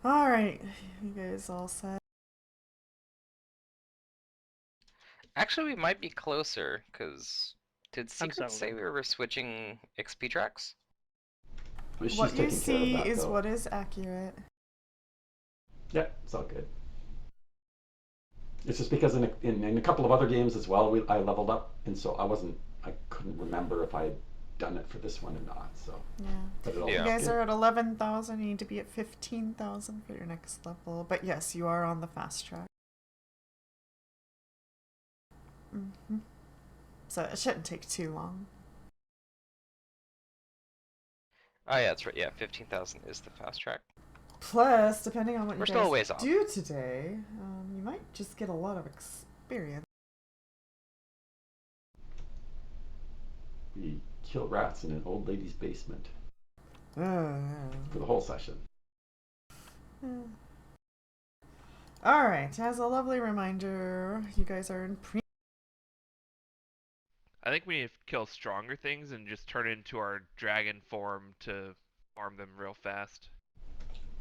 Alright, you guys all set? Actually, we might be closer, because did I'm Secret settled say in. we were switching XP tracks? What She's you taking care of see that, is though. what is accurate. Yeah, it's all good. It's just because in a couple of other games as well, I leveled up, and so I couldn't remember if I had done it for this one or not. So, Yeah. but it all You Yeah. looks guys good. are at 11,000. You need to be at 15,000 for your next level. But yes, you are on the fast track. So it shouldn't take too long. Oh yeah, that's right. Yeah, 15,000 is the fast track. Plus, depending on what you We're still guys a ways off. do today, you might just get a lot of experience. We kill rats in an old lady's basement Uh, for the whole session. Alright, as a lovely reminder, you guys are in I think we need to kill stronger things and just turn into our dragon form to farm them real fast.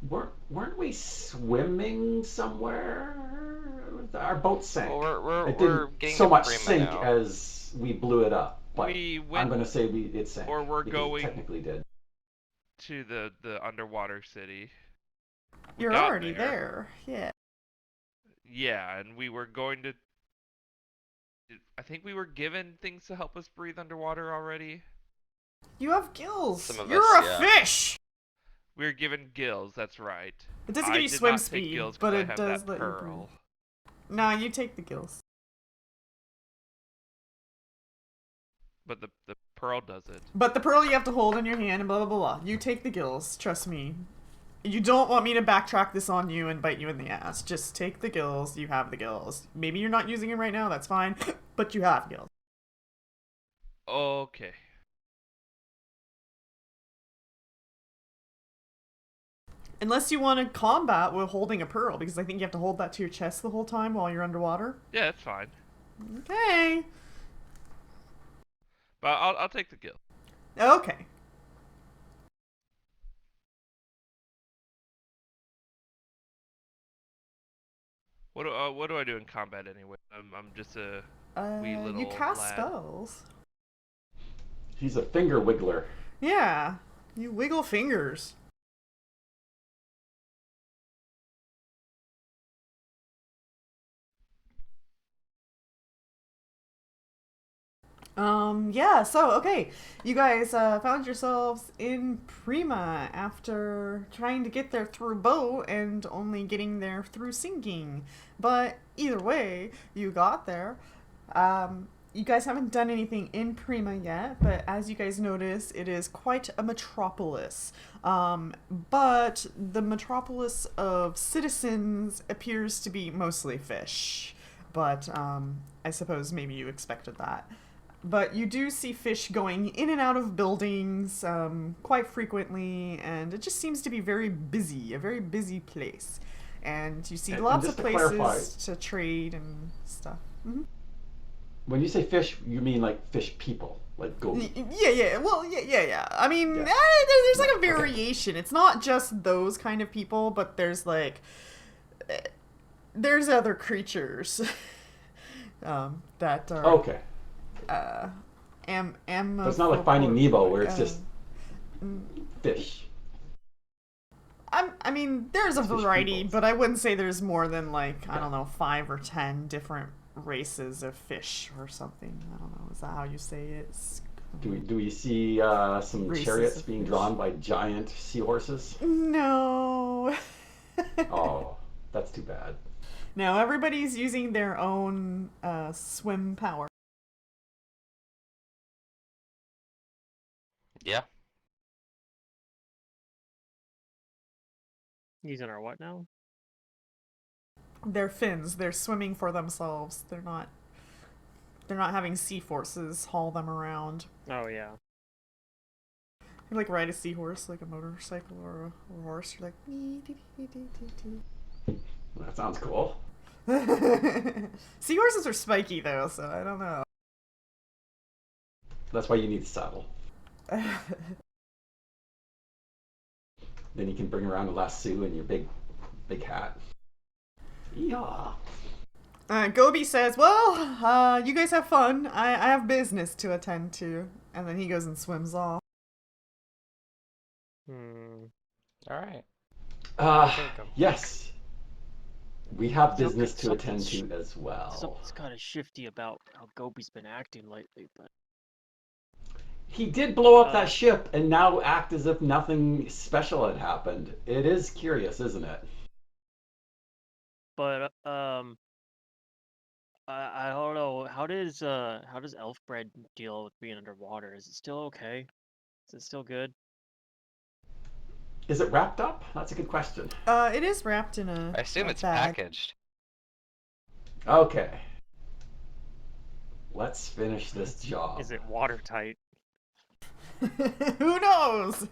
Weren't we swimming somewhere? Our boat sank. Well, we're It we're didn't getting so to much Prima sink now. as we blew it up, but We I'm went, going to say it sank or we're because it going technically did. to the underwater city. We You're got already there. Yeah. Yeah, and we were going to. I think we were given things to help us breathe underwater already. You have gills. Some of You're us, a yeah. fish. We were given gills. That's right. It doesn't I give you did swim not take speed, gills but because I it have does that let you pearl. breathe. Nah, you take the gills. But the pearl does it. But the pearl you have to hold in your hand and blah blah blah blah. You take the gills, trust me. You don't want me to backtrack this on you and bite you in the ass. Just take the gills, you have the gills. Maybe you're not using them right now, that's fine. But you have gills. Okay. Unless you want to combat with holding a pearl, because I think you have to hold that to your chest the whole time while you're underwater. Yeah, that's fine. Okay. But I'll take the gill. Okay. What do I do in combat anyway? I'm just a wee little You cast lad. spells. He's a finger wiggler. Yeah. You wiggle fingers. Yeah, so, okay. You guys found yourselves in Prima after trying to get there through boat and only getting there through sinking. But either way, you got there. You guys haven't done anything in Prima yet, but as you guys notice, it is quite a metropolis. But the metropolis of citizens appears to be mostly fish. But I suppose maybe you expected that. But you do see fish going in and out of buildings quite frequently, and it just seems to be very busy, a very busy place. And you see And lots of just to places clarify, to trade and stuff. when you say fish, you mean like fish people, like goat. Yeah. Well, yeah. I mean, Yeah. there's like a Okay. variation. It's not just those kind of people, but there's like there's other creatures that are Okay. But it's not like Finding Nemo where it's just fish. I mean, there's a It's fish variety, peoples. but I wouldn't say there's more than like I Yeah. don't know 5 or 10 different races of fish or something. I don't know. Is that how you say it? Do we see some Races chariots of being fish. drawn by giant seahorses? No. Oh, that's too bad. No, everybody's using their own swim power. Yeah. Using our what now? Their fins. They're swimming for themselves. They're not. They're not having sea forces haul them around. Oh yeah. You like ride a seahorse like a motorcycle or a horse. You're like. "Dee, dee, dee, dee, dee, dee." That sounds cool. Seahorses are spiky though, so I don't know. That's why you need the saddle. Then you can bring around a lasso and your big big hat. Yeah. Gobi says, well, you guys have fun. I have business to attend to. And then he goes and swims off. Alright. Yes. We have So- business to attend something's to as well. Something's kind of shifty about how Gobi's been acting lately, but He did blow up that ship and now act as if nothing special had happened. It is curious, isn't it? I don't know. How does Elfbred deal with being underwater? Is it still okay? Is it still good? Is it wrapped up? That's a good question. It is wrapped in a I assume it's bag. packaged. Okay. Let's finish this job. Is it watertight? Who knows?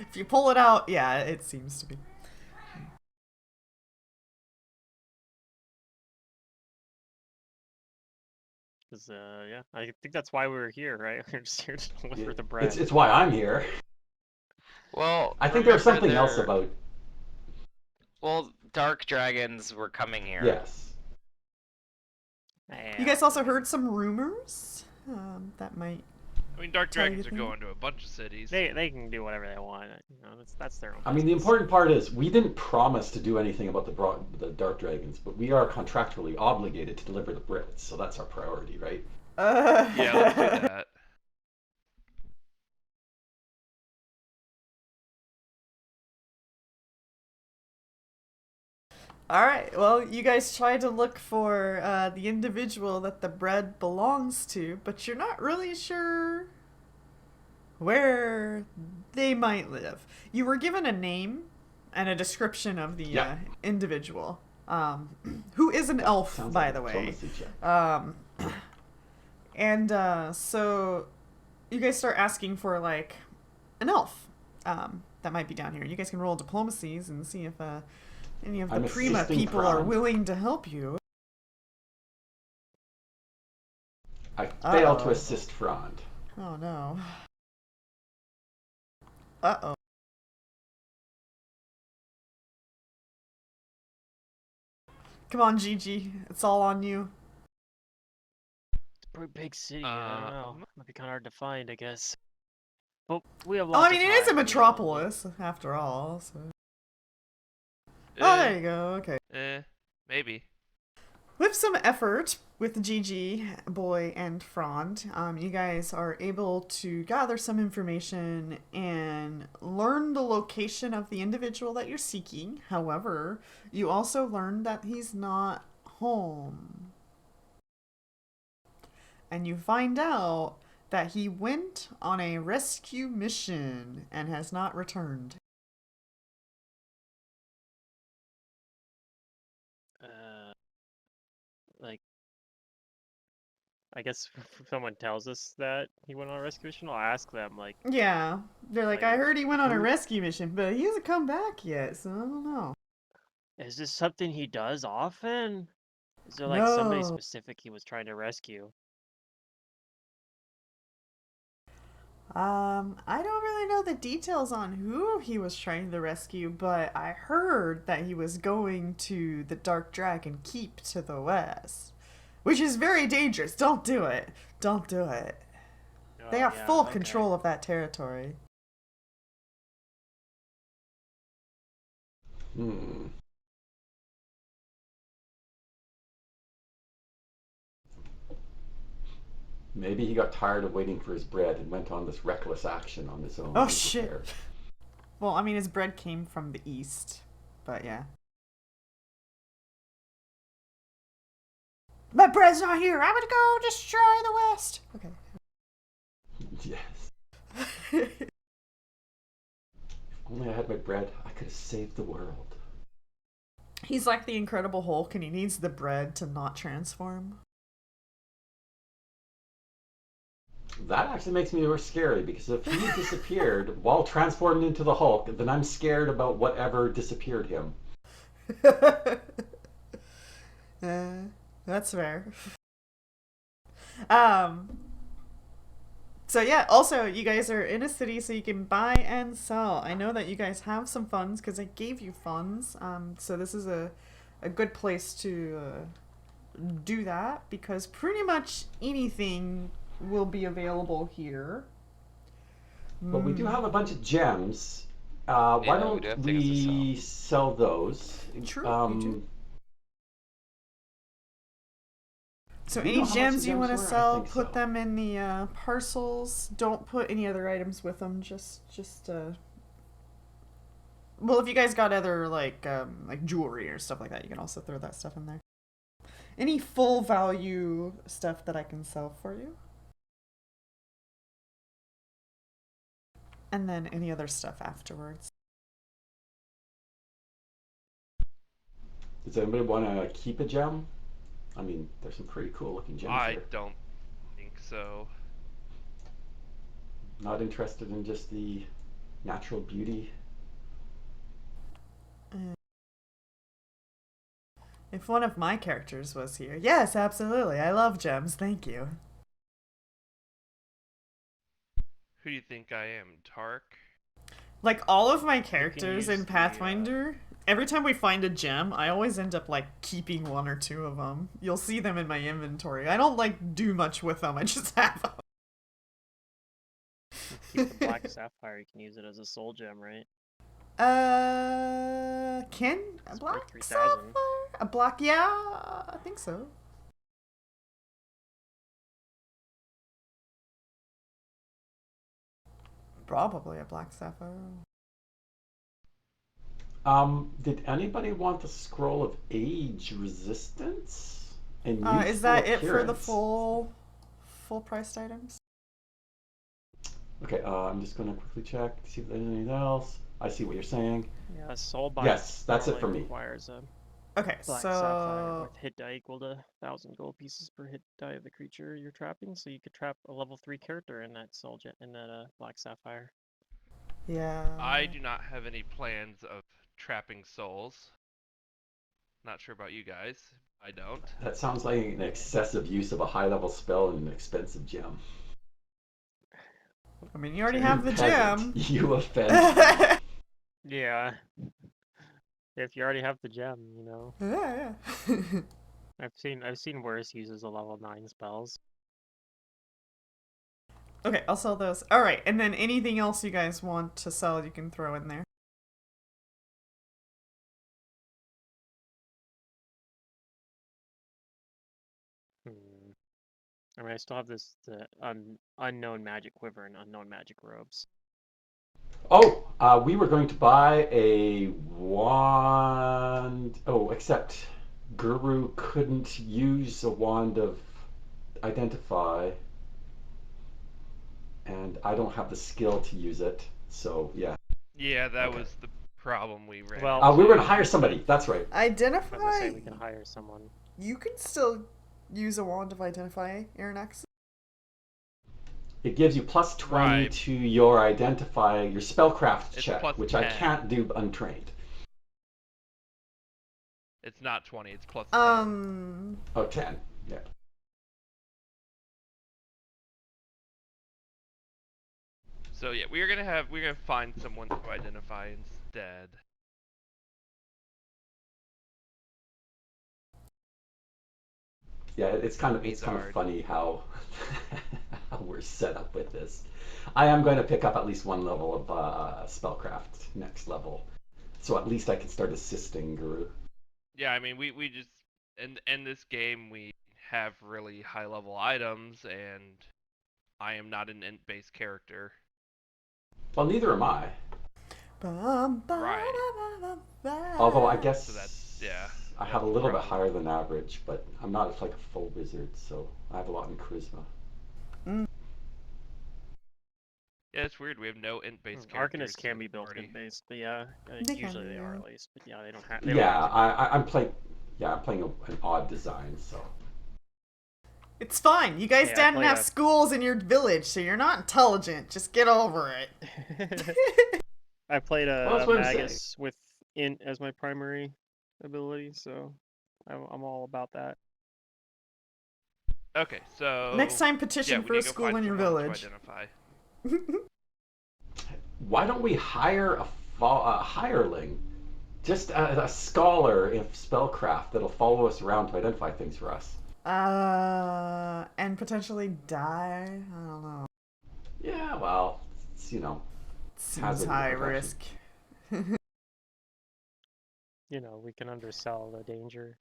If you pull it out, yeah, it seems to be. Because yeah, I think that's why we were here, right? We're just here to deliver the bread. It's why I'm here. Well, I think there's remember something else about. Well, dark dragons were coming here. Yes. You guys also heard some rumors that might. I mean, dark Tell you dragons are thing. going to a bunch of cities. They can do whatever they want. You know, that's their own. I mean, the business. important part is we didn't promise to do anything about the dark dragons, but we are contractually obligated to deliver the Brits, so that's our priority, right? Yeah, let's do that. Alright, well, you guys try to look for the individual that the bread belongs to, but you're not really sure where they might live. You were given a name and a description of the Yeah. individual, who is an elf, Sounds by like a the way. diplomacy check. So you guys start asking for, like, an elf that might be down here. You guys can roll diplomacies and see if any of the I'm Prima assisting people are Franz. willing to help you. I failed to Uh-oh. assist Frond. Oh no. Uh-oh. Come on, Gigi. It's all on you. It's a pretty big city. I don't know. Might be kind of hard to find, I guess. But we have Oh, lots I mean, of it is a time, you know. metropolis, after all, so... Oh, there you go, okay. Maybe. With some effort, with Gigi, Boy, and Frond, you guys are able to gather some information and learn the location of the individual that you're seeking. However, you also learn that he's not home. And you find out that he went on a rescue mission and has not returned. Like, I guess if someone tells us that he went on a rescue mission, I'll ask them, like, Yeah, they're like, I Like, heard he went on a who- rescue mission, but he hasn't come back yet, so I don't know. is this something he does often? Is there, like, somebody No. specific he was trying to rescue? I don't really know the details on who he was trying to rescue, but I heard that he was going to the Dark Dragon Keep to the west, which is very dangerous. Don't do it. Don't do it. They Oh, have yeah, full okay. control of that territory. Hmm. Maybe he got tired of waiting for his bread and went on this reckless action on his own. Oh, unprepared. shit. Well, I mean, his bread came from the east, but yeah. My bread's not here. I'm gonna go destroy the west. Okay. Yes. If only I had my bread, I could have saved the world. He's like the Incredible Hulk, and he needs the bread to not transform. That actually makes me more scary because if he disappeared while transformed into the Hulk, then I'm scared about whatever disappeared him. That's fair. So yeah, also you guys are in a city, so you can buy and sell. I know that you guys have some funds because I gave you funds. So this is a good place to do that because pretty much anything will be available here. But we do have a bunch of gems. Why Yeah, we do don't have things to sell. we sell those? True, you do. So do we any know how much the gems you gems want to were? I sell, think put so. them in the parcels. Don't put any other items with them. Well, if you guys got other like jewelry or stuff like that, you can also throw that stuff in there. Any full value stuff that I can sell for you. And then any other stuff afterwards. Does anybody want to keep a gem? I mean, there's some pretty cool looking gems I here. don't think so. Not interested in just the natural beauty. If one of my characters was here, yes, absolutely. I love gems. Thank you. Who do you think I am, Tark? Like all of my You can characters use in Pathfinder, every time we find a gem, I always end up like keeping one or two of them. You'll see them in my inventory. I don't like do much with them. I just have them. keep the black sapphire. You can use it as a soul gem, right? Can a It's black worth 3,000. sapphire? A black? Yeah, I think so. Probably a black sapphire. Did anybody want the scroll of age resistance and Is youthful that it for the appearance? full priced items? Okay, I'm just gonna quickly check to see if there's anything else. I see what you're saying. Yeah, soul bind. Yes, that's it normally for me. Requires a Okay, black so sapphire with hit die equal to 1,000 gold pieces per hit die of the creature you're trapping. So you could trap a level 3 character in that black sapphire. yeah. I do not have any plans of trapping souls. Not sure about you guys. I don't. That sounds like an excessive use of a high level spell and an expensive gem. I mean, you already You have the peasant, gem. you offend. Yeah. If you already have the gem, you know. Yeah. I've seen worse uses of level 9 spells. Okay, I'll sell those. All right, and then anything else you guys want to sell, you can throw in there. I mean, I still have the unknown magic quiver and unknown magic robes. Oh, we were going to buy a wand. Oh, except Guru couldn't use a wand of identify, and I don't have the skill to use it. So yeah. Yeah, that Okay. was the problem we ran Well, into. We were going to hire somebody. That's right. I was gonna say Identify. we can hire someone. You can still use a wand of identify, Aaronax. It gives you plus 20 Right. to your identify, your spellcraft It's check, plus which I 10. can't do untrained. It's not 20, it's plus 10. Oh, 10. Yeah. So yeah, we're gonna find someone to identify instead. Yeah, it's kind of Wizard. funny how how we're set up with this. I am going to pick up at least one level of spellcraft next level, so at least I can start assisting Guru. Yeah, I mean we just in this game we have really high level items and I am not an int based character. Well, neither am I. Right. Although I guess So that's yeah. I have That's a the little bit problem. higher than average, but I'm not like a full wizard, so I have a lot in charisma. Yeah, it's weird. We have no int based characters. Arcanists can in be the built party. in base, but yeah, They usually can, they are yeah. at least. But yeah, they don't have. They don't Yeah, have to be. I'm playing. Yeah, I'm playing an odd design, so. It's fine. You guys Yeah, I didn't played have a- schools in your village, so you're not intelligent. Just get over it. I played Well, that's a what I'm saying. magus with int as my primary ability, so I'm all about that. Okay, so Next time, yeah, petition we for need a to go school find in your someone to village. identify. Why don't we hire a hireling, just a scholar in spellcraft that'll follow us around to identify things for us? And potentially die? I don't know. Yeah, well, it's, Seems hazard of the high profession. risk. You know, we can undersell the danger.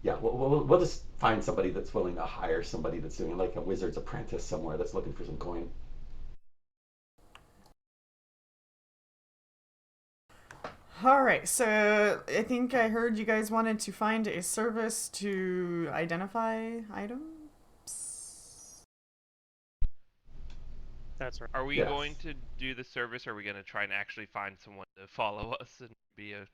Yeah, we'll just find somebody that's willing to hire somebody that's doing like a wizard's apprentice somewhere that's looking for some coin. Alright, so I think I heard you guys wanted to find a service to identify items? That's right. Are we Yes. going to do the service, or are we going to try and actually find someone to follow us and be a...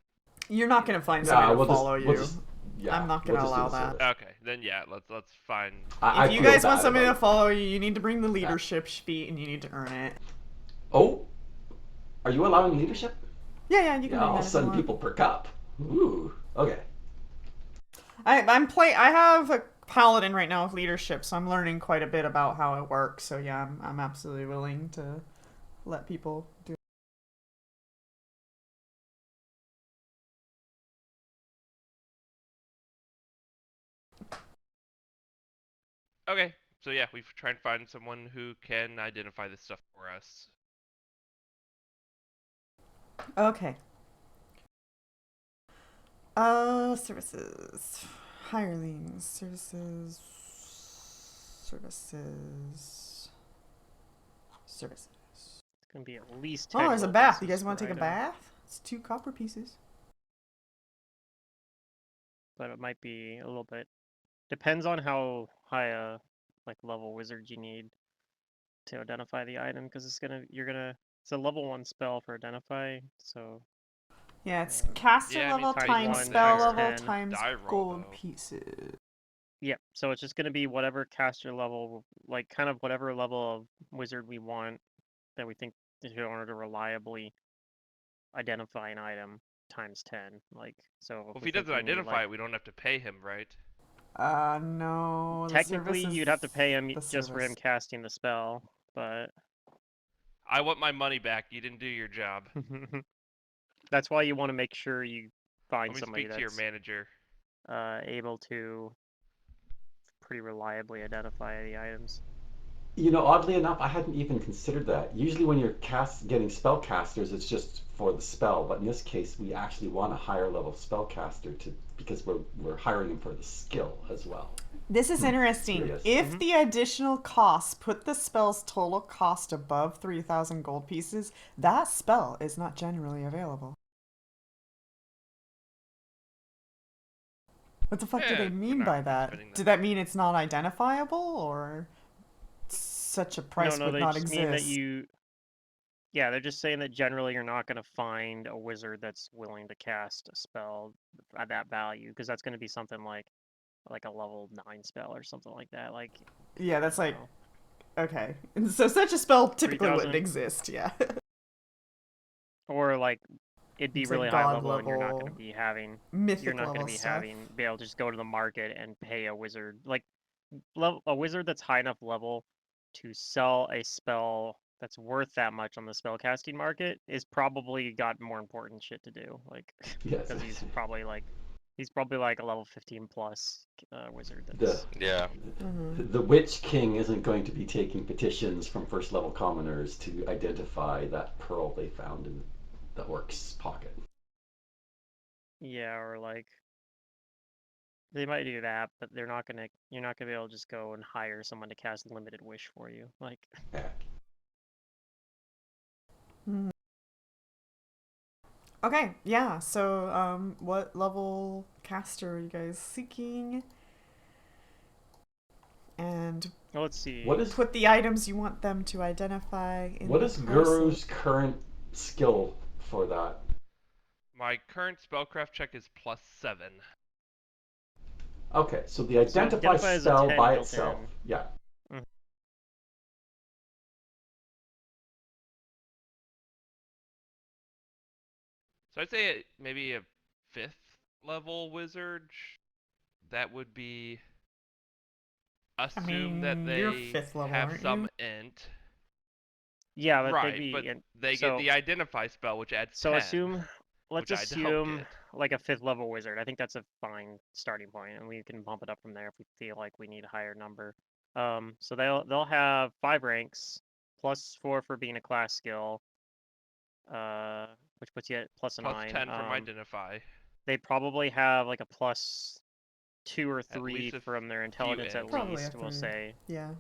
You're not gonna find Yeah, somebody to we'll follow just, we'll you. just, yeah, I'm not we'll gonna just do allow the that. service. Okay, then yeah, let's find... I If you feel guys want bad somebody to about- follow you, you need to bring the leadership sheet and you need to earn it. Oh, are you allowing leadership? Yeah, you can Yeah, bring all of that a if you sudden want. people perk up. Ooh, okay. I have a paladin right now with leadership, so I'm learning quite a bit about how it works. So yeah, I'm absolutely willing to let people do. Okay, so yeah, we try and find someone who can identify this stuff for us. Okay. Services, hirelings, services, services. It's gonna be at least 10 Oh, there's a gold bath. You pieces guys want to per take a item, bath? It's 2 copper pieces. but it might be a little bit. Depends on how high a level wizard you need to identify the item, because it's a level 1 spell for identify, so Yeah, it's caster Yeah, I mean, level times times one spell times level 10. times Die roll, gold though. pieces. yeah, so it's just gonna be whatever caster level, kind of whatever level of wizard we want that we think in order to reliably identify an item times 10. So Well, if we he think doesn't we need identify it, we don't have to pay him, right? No. The technically service is you'd have to pay him the just for him service. casting the spell, but I want my money back. You didn't do your job. that's why you want to make sure you find Let me somebody speak to your that's manager. able to pretty reliably identify the items. Oddly enough, I hadn't even considered that. Usually when you're getting spellcasters, it's just for the spell, but in this case, we actually want a higher level spellcaster because we're hiring him for the skill as well. This is interesting. Curious. If the additional costs put the spell's total cost above 3,000 gold pieces, that spell is not generally available. What the fuck do Yeah, they we're mean not by gonna be that? spending Did that mean it's not identifiable, or such a price No, would they not just exist? mean that yeah, they're just saying that generally you're not going to find a wizard that's willing to cast a spell at that value, because that's going to be something like a level 9 spell or something like that. Yeah, that's I like, don't know, okay. So such a spell typically wouldn't 3,000, exist, yeah. or it'd be It's really like high god level, and you're not going level, to be having mythic level stuff. be able to just go to the market and pay a wizard a wizard that's high enough level to sell a spell that's worth that much on the spellcasting market is probably got more important shit to do. Yes. Because he's probably like a level 15 plus wizard The that's Yeah. the Witch King isn't going to be taking petitions from first level commoners to identify that pearl they found in the orc's pocket. yeah, or they might do that, but you're not gonna be able to just go and hire someone to cast limited wish for you. Yeah. Okay, yeah, so, what level caster are you guys seeking? And well, let's see. put the items you want them to identify in What the is parcel. Guru's current skill for that? My current spellcraft check is +7. Okay, so the identify identify is a spell 10 by built itself. in. Yeah. So I'd say maybe a 5th level wizard, that would be assume that you're they 5th level, have aren't some you? int. Yeah, but Right, they'd be but in, they so get the identify spell, which adds so 10, let's which I don't assume get. like a 5th level wizard. I think that's a fine starting point, and we can bump it up from there if we feel like we need a higher number. So they'll have 5 ranks, +4 for being a class skill, which puts you at plus a Plus 9. 10 from identify. They probably have like a +2 or At 3 least a from their few intelligence at ints. Probably a least, we'll 3. say. Yeah.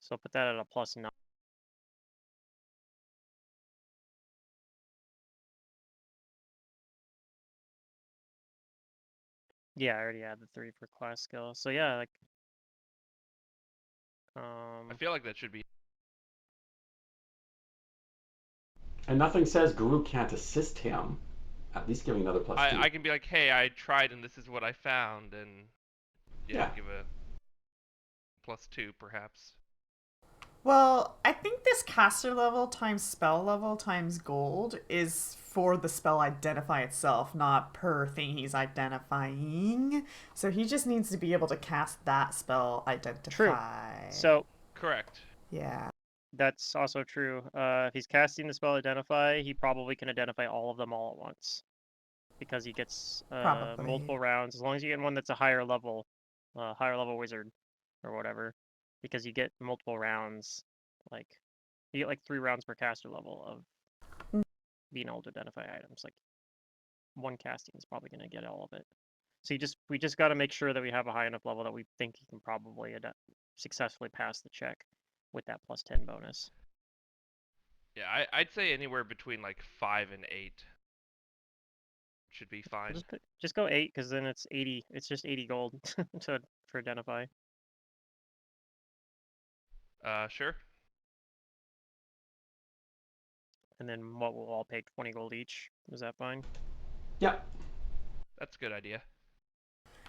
So put that at a +9. Yeah, I already had the 3 for class skill. So yeah, like I feel like that should be. And nothing says Guru can't assist him. At least giving another +2. I can be like, hey, I tried and this is what I found, and Yeah. give a +2 perhaps. Well, I think this caster level times spell level times gold is for the spell identify itself, not per thing he's identifying. So he just needs to be able to cast that spell identify. So Correct. Yeah. that's also true. If he's casting the spell identify, he probably can identify all of them all at once, because he gets Probably. multiple rounds. As long as you get one that's a higher level wizard or whatever, because you get multiple rounds. Like you get like 3 rounds per caster level of being able to identify items. Like one casting is probably going to get all of it. So we just got to make sure that we have a high enough level that we think he can probably successfully pass the check with that +10 bonus. Yeah, I'd say anywhere between like 5 and 8 should be fine. Just go 8, because then it's 80. It's just 80 gold for identify. Sure. And then what, we'll all pay 20 gold each. Is that fine? Yeah. That's a good idea.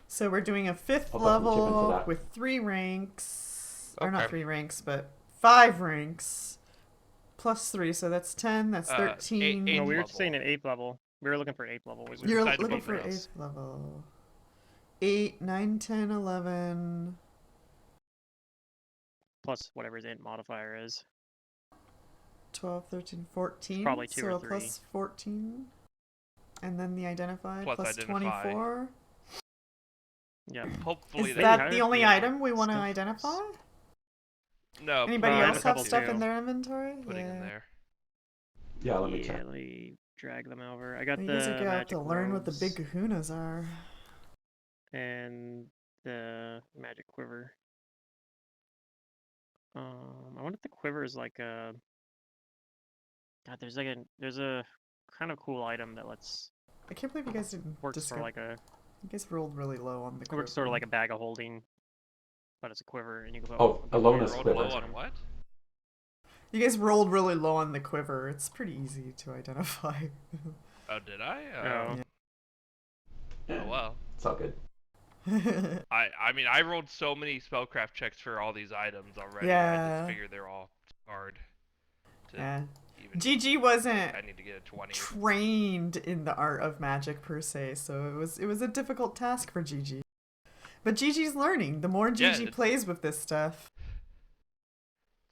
So we're doing a 5th I'll definitely chip in for level that. with 3 ranks. Or Okay. not 3 ranks, but 5 ranks. +3, so that's 10, that's 13. eighth No, we were level. saying an 8th level. We were looking for 8th level wizard. You're Besides looking both for ranks. 8th level. 8, 9, 10, 11. Plus whatever his int modifier is. 12, 13, 14. Probably 2 so or a 3. plus 14. And then the identified Plus plus identify. 24. Yeah. Hopefully Is they that higher the if only we have, item we want to stuff. identify? No. Anybody I have a else have couple stuff too. in their inventory? Putting yeah. in there. Yeah, let me Yeah, check. let me drag them over. I got You the guys are gonna have magic to learn what the robes big kahunas are. and the magic quiver. I wonder if the quiver is like a. God, there's a kind of cool item that I can't believe you guys didn't works discover. for like a. You guys rolled really low on the It works sort of like a bag of holding, but it's a quiver, and you can put. Oh, a Alona's Rolled quiver. low on what? You guys rolled really low on the quiver. It's pretty easy to identify. Oh, did I? Oh. Yeah, Oh well. it's all good. I mean, I rolled so many spellcraft checks for all these items already. I Yeah. just figured they're all hard. To Yeah. even. GG wasn't I need to get a 20. trained in the art of magic per se, so it was a difficult task for GG. But GG's learning. The more Yeah, GG it's- plays with this stuff.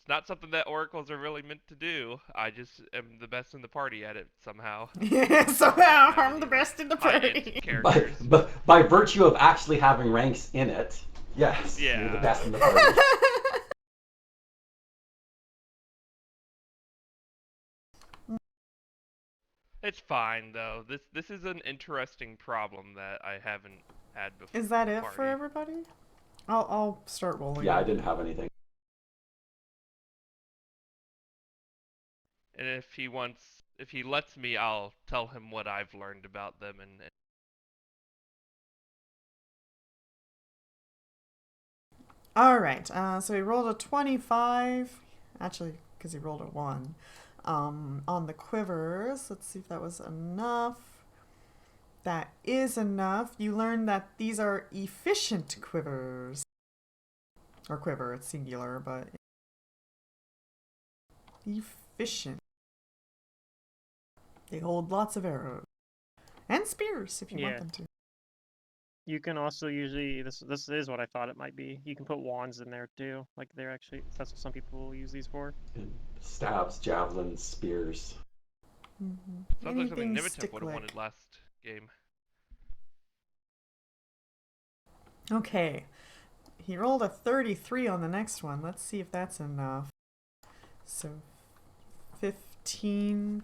It's not something that oracles are really meant to do. I just am the best in the party at it somehow. Somehow Personality, I'm the like, best in the high int party. characters. By virtue of actually having ranks in it, yes, you're the Yeah. best in the party. It's fine though. This is an interesting problem that I haven't had before. Is that it for Party. everybody? I'll start rolling. Yeah, I didn't have anything. And if he lets me, I'll tell him what I've learned about them and All right. So he rolled a 25. Actually, because he rolled a 1. On the quivers. Let's see if that was enough. That is enough. You learn that these are efficient quivers. Or quiver, it's singular, but efficient. They hold lots of arrows and spears if you want Yeah. them to. You can also usually this is what I thought it might be. You can put wands in there too. Like they're actually that's what some people use these for. And stabs, javelins, spears. Mm-hmm. Sounds like something Anything Nimitip would have stick-like. wanted last game. Okay. He rolled a 33 on the next one. Let's see if that's enough. So 15.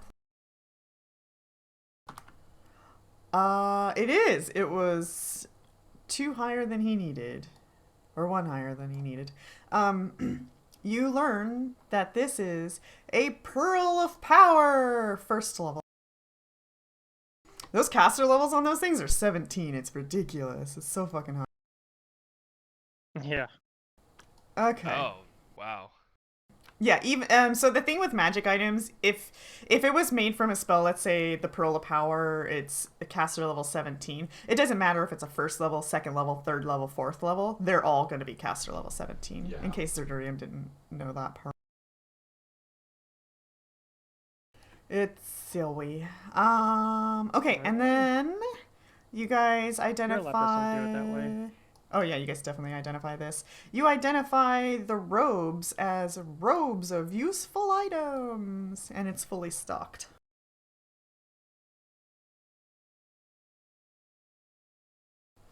It is. It was 2 higher than he needed. Or 1 higher than he needed. You learn that this is a Pearl of Power first level. Those caster levels on those things are 17. It's ridiculous. It's so fucking high. Yeah. Okay. Oh, wow. Yeah, even so the thing with magic items, if it was made from a spell, let's say the Pearl of Power, it's a caster level 17. It doesn't matter if it's a first level, second level, third level, fourth level. They're all going to be caster level 17. Yeah. In case Zerdurium didn't know that part. It's silly. Okay, and then you guys You're a leper, identify. so do it that way. Oh yeah, you guys definitely identify this. You identify the robes as robes of useful items, and it's fully stocked.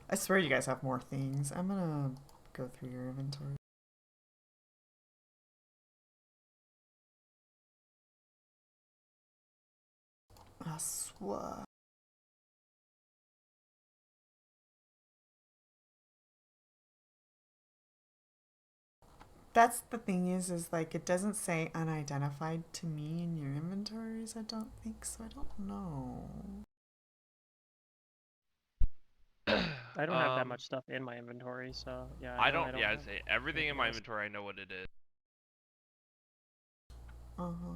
I swear you guys have more things. I'm gonna go through your inventory. I swear. That's the thing is like it doesn't say unidentified to me in your inventories. I don't think so. I don't know. I don't have that much stuff in my inventory, so yeah. I know don't. Yeah, I'd have say everything in anything my else. inventory. I know what it is. Uh-huh.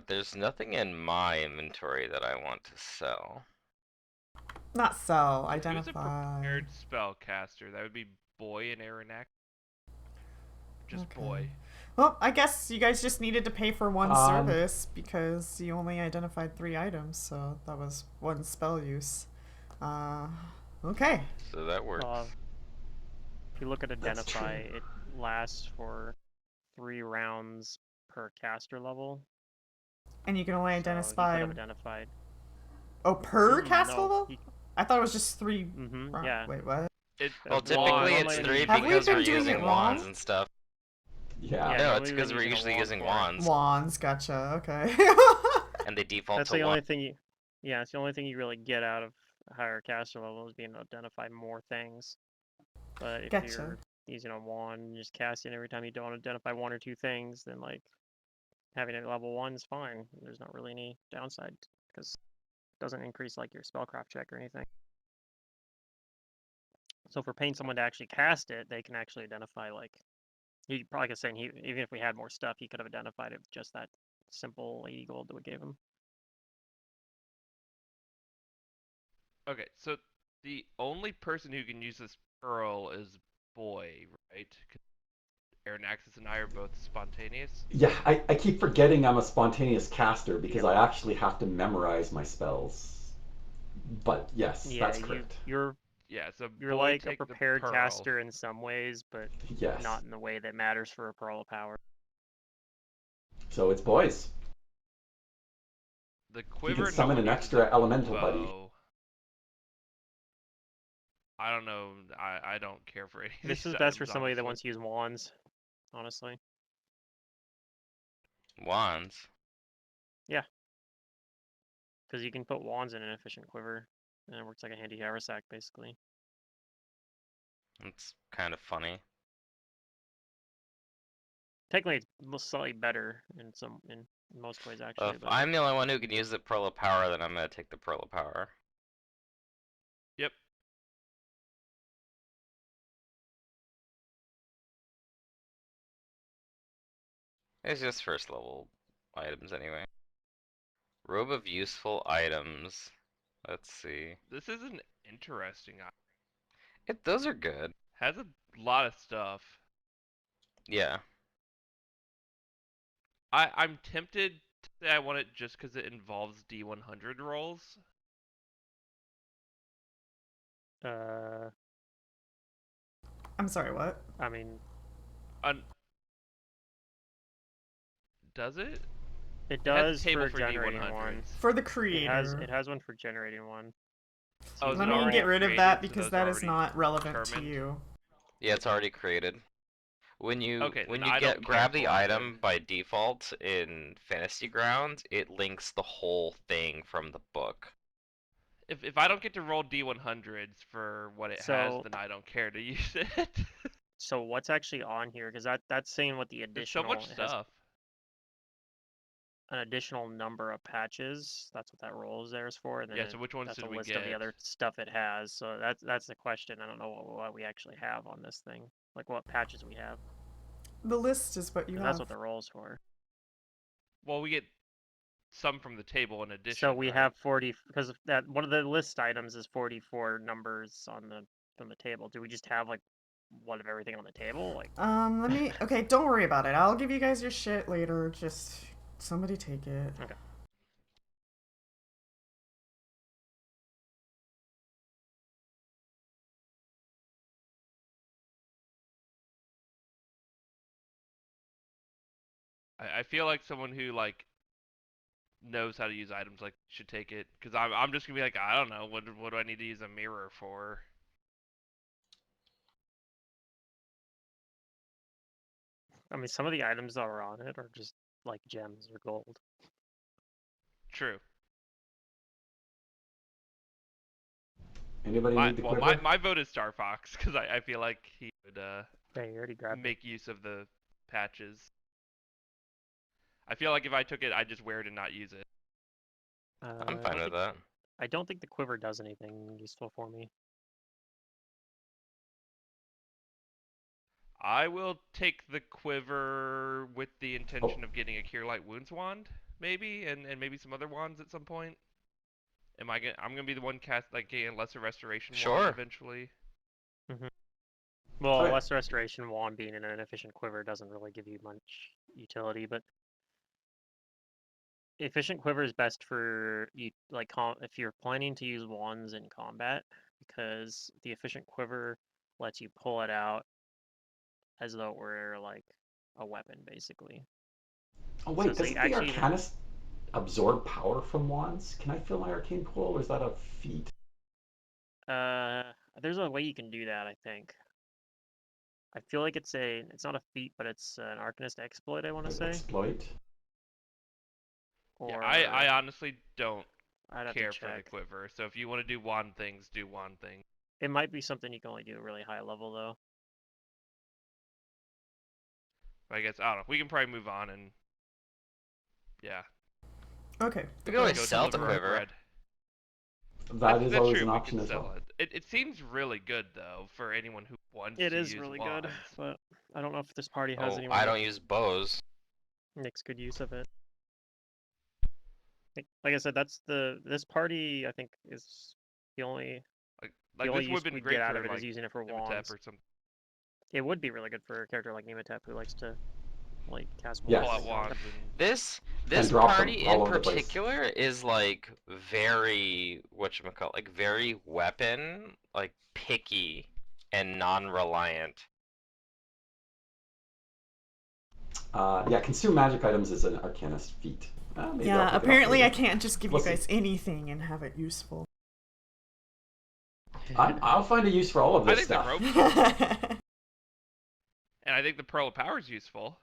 There's nothing in my inventory that I want to sell. Not sell. Who's a Identify. prepared spellcaster? That would be Boy and Aranak. Just Okay. Boy. Well, I guess you guys just needed to pay for one Um, service because you only identified 3 items, so that was 1 spell use. Okay. So that works. If you look at That's identify, true. it lasts for 3 rounds per caster level. And you can only So he could identify. have identified. Oh, per cast No, level? I thought it was just 3. yeah. Wait, what? It, Well, Well, typically it's normally- 3 Have we because been we're doing using it wands wrong? and stuff. Yeah. Yeah, No, normally it's we've because been we're using a usually wand using for it. wands. Wands, gotcha. Okay. And they default That's to the only wands. thing it's the only thing you really get out of higher caster level is being able to identify more things. But if Gotcha. you're using a wand and just casting every time you don't identify 1 or 2 things, then like having it level 1 is fine. There's not really any downside because it doesn't increase like your spellcraft check or anything. So for paying someone to actually cast it, they can actually identify like he probably could say even if we had more stuff, he could have identified it with just that simple 80 gold that we gave him. okay, so the only person who can use this pearl is Boy, right? 'Cause Aranaxis and I are both spontaneous. Yeah, I keep forgetting I'm a spontaneous caster because Yep. I actually have to memorize my spells. But yes, Yeah, that's correct. you're Yeah, so you're Boy like a take the prepared pearl. caster in some ways, but Yes. not in the way that matters for a pearl of power. So it's boys. The quiver. No summon one an uses extra a elemental bow. buddy. I don't know. I don't care for any of This these is best for items, somebody that honestly. wants to use wands, honestly. Wands. Because you can put wands in an efficient quiver, and it works like a handy haversack, basically. It's kind of funny. Technically, it's slightly better in most ways, actually. If But I'm the only one who can use the Pearl of Power, then I'm gonna take the Pearl of Power. Yep. It's just first level items anyway. Robe of Useful Items. Let's see. This is an interesting item. Those are good. Has a lot of stuff. Yeah. I'm tempted to say I want it just because it involves D100 rolls. I'm sorry, what? I mean, Does it? it It has a does table for for generating D100s. one. For the It creator. has one for generating one. Oh, is Let it me already get rid of created, that so because those that are is already not relevant to determined? you. Yeah, it's already created. When you Okay, when then you I don't grab the cancel it, item then. by default in Fantasy Grounds, it links the whole thing from the book. If I don't get to roll D100s for what it has, So- then I don't care to use it. So what's actually on here? Because that's saying what the There's additional so much it has stuff. an additional number of patches. That's what that roll is there is for. And then Yeah, so which ones that's did a we list of the get? other stuff it has. So that's the question. I don't know what we actually have on this thing. Like what patches we have. The list is what you 'Cause have. that's what the roll's for. Well, we get some from the table in addition. So we right? have 40 because that one of the list items is 44 numbers on the table. Do we just have like one of everything on the table? Like Let me. Okay, don't worry about it. I'll give you guys your shit later. Just somebody take it. okay. I feel like someone who like knows how to use items like should take it, because I'm just gonna be like, I don't know, what do I need to use a mirror for? I mean, some of the items that are on it are just like gems or gold. True. Anybody need the quiver? My vote is Star Fox because I feel like he would Yeah, you already grabbed it. make use of the patches. I feel like if I took it, I'd just wear it and not use it. I'm I fine don't with think, that. I don't think the quiver does anything useful for me. I will take the quiver with the intention of getting a Cure Light Wounds wand, maybe, and maybe some other wands at some point. I'm gonna be the one getting a lesser restoration Sure. wand eventually. Well, Okay. lesser restoration wand being an inefficient quiver doesn't really give you much utility, but efficient quiver is best for you like if you're planning to use wands in combat, because the efficient quiver lets you pull it out as though it were like a weapon, basically. Oh wait, So doesn't you the actually even- Arcanist absorb power from wands? Can I fill my arcane pool, or is that a feat? There's a way you can do that, I think. I feel like it's not a feat, but it's an Arcanist exploit, I want to Like say. exploit? Or Yeah, I honestly don't I'd have care to for the check. quiver. So if you want to do wand things, do wand things. It might be something you can only do at really high level, though. But I guess I don't know. We can probably move on and yeah. Okay. We can always go sell the deliver our quiver. bread. That is That's always true. an We option can as sell well. it seems really good though for anyone who wants It to is use really wands. good, but I don't know if this party has Oh, anyone I that don't use bows. makes good use of it. Like I said, this party I think is the only Like only this would use have been we'd great get out for of it is like using it for Imhotep wands. or something. It would be really good for a character like Nematep who likes to like cast Yes. Pull wands. out wands and This drop them party all in over the place. particular is like very whatchamacallit, like very weapon, like picky and non-reliant. Yeah, consume magic items is an Arcanist feat. Maybe I'll pick Yeah, it up apparently I later. can't just give We'll you see. guys anything and have it useful. I'll find a use for all of I this think stuff. the rope and I think the Pearl of Power is useful.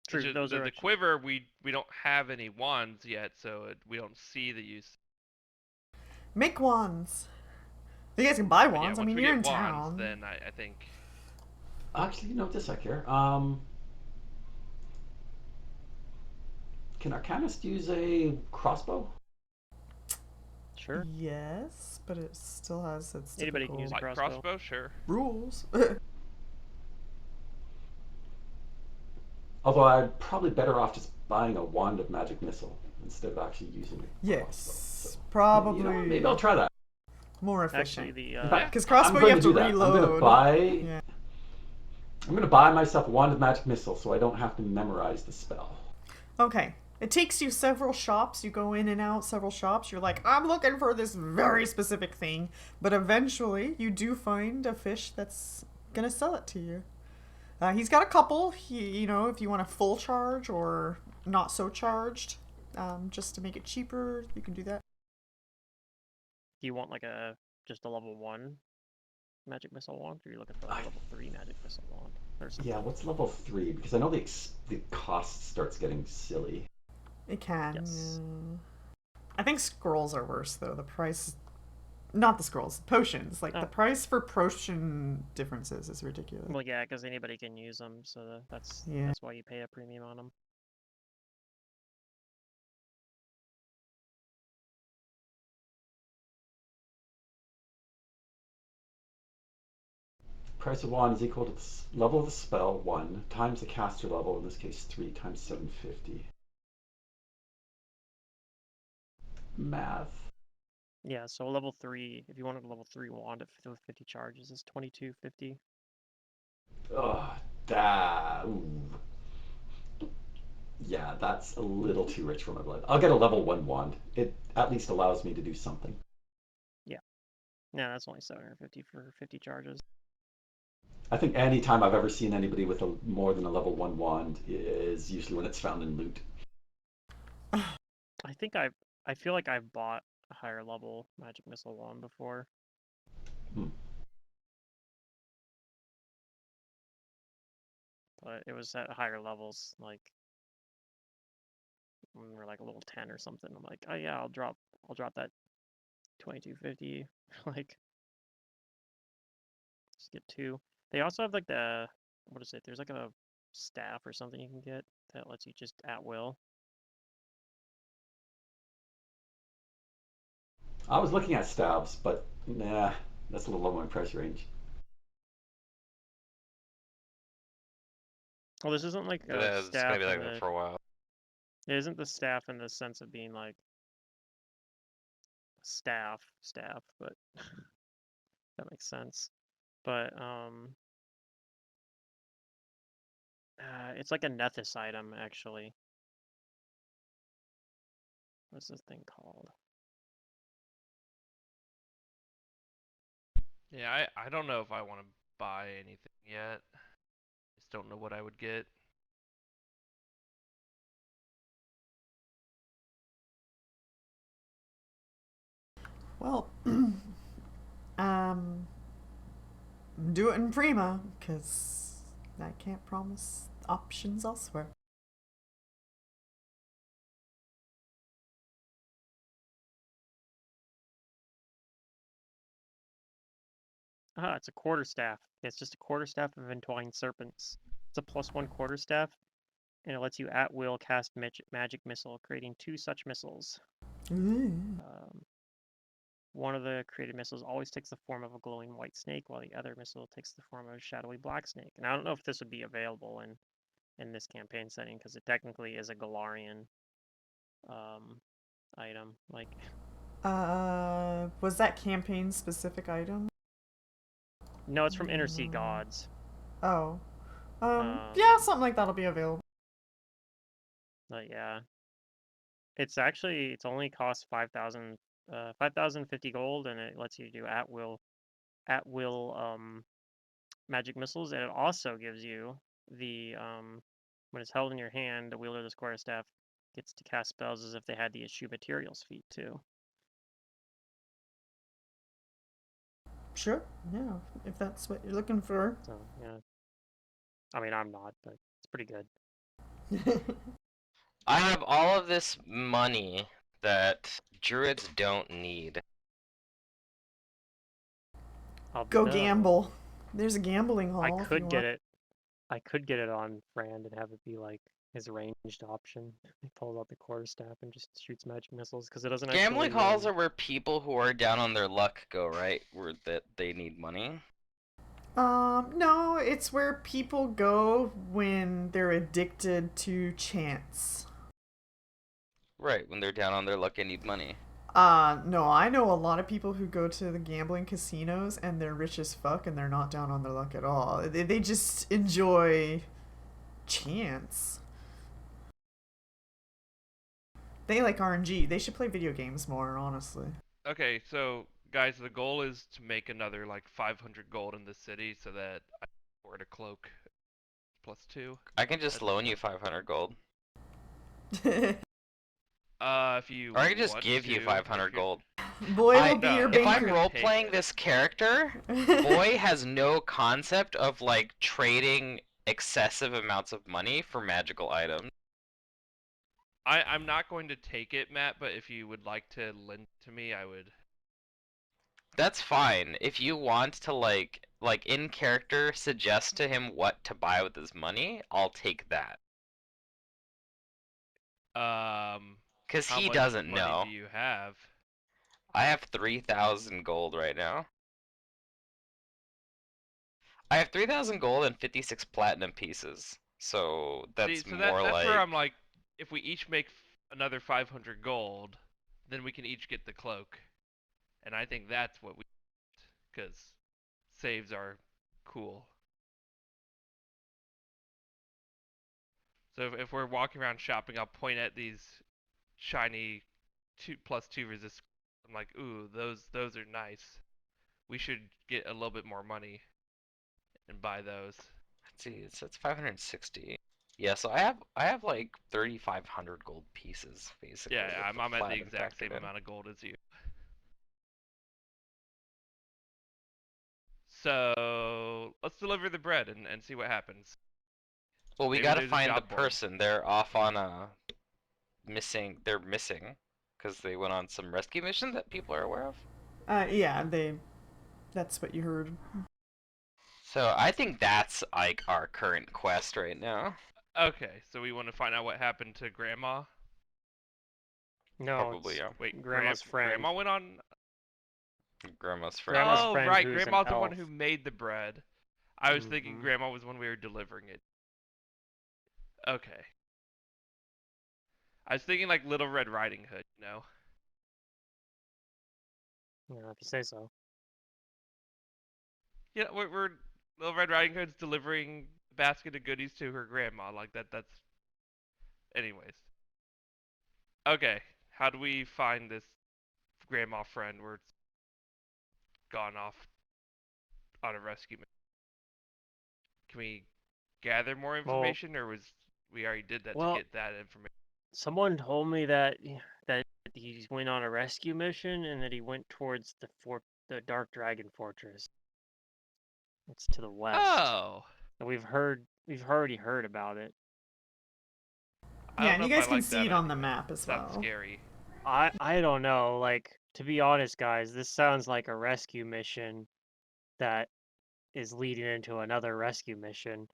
True, It's just those are the actually- quiver we don't have any wands yet, so we don't see the use. Make wands. You guys can buy But yeah, wands. I once mean, we you're get in wands, town. then I think Actually, you know, just a sec here. Can Arcanist use a crossbow? Sure. Yes, but it still has its Anybody can use typical a like crossbow. sure. rules. Although I'm probably better off just buying a wand of magic missile instead of actually using a crossbow. Yes, So, probably. you know, maybe I'll try that. more Actually, efficient. the In fact, Because I'm crossbow going you have to do that. reload. I'm Yeah. going to buy myself Wand of Magic Missile so I don't have to memorize the spell. Okay. It takes you several shops. You go in and out several shops. You're like, I'm looking for this very specific thing. But eventually, you do find a fish that's gonna sell it to you. He's got a couple. If you want a full charge or not so charged, just to make it cheaper, you can do that. Do you want like just a level 1 magic missile wand, or are you looking for like a level 3 magic missile wand or something? Yeah, what's level 3? Because I know the cost starts getting silly. It can. Yes. Yeah. I think scrolls are worse though. The price, not the scrolls, potions. Like the price for potion differences is ridiculous. Well, yeah, because anybody can use them, so that's why you pay a premium on them. Price of wand is equal to the level of the spell, 1, times the caster level, in this case 3, times 750. Math. Yeah, so level 3, if you wanted a level 3 wand at 50 charges, is 2250. Ugh, yeah, that's a little too rich for my blood. I'll get a level 1 wand. It at least allows me to do something. Yeah. Yeah, that's only 750 for 50 charges. I think any time I've ever seen anybody with more than a level 1 wand is usually when it's found in loot. I feel like I've bought a higher level magic missile wand before. But it was at higher levels, like when we're like a level 10 or something. I'm like, oh yeah, I'll drop that 2250. Like, just get 2. They also have like what is it? There's like a staff or something you can get that lets you just at will. I was looking at stabs, but nah, that's a little low on my price range. Well, this isn't like a It's staff. gonna be like that for a while. It isn't the staff in the sense of being like staff, but that makes sense. But it's like a Nethys item actually. What's this thing called? Yeah, I don't know if I want to buy anything yet. Just don't know what I would get. Well, do it in Prima, because I can't promise options elsewhere. It's a quarterstaff. It's just a quarterstaff of entwined serpents. It's a +1 quarterstaff, and it lets you at will cast magic missile, creating 2 such missiles. One of the created missiles always takes the form of a glowing white snake, while the other missile takes the form of a shadowy black snake. And I don't know if this would be available in this campaign setting, because it technically is a Galarian item. Like, was that campaign specific item? no, it's from Inner Sea Gods. Oh. Yeah, something like that'll be available. But yeah. It's only costs 5,050 gold, and it lets you do at will magic missiles, and it also gives you the when it's held in your hand, the wielder of this quarterstaff gets to cast spells as if they had the Eschew Materials feat too. Sure, yeah, if that's what you're looking for. So yeah, I mean I'm not, but it's pretty good. I have all of this money that druids don't need. Go gamble. There's a gambling hall. I could get it on Brand and have it be like his ranged option. He pulls out the quarterstaff and just shoots magic missiles because it doesn't Gambling actually. halls are where people who are down on their luck go, right? Where that they need money. No, it's where people go when they're addicted to chance. Right, when they're down on their luck and need money. No, I know a lot of people who go to the gambling casinos and they're rich as fuck and they're not down on their luck at all. They just enjoy chance. They like RNG. They should play video games more, honestly. Okay, so guys, the goal is to make another like 500 gold in the city so that I can afford a cloak +2. I can just That's loan you 500 gold. If you Or I can just want give you to, 500 if you're- gold. Boy I- will be No, your no, If I'm banker. role Take playing it. this character, Boy has no concept of like trading excessive amounts of money for magical items. I'm not going to take it, Matt, but if you would like to lend to me, I would. That's fine. If you want to like in character suggest to him what to buy with his money, I'll take that. Cause How he much doesn't money know. do you have? I have 3,000 gold right now. I have 3,000 gold and 56 platinum pieces. So See, that's so more that's like where I'm like, if we each make another 500 gold, then we can each get the cloak, and I think that's what we, because saves are cool. So if we're walking around shopping, I'll point at these shiny 2+2 resist. I'm like, ooh, those are nice. We should get a little bit more money and buy those. let's see, it's 560. Yeah, so I have like 3,500 gold pieces basically Yeah, with I'm the at the platinum exact same factored in. amount of gold as you. So let's deliver the bread and see what happens. Well, we Maybe gotta there's a find the job board. person. They're off on a missing. They're missing because they went on some rescue mission that people are aware of. Yeah, that's what you heard. So I think that's like our current quest right now. Okay, so we want to find out what happened to Grandma. No, Probably, it's yeah. Wait, Grandma's friend. Grandma went on. Grandma's friend. Grandma's Oh, friend right, who's an Grandma's the one elf. who made the bread. I was thinking Mhm. Grandma was when we were delivering it. Okay. I was thinking like Little Red Riding Hood, you know? Yeah, if you say so. Yeah, we're Little Red Riding Hood's delivering a basket of goodies to her grandma. Like that's. Anyways. Okay, how do we find this grandma friend where it's gone off on a rescue mission? Can we gather more Well, information, or was we already did that to well, get that information? someone told me that he went on a rescue mission and that he went towards the Dark Dragon Fortress. It's to the west. Oh, And we've already heard about it. I Yeah, don't and know you if I guys can like see that it on the idea. map as Sounds well. scary. I don't know, like, to be honest, guys, this sounds like a rescue mission that is leading into another rescue mission.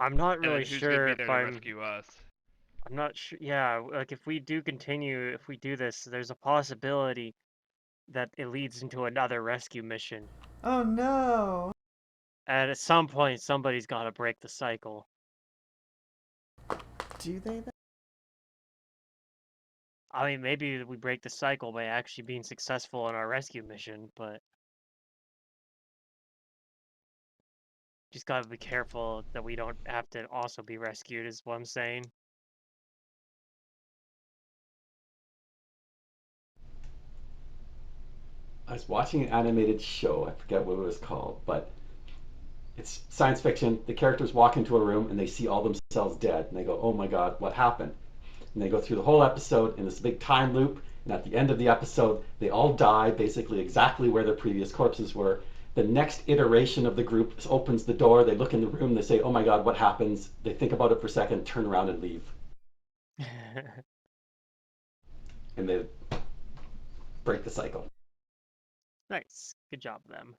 I'm not And really then who's gonna sure be if there to rescue us? I'm not sure. Yeah, like if we do this, there's a possibility that it leads into another rescue mission. Oh no. And at some point, somebody's got to break the cycle. Do they? I mean, maybe we break the cycle by actually being successful in our rescue mission, but just gotta be careful that we don't have to also be rescued, is what I'm saying. I was watching an animated show. I forget what it was called, but it's science fiction. The characters walk into a room and they see all themselves dead, and they go, "Oh my God, what happened?" And they go through the whole episode in this big time loop. And at the end of the episode, they all die basically exactly where their previous corpses were. The next iteration of the group opens the door. They look in the room. They say, "Oh my God, what happens?" They think about it for a second, turn around, and leave. And they break the cycle. Nice. Good job, them.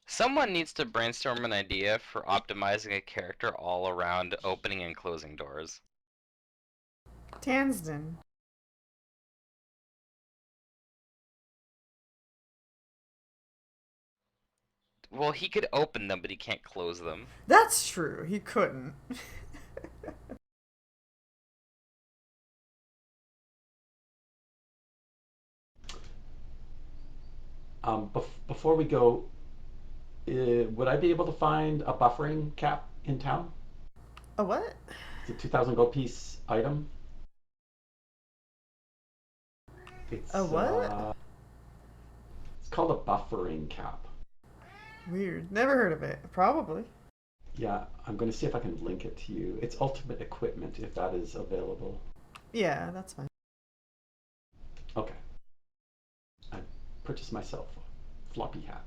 Someone needs to brainstorm an idea for optimizing a character all around opening and closing doors. Tansden. Well, he could open them, but he can't close them. That's true. He couldn't. Before we go, would I be able to find a buffering cap in town? A what? It's a 2,000 gold piece item. It's A what? it's called a buffering cap. Weird. Never heard of it. Probably. Yeah, I'm going to see if I can link it to you. It's ultimate equipment if that is available. Yeah, that's fine. Okay. I purchased myself a floppy hat.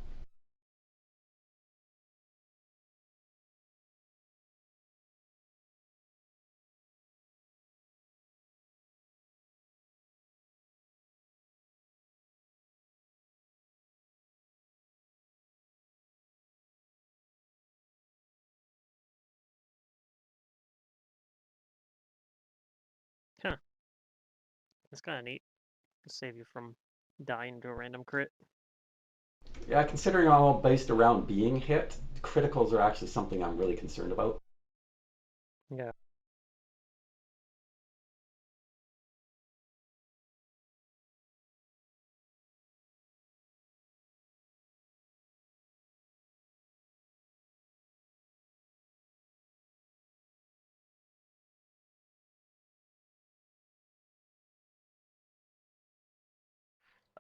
Huh. That's kind of neat. To save you from dying to a random crit. Yeah, considering I'm all based around being hit, criticals are actually something I'm really concerned about. Yeah.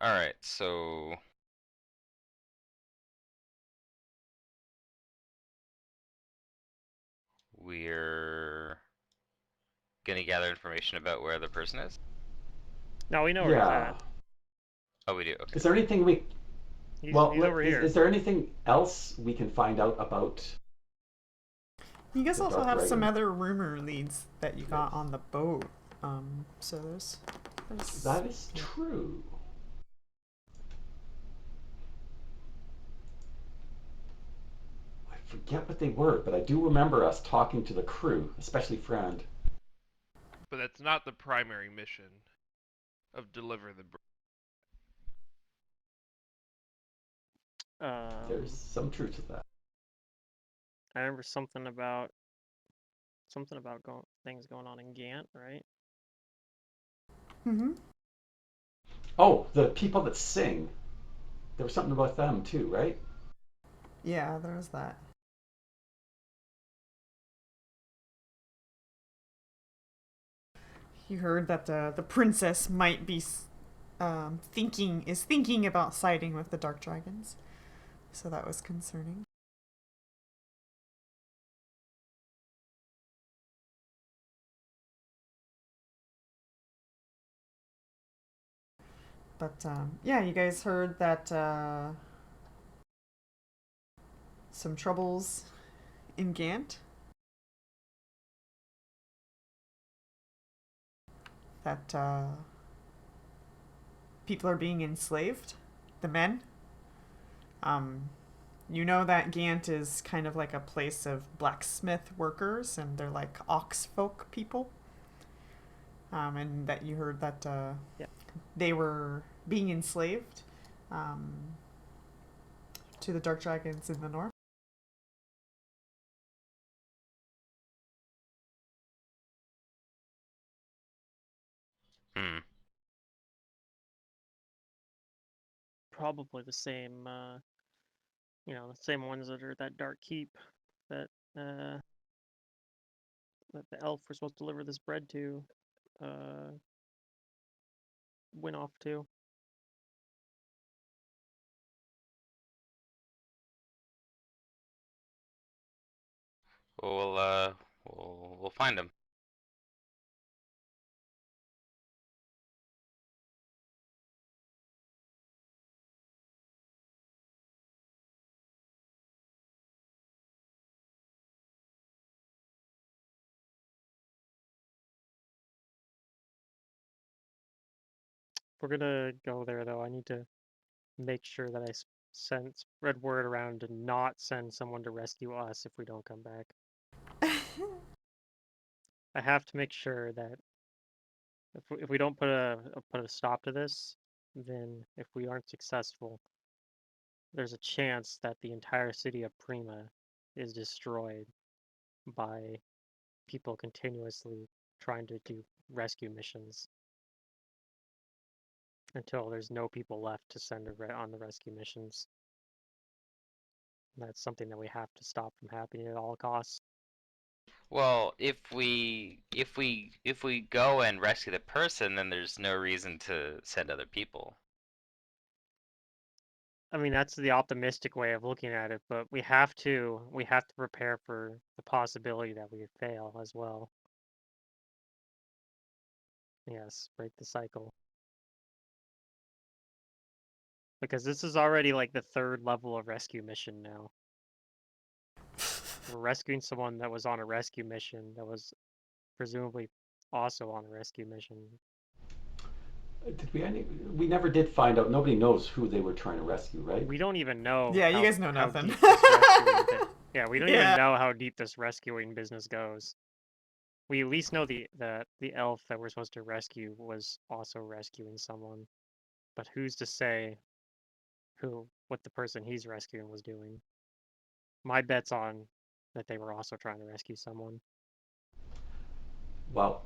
Alright, so we're gonna gather information about where the person is? No, we know where he's Yeah. at. Oh, we do, okay. Is there anything we... He's Well, over here. is there anything else we can find out about You guys the also Dark have some Dragon? other rumor leads that you got on the boat. So there's That is true. I forget what they were, but I do remember us talking to the crew, especially Friend. But that's not the primary mission of deliver the. There's some truth to that. I remember something about things going on in Gant, right? Mm-hmm. Oh, the people that sing. There was something about them too, right? Yeah, there's that. You heard that the princess might be thinking about siding with the dark dragons, so that was concerning. But yeah, you guys heard that some troubles in Gant. That people are being enslaved, the men. You know that Gant is kind of like a place of blacksmith workers, and they're like ox folk people. And that you heard that Yeah. they were being enslaved to the dark dragons in the north. Hmm. Probably the same, the same ones that are at that dark keep that that the elf we're supposed to deliver this bread to went off to. We'll find him. If we're gonna go there, though, I need to make sure that I spread word around to not send someone to rescue us if we don't come back. I have to make sure that if we don't put a stop to this, then if we aren't successful, there's a chance that the entire city of Prima is destroyed by people continuously trying to do rescue missions. until there's no people left to send on the rescue missions. That's something that we have to stop from happening at all costs. Well, if we go and rescue the person, then there's no reason to send other people. I mean, that's the optimistic way of looking at it, but we have to prepare for the possibility that we fail as well. Yes, break the cycle. Because this is already like the 3rd level of rescue mission now. We're rescuing someone that was on a rescue mission that was presumably also on a rescue mission. We never did find out. Nobody knows who they were trying to rescue, right? We don't even know. Yeah, you how, guys know how nothing. deep this rescuing yeah, we don't even Yeah. know how deep this rescuing business goes. We at least know the elf that we're supposed to rescue was also rescuing someone, but who's to say what the person he's rescuing was doing? My bet's on that they were also trying to rescue someone. Well,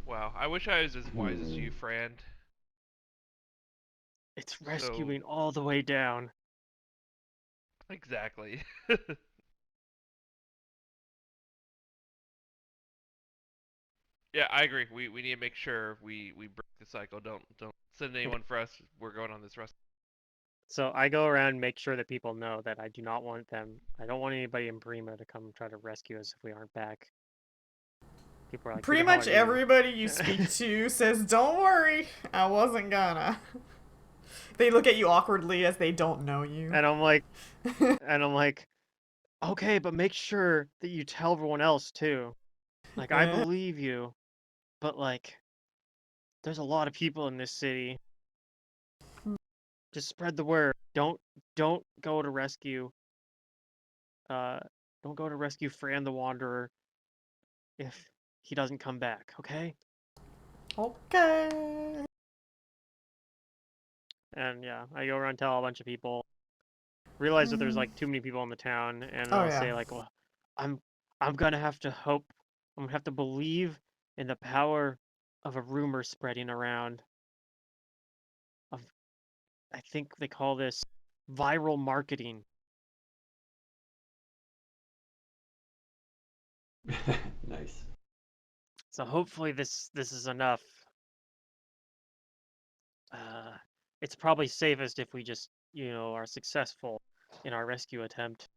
Wow, I wish I was as wise as you, Fran. It's rescuing all the way down. Exactly. Yeah, I agree. We need to make sure we break the cycle. Don't send anyone for us. We're going on this rescue. So I go around and make sure that people know that I do not want them. I don't want anybody in Prima to come try to rescue us if we aren't back. People are like, Pretty much everybody you speak to says, "Don't worry, I wasn't gonna." They look at you awkwardly as they don't know you. And I'm like, okay, but make sure that you tell everyone else too. Like, I believe you, but like, there's a lot of people in this city. Just spread the word. Don't go to rescue. Don't go to rescue Fran the Wanderer if he doesn't come back. Okay. Okay. And yeah, I go around and tell a bunch of people. Realize that there's like too many people in the town, and I'll say like, well, I'm gonna have to hope. I'm gonna have to believe in the power of a rumor spreading around. I think they call this viral marketing. Nice. So hopefully this is enough. It's probably safest if we just, are successful in our rescue attempt.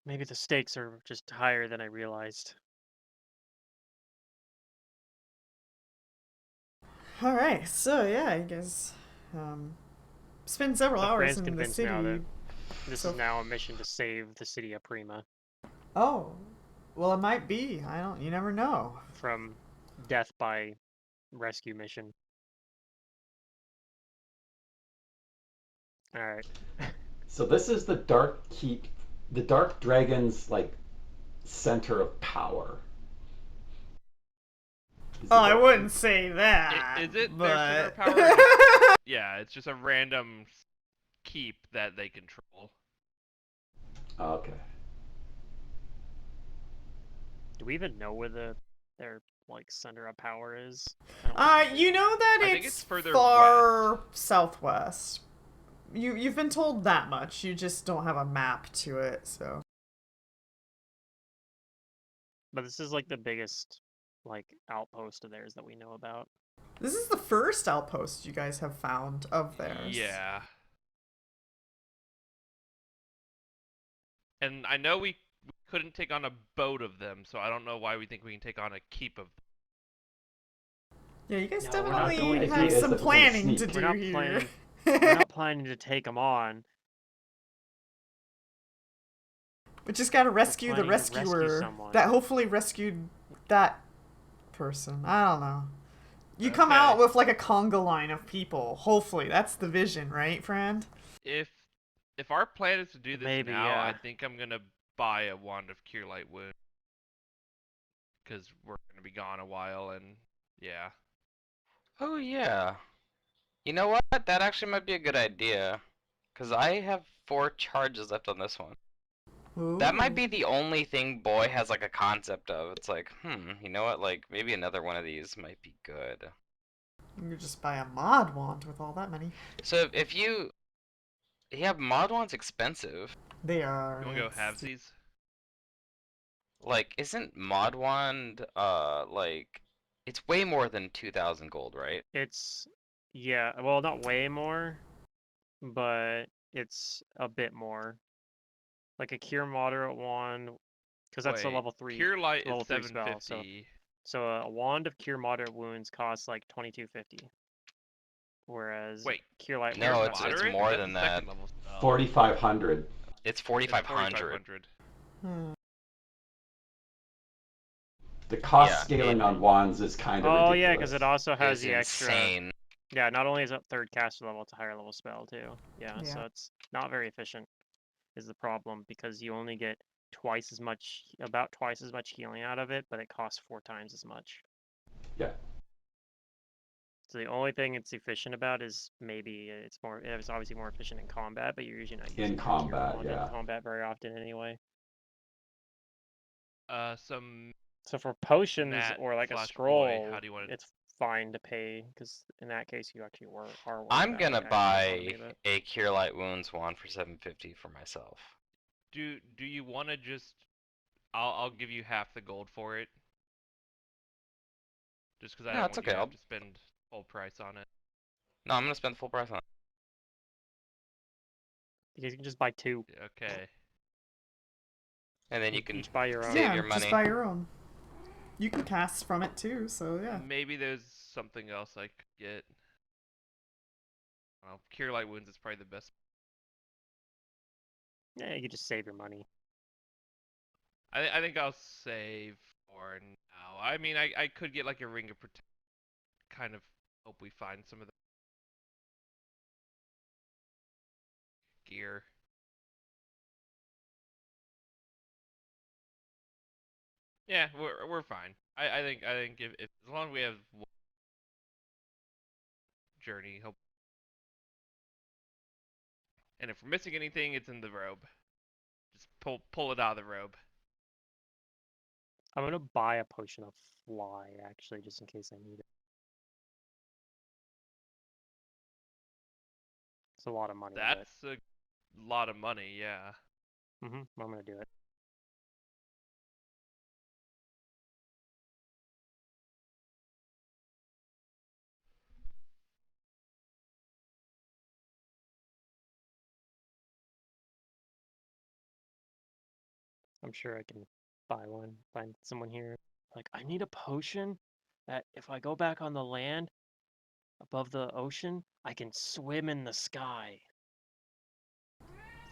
Maybe the stakes are just higher than I realized. All right, so yeah, I guess spend several hours in the city. Now that this is now a mission to save the city of Prima. Oh, well, it might be. You never know. From death by rescue mission. All right. So this is the Dark Keep, the Dark Dragon's like center of power. I wouldn't say that. Is it but... their center of power? Yeah, it's just a random keep that they control. Okay. Do we even know where their like center of power is? You know that I think it's further far west. southwest. You've been told that much. You just don't have a map to it, so. But this is like the biggest like outpost of theirs that we know about. This is the first outpost you guys have found of theirs. Yeah. And I know we couldn't take on a boat of them, so I don't know why we think we can take on a keep of them. Yeah, you guys definitely have some planning to do here. We're not planning to take them on. We just gotta rescue the rescuer that hopefully rescued that person. I don't know. You come out with like a conga line of people. Hopefully, that's the vision, right, friend? If our plan is to do this now, I think I'm gonna buy a wand of cure light wound because we're gonna be gone a while, and yeah. Oh yeah. You know what? That actually might be a good idea, because I have 4 charges left on this one. That might Ooh. be the only thing Boy has like a concept of. It's like, you know what? Like maybe another one of these might be good. You could just buy a mod wand with all that money. So if you mod one's expensive. They are. You wanna go It's- halvesies? Like, isn't mod wand like it's way more than 2,000 gold, right? It's yeah, well, not way more, but it's a bit more. Like a cure moderate wand, because that's a Wait, level 3. Cure Light level is 3 spell, 750. So a wand of cure moderate wounds costs like 2250, whereas Wait, cure light No, wounds it's moderate? more That's than a second that. level spell. 4,500. It's It's 4,500. 4,500. Hmm. The cost Yeah, scaling it- on wands is kind of Oh ridiculous. yeah, because it also has Is the extra. insane. Yeah, not only is it third caster level, it's a higher level spell too. Yeah, Yeah. so it's not very efficient. Is the problem because you only get about twice as much healing out of it, but it costs 4 times as much. Yeah. So the only thing it's efficient about is maybe it's obviously more efficient in combat, but you're usually not using your cure combat, wand yeah. in combat very often anyway. Some So for potions Nat or like a slash scroll, Boy, how do you want to? it's fine to pay because in that case you actually are worth I'm that gonna extra buy economy, but a Cure Light Wounds wand for 750 for myself. Do you want to just? I'll give you half the gold for it. Just because I No, don't it's want you okay. to have to spend full price on it. No, I'm gonna spend the full price on it. because you can just buy 2. Okay. And then you can each buy your own. save Yeah, your money. just buy your own. You can cast from it too, so yeah. Maybe there's something else I could get. Well, Cure Light Wounds is probably the best. Yeah, you can just save your money. I think I'll save for now. I mean, I could get like a Ring of Protection. Kind of hope we find some of the gear. Yeah, we're fine. I think if as long as we have one journey, hope. And if we're missing anything, it's in the robe. Just pull it out of the robe. I'm gonna buy a potion of fly actually, just in case I need it. It's a lot of money. That's a lot of money, yeah. I'm gonna do it. I'm sure I can buy one. Find someone here. Like, I need a potion that if I go back on the land above the ocean, I can swim in the sky.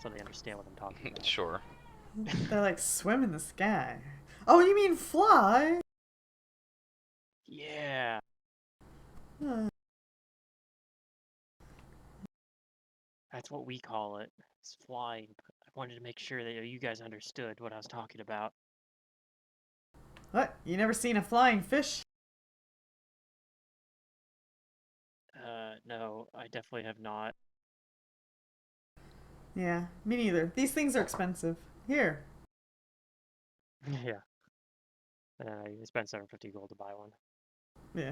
So they understand what I'm talking about. Sure. They're like swim in the sky. Oh, you mean fly? Yeah. Uh, That's what we call it. It's flying. But I wanted to make sure that you guys understood what I was talking about. what? You never seen a flying fish? No, I definitely have not. Yeah, me neither. These things are expensive. Here. Yeah. You spent 750 gold to buy one. Yeah.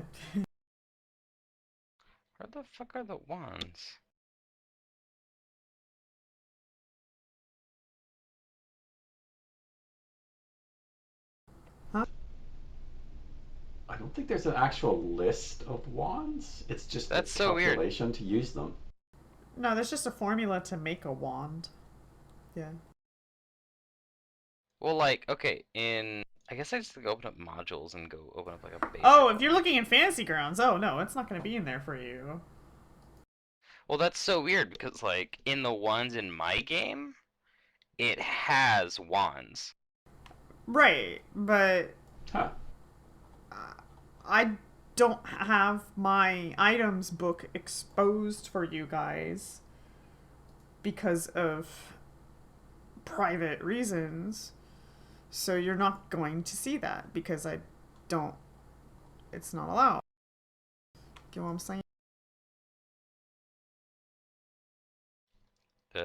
Where the fuck are the wands? I don't think there's an actual list of wands. It's just That's a so weird. calculation to use them. No, there's just a formula to make a wand. Yeah. Well, like, okay, I guess I just go open up modules and go open up like a basic. Oh, if you're looking in Fantasy Grounds, oh no, it's not going to be in there for you. Well, that's so weird because, like, in the ones in my game, it has wands. Right, but Huh. I don't have my items book exposed for you guys because of private reasons. So you're not going to see that because I don't. It's not allowed. Get what I'm saying?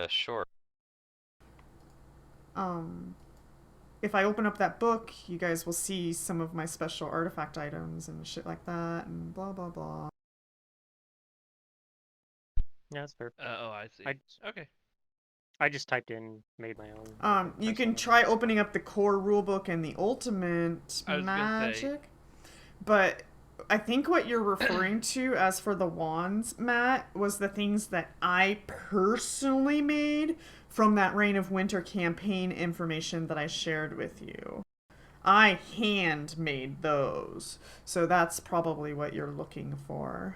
Sure. if I open up that book, you guys will see some of my special artifact items and shit like that, and blah blah blah. Yeah, that's fair. Oh, I see. Okay. I just typed in, made my own. You I saw can that. try opening up the core rulebook and the ultimate I was gonna say- magic, but I think what you're referring to as for the wands, Matt, was the things that I personally made from that Reign of Winter campaign information that I shared with you. I hand made those, so that's probably what you're looking for.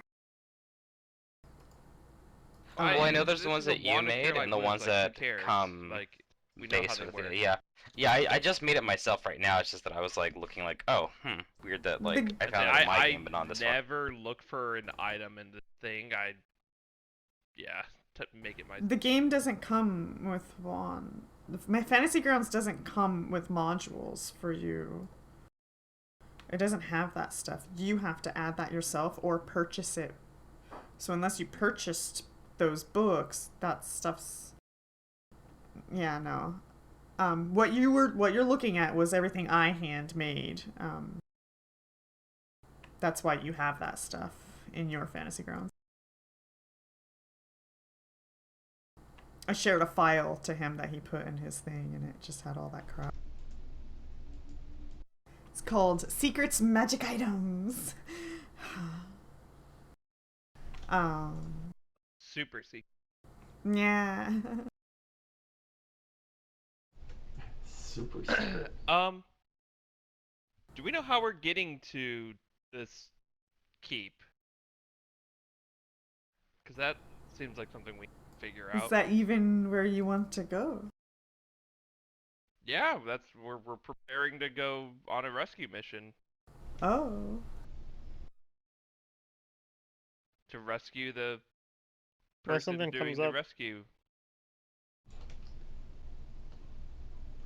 Well, I know This there's the is ones a that you wand of made Cure Light and the Wounds, ones like, who that cares? come Like, we know how based they with work. it. Yeah. Yeah, I just made it myself right now. It's just that I was like looking like, oh, weird that like I found it in my game but not in this one. I never look for an item in the thing. To make it myself. The game doesn't come with wand. My Fantasy Grounds doesn't come with modules for you. It doesn't have that stuff. You have to add that yourself or purchase it. So unless you purchased those books, that stuff's... Yeah, no. What you're looking at was everything I handmade. That's why you have that stuff in your Fantasy Grounds. I shared a file to him that he put in his thing, and it just had all that crap. It's called Secrets Magic Items. Super secret. Yeah. Super secret. Do we know how we're getting to this keep? Because that seems like something we can figure out. Is that even where you want to go? Yeah, we're preparing to go on a rescue mission Oh. to rescue the Well, person something doing comes the up. rescue.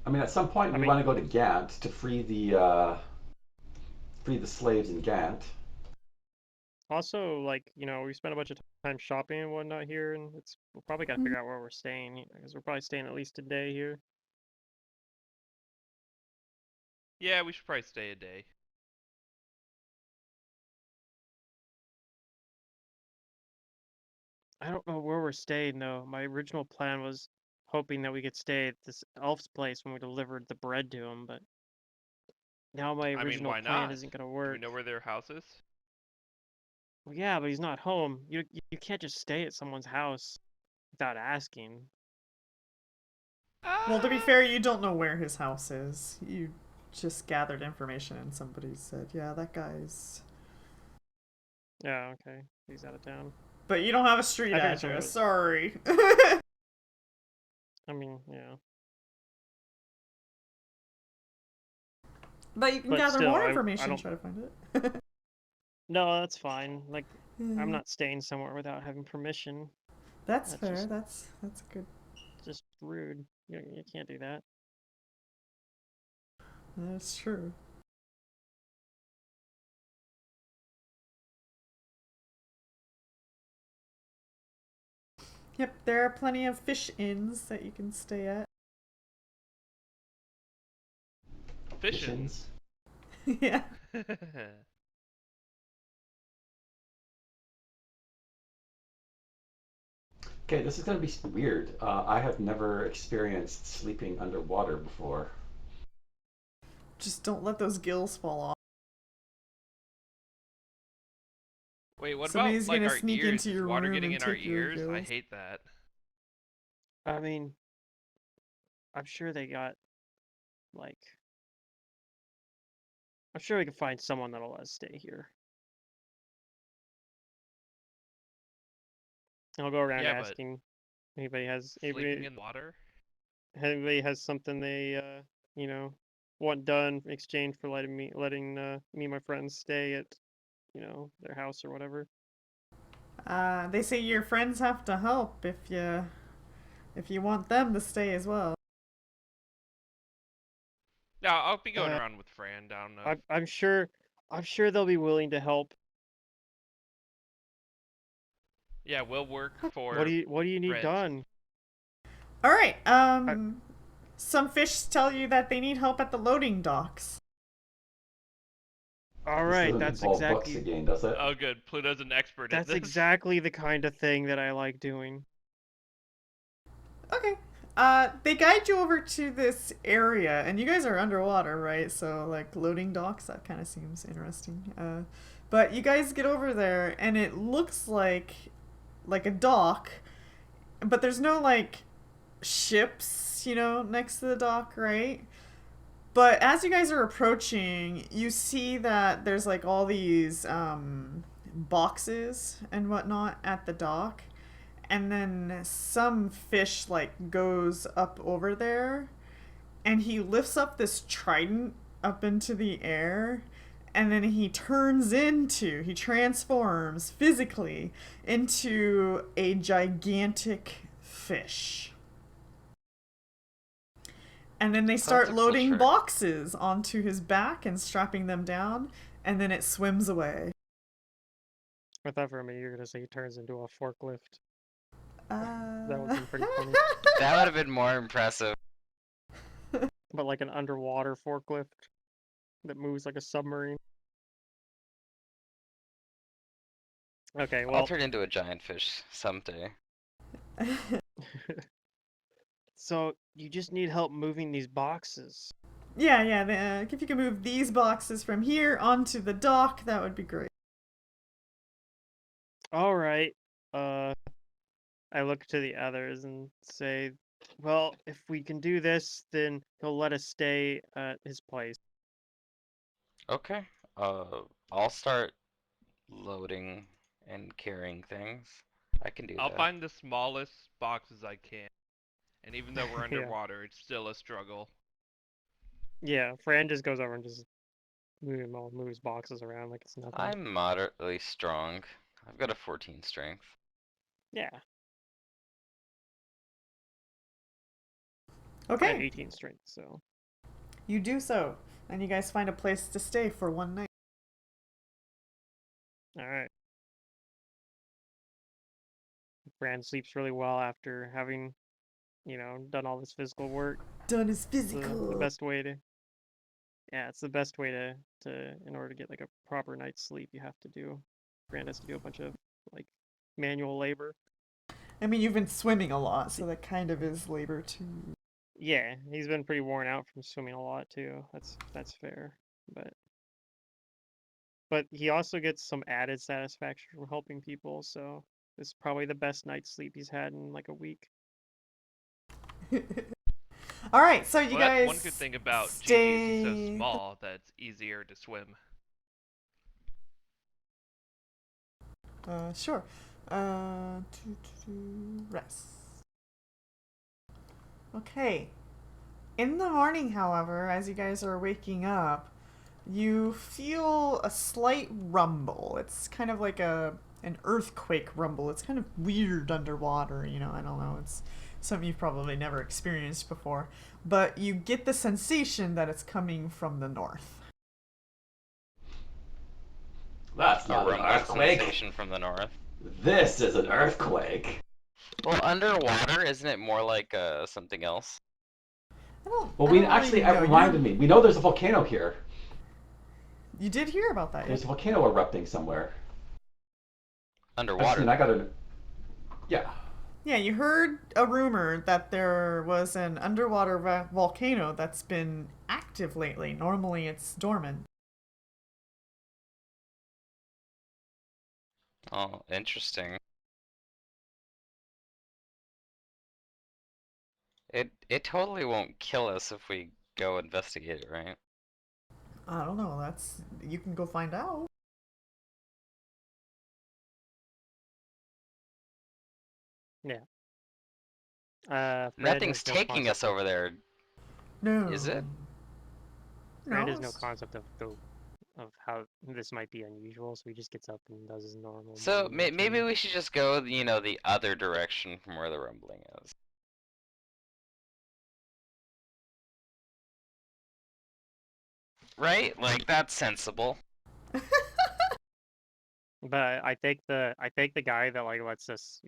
I mean, at some point we want to go to Gant to free the slaves in Gant. Also, like, we spent a bunch of time shopping and whatnot here, and we're probably gotta figure out where we're staying, because we're probably staying at least a day here. Yeah, we should probably stay a day. I don't know where we're staying, though. My original plan was hoping that we could stay at this elf's place when we delivered the bread to him, but now my original why plan not? isn't gonna Do work. we know where their house is? Well, yeah, but he's not home. You can't just stay at someone's house without asking. Well, to be fair, you don't know where his house is. You just gathered information and somebody said, yeah, that guy's... Yeah, okay. He's out of town. But you don't have a street I figured somebody address, was- sorry. I mean, yeah. But you can But gather still, more I information and don't- try to find it. No, that's fine. Like, I'm not staying somewhere without having permission. That's that's fair. just- That's good. Just rude. You can't do that. That's true. Yep, there are plenty of fish inns that you can stay at. Fishins. Yeah. Okay, this is going to be weird. I have never experienced sleeping underwater before. Just don't let those gills fall off. Wait, what Somebody's about like gonna our sneak ears? into Is your water room getting and in our take your ears? I gills. hate that. I mean, I'm sure they got, like... I'm sure we can find someone that'll let us stay here. I'll go around Yeah, but asking anybody has Sleeping in water? anybody has something they want done in exchange for letting me and my friends stay at their house or whatever. They say your friends have to help if you want them to stay as well. Yeah, I'll be going around with Fran down. I'm sure they'll be willing to help. Yeah, we'll work for. What do you need rent. done? All right. some fish tell you that they need help at the loading docks. All This right, doesn't that's involve books exactly again, does it? Oh, good. Pluto's an expert at that's this. exactly the kind of thing that I like doing. Okay. They guide you over to this area, and you guys are underwater, right? So, like, loading docks, that kind of seems interesting. But you guys get over there, and it looks like a dock, but there's no, like, ships, next to the dock, right? But as you guys are approaching, you see that there's, like, all these, boxes and whatnot at the dock, and then some fish like goes up over there, and he lifts up this trident up into the air, and then he transforms physically into a gigantic fish. And then they start Sounds like loading trick. boxes onto his back and strapping them down, and then it swims away. I thought for a minute you were gonna say he turns into a forklift. That would Uh... be pretty funny. That would have been more impressive. But like an underwater forklift that moves like a submarine. Okay, I'll well, turn into a giant fish someday. so you just need help moving these boxes. Yeah. If you can move these boxes from here onto the dock, that would be great. All right. I look to the others and say, well, if we can do this, then he'll let us stay at his place. Okay. I'll start loading and carrying things. I can do I'll that. find the smallest boxes I can. And even though we're Yeah. underwater, it's still a struggle. Yeah, Fran just goes over and just moves boxes around like it's nothing. I'm moderately strong. I've got a 14 strength. Yeah, I have Okay, 18 strength, so. you do so, and you guys find a place to stay for one night. All right. Fran sleeps really well after having, done all this physical work. Done is The physical. best way to. Yeah, it's the best way to in order to get like a proper night's sleep, you have to do. Fran has to do a bunch of like manual labor. I mean, you've been swimming a lot, so that kind of is labor too. Yeah, he's been pretty worn out from swimming a lot too. That's fair, but he also gets some added satisfaction from helping people. So this is probably the best night's sleep he's had in like a week. All right, so you Well, guys that's one good thing about stay. GG is he's so small that it's easier to swim. Sure. Rest. Okay. In the morning, however, as you guys are waking up, you feel a slight rumble. It's kind of like an earthquake rumble. It's kind of weird underwater, I don't know. It's something you've probably never experienced before. But you get the sensation that it's coming from the north. That's A not an rumble earthquake. sensation from the north. This is an earthquake. Well, underwater, isn't it more like something else? Well, I we don't actually, really it know. reminded me. We know there's a volcano here. You did hear about that, There's yeah? a volcano erupting somewhere. Underwater. I got a. Yeah. Yeah, you heard a rumor that there was an underwater volcano that's been active lately. Normally it's dormant. Oh, interesting. It totally won't kill us if we go investigate it, right? I don't know, you can go find out. Yeah. Fran Nothing's has no taking us concept over there, No. is it? Fran No. has no concept of how this might be unusual, so he just gets up and does his normal. So morning maybe routine. we should just go, the other direction from where the rumbling is. Right? Like, that's sensible. But I think the guy that like lets us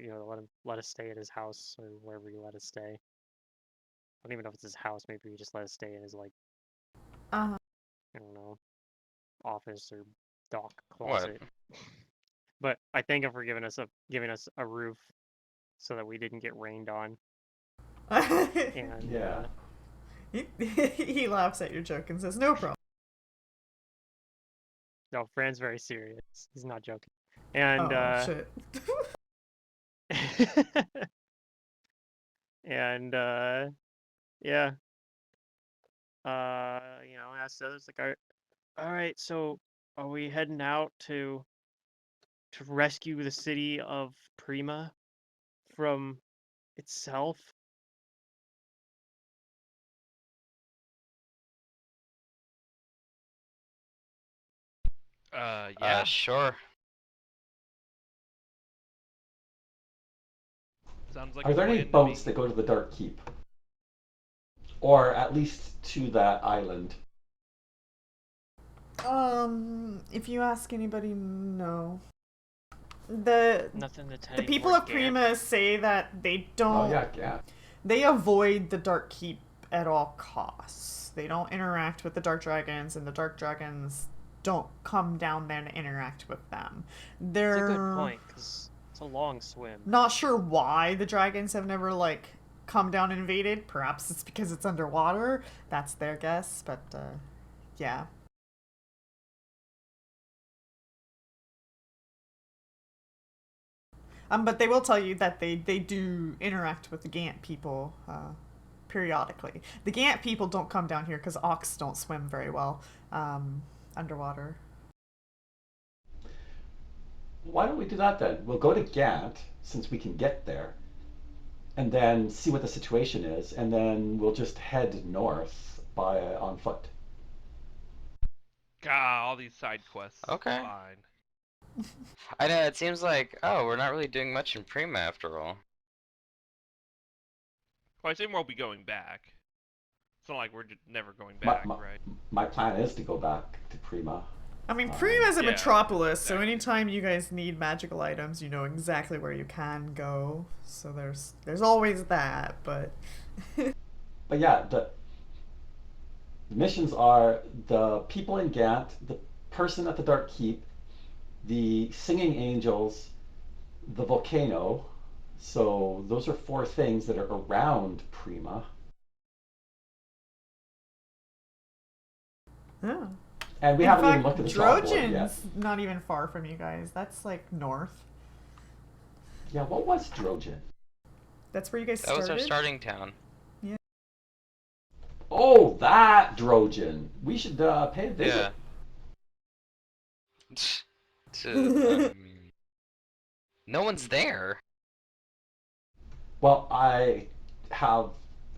let us stay at his house or wherever he let us stay. don't even know if it's his house. Maybe he just let us stay in his, like, Uh, I don't know, office or dock What? closet. But I thank him for giving us a roof so that we didn't get rained on. And Yeah. he laughs at your joke and says, "No problem." no, Fran's very serious. He's not joking. And Oh shit. and yeah. You know, I asked the others like, all right, so are we heading out to rescue the city of Prima from itself? Yeah. Sure. Sounds like Are a there any plan to boats me. that go to the Dark Keep? Or at least to that island? If you ask anybody, no. The Nothing that's the heading people toward of Gant. Prima say that they Oh don't. yeah. They avoid the Dark Keep at all costs. They don't interact with the Dark Dragons, and the Dark Dragons don't come down there to interact with them. That's a good They're point, because it's a long swim. not sure why the dragons have never, like, come down and invaded. Perhaps it's because it's underwater. That's their guess, but, yeah. But they will tell you that they do interact with the Gant people, periodically. The Gant people don't come down here because Ox don't swim very well, underwater. Why don't we do that then? We'll go to Gant, since we can get there, and then see what the situation is, and then we'll just head north on foot. God, all these side quests. Okay. Fine. I know, it seems like, oh, we're not really doing much in Prima after all. Well, I assume we'll be going back. It's not like we're just never going My, back, my, right? my plan is to go back to Prima. I mean, Prima's a Yeah, metropolis, so exactly. anytime you guys need magical items, you know exactly where you can go. So there's always that, but But yeah, the missions are the people in Gant, the person at the Dark Keep, the singing angels, the volcano. So those are 4 things that are around Prima. yeah. And we In haven't even fact, looked at the job board yet. Drojan's not even far from you guys. That's like north. Yeah, what was Drojan? That's where you guys That started. was our starting town. Oh, that Drojan. We should pay a visit. Yeah. No one's there. Well, I have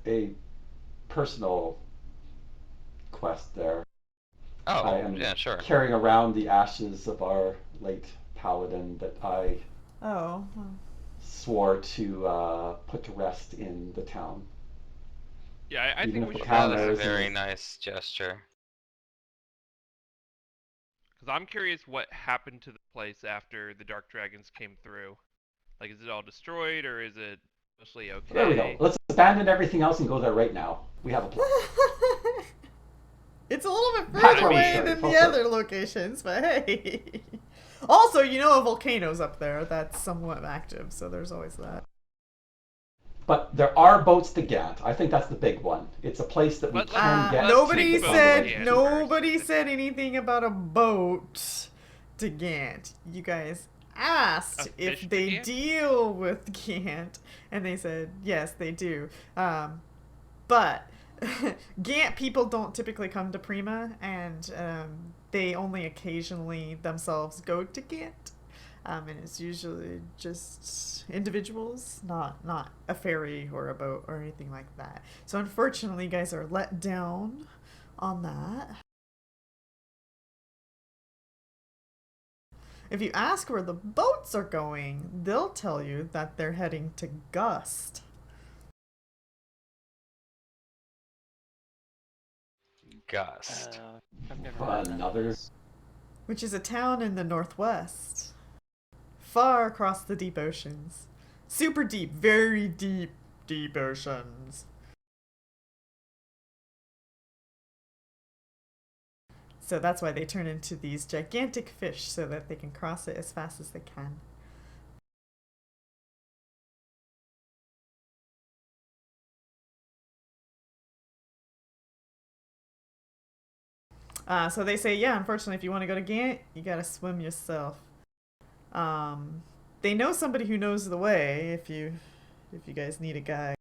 a personal quest there. I Oh, am yeah, sure. carrying around the ashes of our late paladin that I Oh. Well. swore to put to rest in the town. Yeah, I Even think if we the should Well, do that's a that. cameras very and nice gesture. Because I'm curious what happened to the place after the Dark Dragons came through. Like, is it all destroyed, or is it mostly okay? there we go. Let's abandon everything else and go there right now. We have a plan. It's a little bit That's further where we away started, than full the circle. other locations, but hey. Also, you know, a volcano's up there that's somewhat active, so there's always that. But there are boats to Gant. I think that's the big one. It's a place that we Let's can get Nobody take to boats from the said to Gant lake. nobody first. said anything about a boat to Gant. You guys asked A if fish to they Gant? deal with Gant, and they said yes, they do. But Gant people don't typically come to Prima, and they only occasionally themselves go to Gant. And it's usually just individuals, not a ferry or a boat or anything like that. So unfortunately, you guys are let down on that. If you ask where the boats are going, they'll tell you that they're heading to Gust. Gust. I've never heard of that Another. place. Which is a town in the northwest, far across the deep oceans. Super deep, very deep, deep oceans. So that's why they turn into these gigantic fish so that they can cross it as fast as they can. So they say, yeah, unfortunately, if you want to go to Gant, you gotta swim yourself. They know somebody who knows the way if you guys need a guide.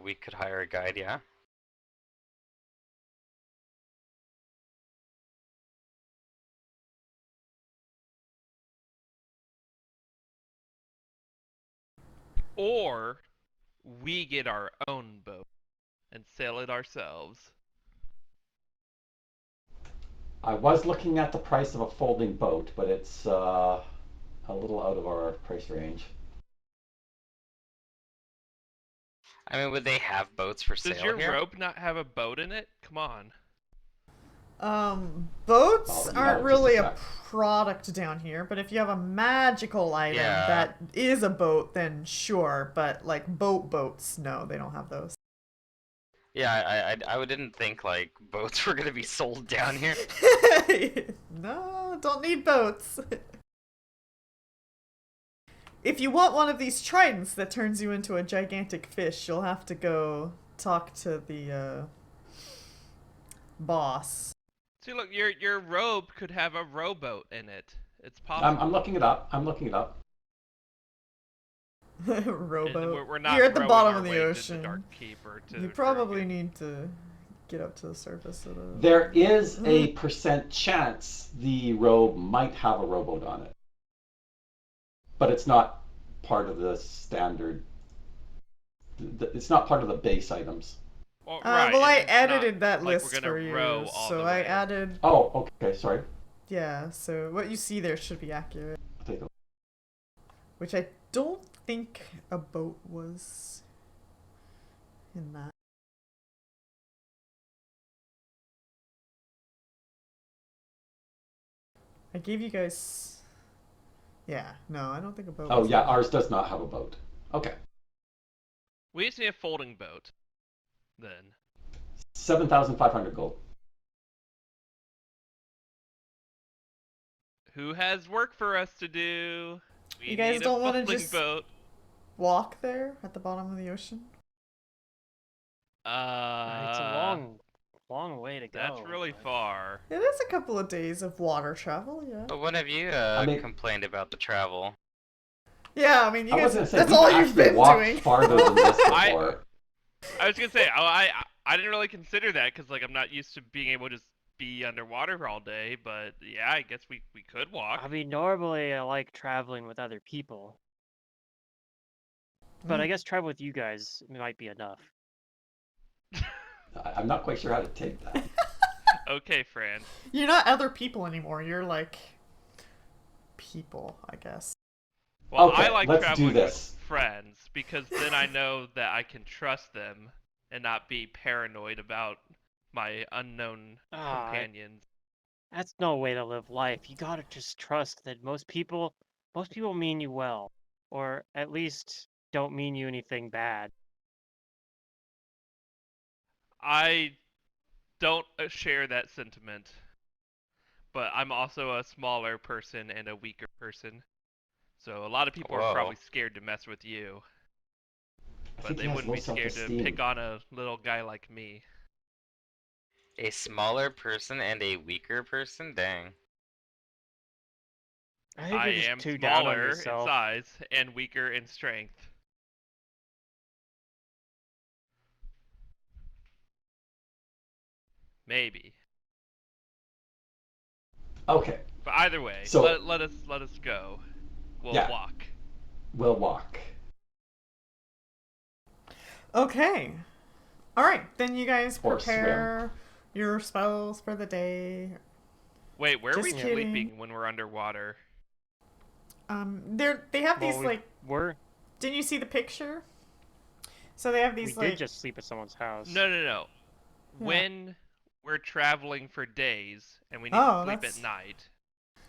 We could hire a guide, yeah. Or we get our own boat and sail it ourselves. I was looking at the price of a folding boat, but it's a little out of our price range. I mean, would they have boats for Does sale your here? rope not have a boat in it? Come on. Boats Oh, aren't just really a a sec. product down here, but if you have a magical item Yeah. that is a boat, then sure. But like boats, no, they don't have those. Yeah, I didn't think like boats were gonna be sold down here. No, don't need boats. If you want one of these tridents that turns you into a gigantic fish, you'll have to go talk to the boss. See, look, your rope could have a rowboat in it. It's possible. I'm looking it up. I'm looking it up. Rowboat. We're not You're at the rowing bottom our of the way to ocean. the Dark Keep or to You probably Drogon. need to get up to the surface of the... There is a % chance the robe might have a rowboat on it, but it's not part of the standard. It's not part of the base items. Well, right, well, and I it's not edited that like list we're gonna for you, row all so the I way. added... Oh, okay, sorry. Yeah, so what you see there should be accurate. I'll take a look. Which I don't think a boat was in that. I gave you guys... Yeah, no, I don't think a boat Oh was yeah, in that. ours does not have a boat. Okay. We just need a folding boat. Then 7,500 gold. who has work for us to do? We You guys need don't a wanna folding just- boat. Walk there at the bottom of the ocean? It's a long way to go. That's really but- far. It is a couple of days of water travel, yeah. But when have you complained about the travel? Yeah, I mean, you I was guys, gonna say, that's we've all you've actually been walked doing. farther than this before. I was gonna say, I didn't really consider that because like I'm not used to being able to just be underwater all day. But yeah, I guess we could walk. I mean, normally I like traveling with other people, but I guess travel with you guys might be enough. I'm not quite sure how to take that. Okay, Fran. You're not other people anymore, you're like... people, I guess. Well, Okay, I like let's do traveling this. with friends because then I know that I can trust them and not be paranoid about my unknown Ah, companions. That's no way to live life. You gotta just trust that most people mean you well, or at least don't mean you anything bad. I don't share that sentiment, but I'm also a smaller person and a weaker person. So a lot of people are probably Whoa. scared to mess with you, I but think they he has wouldn't low be scared to self-esteem. pick on a little guy like me. A smaller person and a weaker person? Dang. I think I you're just am too down on smaller in yourself. size and weaker in strength. Maybe. Okay, But either way, So- let us go. We'll Yeah. walk. we'll walk. Okay. Alright, then you guys Or prepare your spells for the day. Wait, where are we Just kidding. sleeping when we're underwater? They have these, Well, like... we're Didn't you see the picture? So they have we these, did like... just sleep at someone's house. No. Yeah. When we're traveling for days and we need Oh, to sleep that's- at night,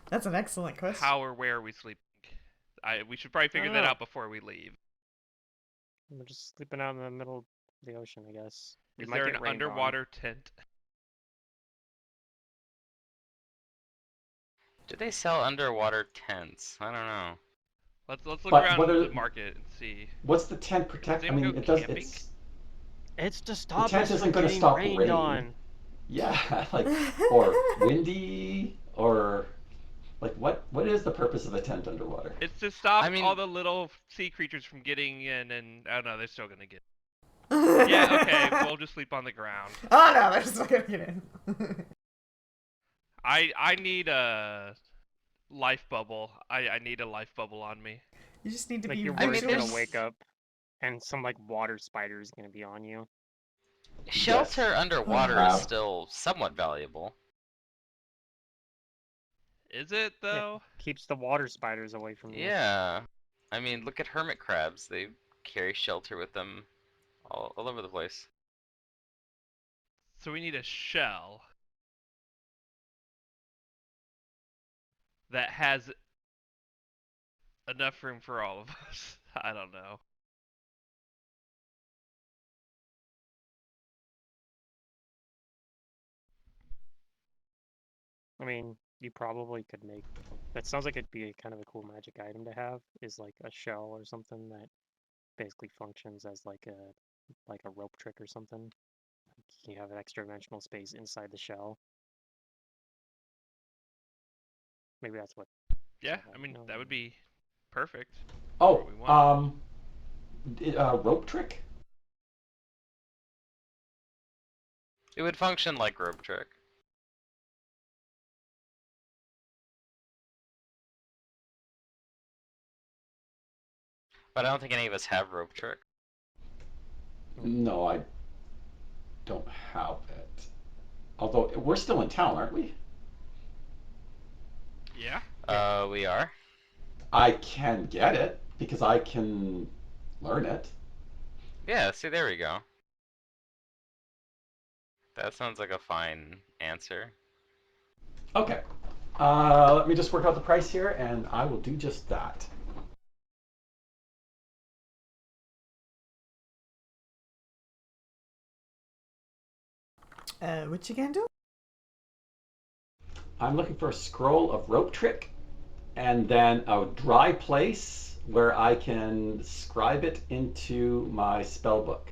That's an excellent question. how or where are we sleeping? We should probably figure that know. out before we leave. We're just sleeping out in the middle the ocean, I guess. You Is might there get an rained on. underwater tent? Do they sell underwater tents? I don't know. Let's look But what around are the market and see. what's the tent Does protect? I anyone mean, go it does. camping? It's to The stop tent us isn't from going to getting stop rained rain. on. Yeah, like or windy or like what is the purpose of a tent underwater? It's to stop I mean- all the little sea creatures from getting in, and I don't know, they're still gonna get. Yeah, okay, we'll just sleep on the ground. Oh no, they're just not gonna get in. I need a life bubble. I need a life bubble on me. You just need to Like be you're I mean, worried you're vigilant. gonna there's- wake up and some like water spider is gonna be on you. Shelter Yes. underwater Crab. is still somewhat valuable. Is it though? Keeps the water spiders away from you. Yeah. I mean, look at hermit crabs. They carry shelter with them all over the place. So we need a shell that has enough room for all of us. I don't know. I mean, you probably could make. That sounds like it'd be kind of a cool magic item to have. Is like a shell or something that basically functions as like a rope trick or something. Like you have an extra dimensional space inside the shell. Maybe that's what. Yeah, so I mean no, that would be perfect. Oh, What we want. rope trick. It would function like rope trick. But I don't think any of us have rope trick. No, I don't have it. Although we're still in town, aren't we? Yeah. We are. I can get it because I can learn it. Yeah, see, there we go. That sounds like a fine answer. Okay. Let me just work out the price here, and I will do just that. What you gonna do? I'm looking for a scroll of rope trick, and then a dry place where I can scribe it into my spell book.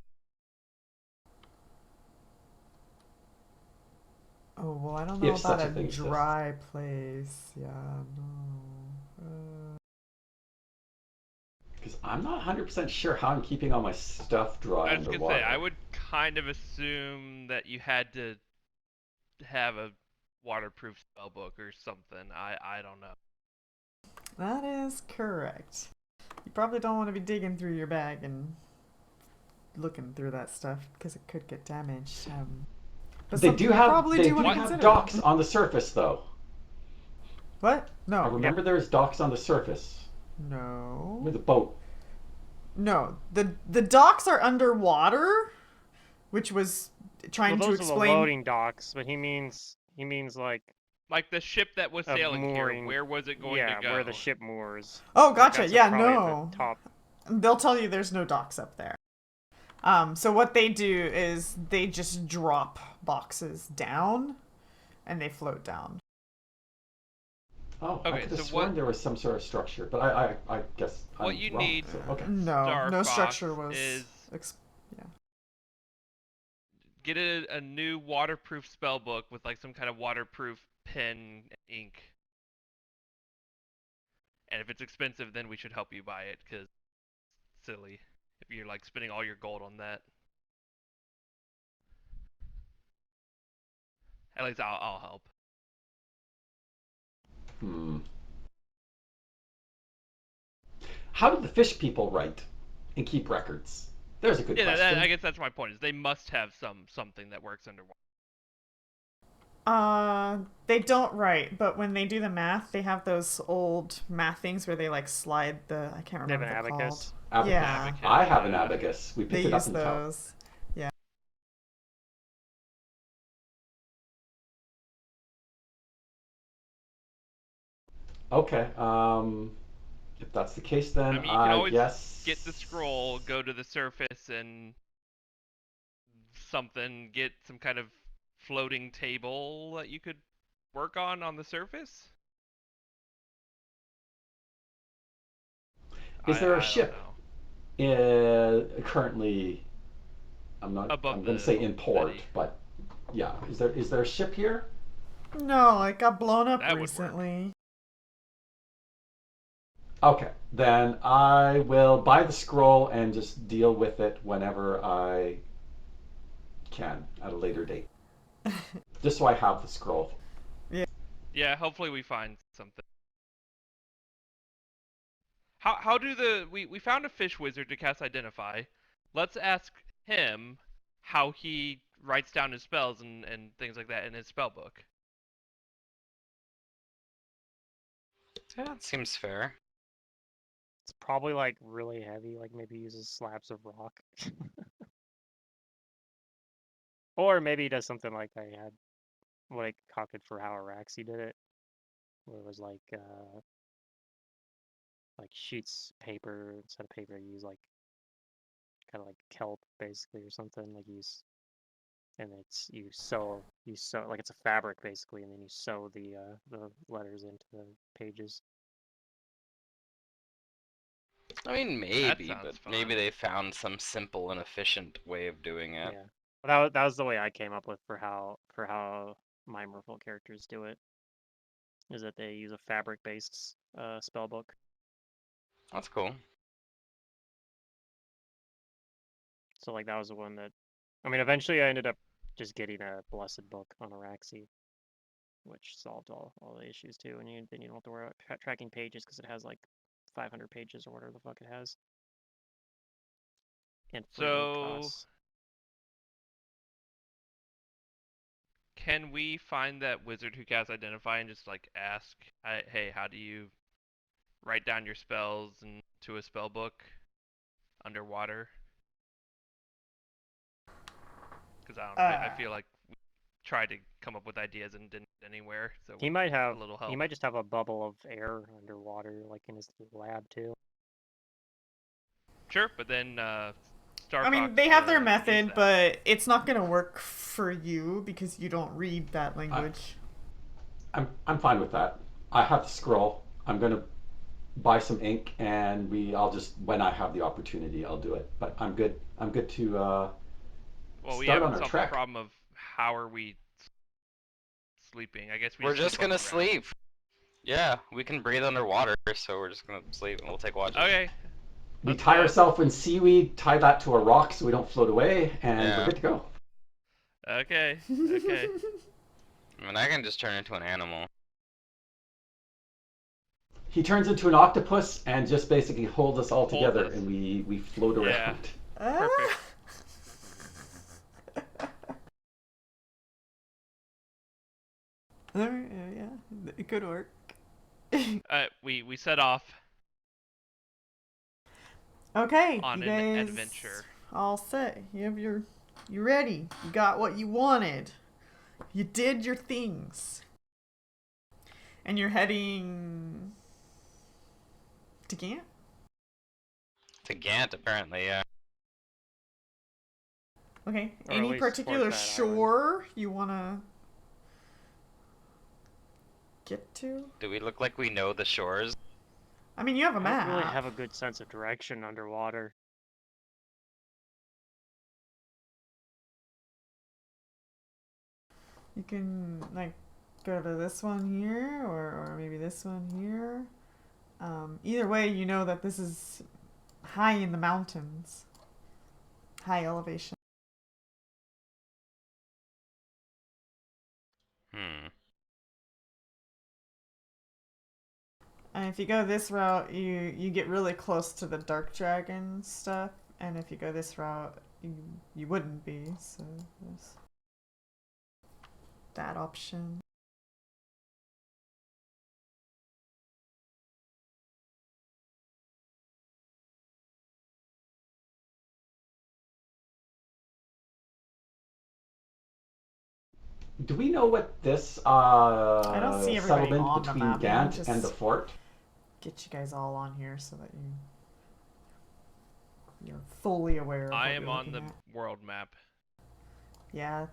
Oh well, I don't know If about such a a thing exists. dry place. Yeah, no. Because I'm not 100% sure how I'm keeping all my stuff dry I was gonna underwater. say I would kind of assume that you had to have a waterproof spellbook or something. I don't know. That is correct. You probably don't want to be digging through your bag and looking through that stuff because it could get damaged. But They something do you have probably they do want do to have consider. docks on the surface though. What? I No. remember there's docks on the surface No. with a boat. No. The docks are underwater, which was trying Well, to those are the explain. loading docks, but he means Like the ship that was A sailing mooring. here, where was it going yeah, to go? where the ship moors. Oh, Like, gotcha. that's Yeah, probably at no. the top. They'll tell you there's no docks up there. So what they do is they just drop boxes down, and they float down. Oh, I Okay, could have so sworn what- there was some sort of structure, but I guess What I'm you wrong, need- so, okay. No, Star no Fox structure was. is Yeah. get a new waterproof spellbook with like some kind of waterproof pen and ink. And if it's expensive, then we should help you buy it because silly if you're like spending all your gold on that. At least I'll help. How did the fish people write and keep records? There's a good Yeah, question. I guess that's my point. Is they must have something that works underwater. They don't write, but when they do the math, they have those old math things where they like slide the. I can't They have remember an what they're abacus. called. Abacus. Yeah, Abacus. I have an Yeah. abacus. We they picked it up use in town. those. Yeah. Okay. If that's the case, then I mean, you can always guess get the scroll, go to the surface, and something, get some kind of floating table that you could work on the surface? Is there a I don't ship know. currently? I'm Above going to the say in port, jetty. but yeah. Is there a ship here? No, it got blown up That would work. recently. Okay, then I will buy the scroll and just deal with it whenever I can at a later date. Just so I have the scroll. Yeah, hopefully we find something. How do we found a fish wizard to cast Identify. Let's ask him how he writes down his spells and things like that in his spell book. Yeah, that seems fair. It's probably like really heavy, like maybe uses slabs of rock. Or maybe he does something like I had, what I copied for how Araxi did it, where it was like sheets paper instead of paper. You use like kind of like kelp basically or something. Like and it's you sew like it's a fabric basically, and then you sew the letters into the pages. I mean, That maybe, sounds but fun. maybe they found some simple and efficient way of doing it. Yeah, but that was the way I came up with for how my merfolk characters do it. Is that they use a fabric based spell book. That's cool. So like that was the one that, I mean, eventually I ended up just getting a blessed book on Araxi, which solved all the issues too. And then you don't have to worry about tracking pages because it has like 500 pages or whatever the fuck it has. And free ink So costs. can we find that wizard who casts Identify and just like ask, hey, how do you write down your spells into a spell book underwater? Because I feel like we tried to come up with ideas and didn't get anywhere. So He might a little help. he might just have a bubble of air underwater, like in his lab too. Sure, but then Star I mean, Fox, they have their use method, that. but it's not going to work for you because you don't read that language. I'm fine with that. I have the scroll. I'm going to buy some ink, and I'll just when I have the opportunity, I'll do it. But I'm good. I'm good to Well, we start on haven't our solved trek. the problem of how are we sleeping. I guess we We're just sleep on gonna the ground. sleep. Yeah, we can breathe underwater, so we're just gonna sleep and we'll take watches. Okay. We Let's tie do it. ourselves in seaweed, tie that to a rock so we don't float away, and Yeah. we're good to go. Okay. Okay. I mean, I can just turn into an animal. He turns into an octopus and just basically holds us all Holds together, us. and we float Yeah. around. Perfect. Alright, yeah, it could work. We set off Okay, on you an guys adventure. all set. You ready. You got what you wanted. You did your things. And you're heading to Gant? To Gant, apparently, yeah. Okay. Or at Any least particular towards that shore you want to get to? Do we look like we know the shores? I mean, you have a I map. don't really have a good sense of direction underwater. You can, like, go to this one here, or maybe this one here. Either way, you know that this is high in the mountains. High elevation. And if you go this route, you get really close to the dark dragon stuff. And if you go this route, you wouldn't be. So there's that option. Do we know what this I don't see everybody settlement on the between map. Gant Just and the fort? get you guys all on here so that you're fully aware of I what am you're on looking the at. world map. yeah,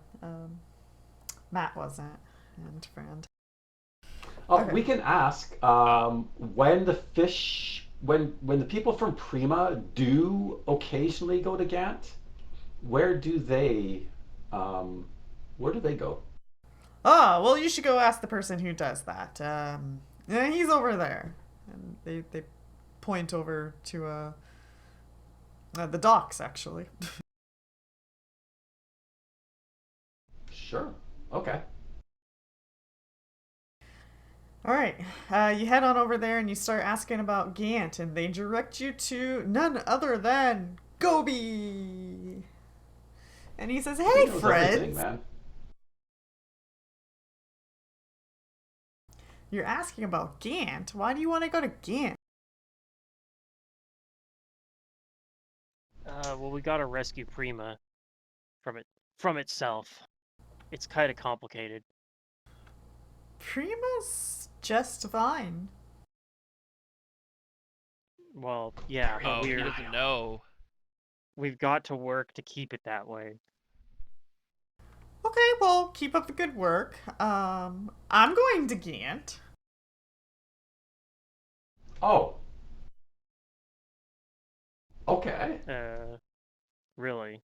Matt wasn't, and friend. Oh, Okay. we can ask when when the people from Prima do occasionally go to Gant, where do they where do they go? Oh, well, you should go ask the person who does that. Yeah, he's over there, and they point over to the docks actually. Sure. Okay. All right, you head on over there and you start asking about Gant, and they direct you to none other than Gobi. And he says, He "Hey, knows everything, friends, man. you're asking about Gant. Why do you want to go to Gant?" Well, we gotta rescue Prima from itself. It's kind of complicated. Prima's just fine. Well, yeah, but Oh, he doesn't know. we've got to work to keep it that way. Okay, well, keep up the good work. I'm going to Gant. Oh. Okay. Really.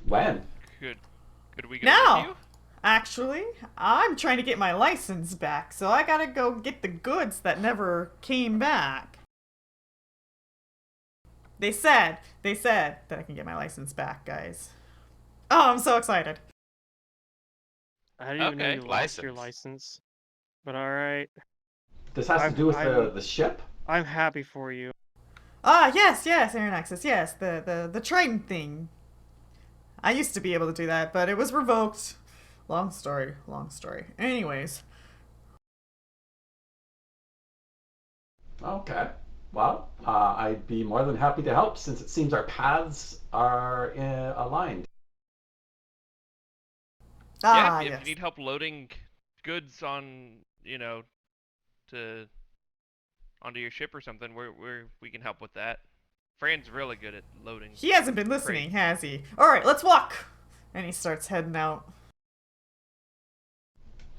When? Could we go Now! with you? Actually, I'm trying to get my license back, so I gotta go get the goods that never came back. They said that I can get my license back, guys. Oh, I'm so excited. I didn't even know Okay, you lost your license. license. But alright. This has to do with the ship? I'm happy for you. Ah, yes, Aaron Access, yes, the Triton thing. I used to be able to do that, but it was revoked. Long story. Anyways. Okay. Well, I'd be more than happy to help since it seems our paths are aligned. Ah, Yeah, if yes. you need help loading goods on, to onto your ship or something, we can help with that. Fran's really good at loading. He hasn't been listening, crates. has he? Alright, let's walk! And he starts heading out.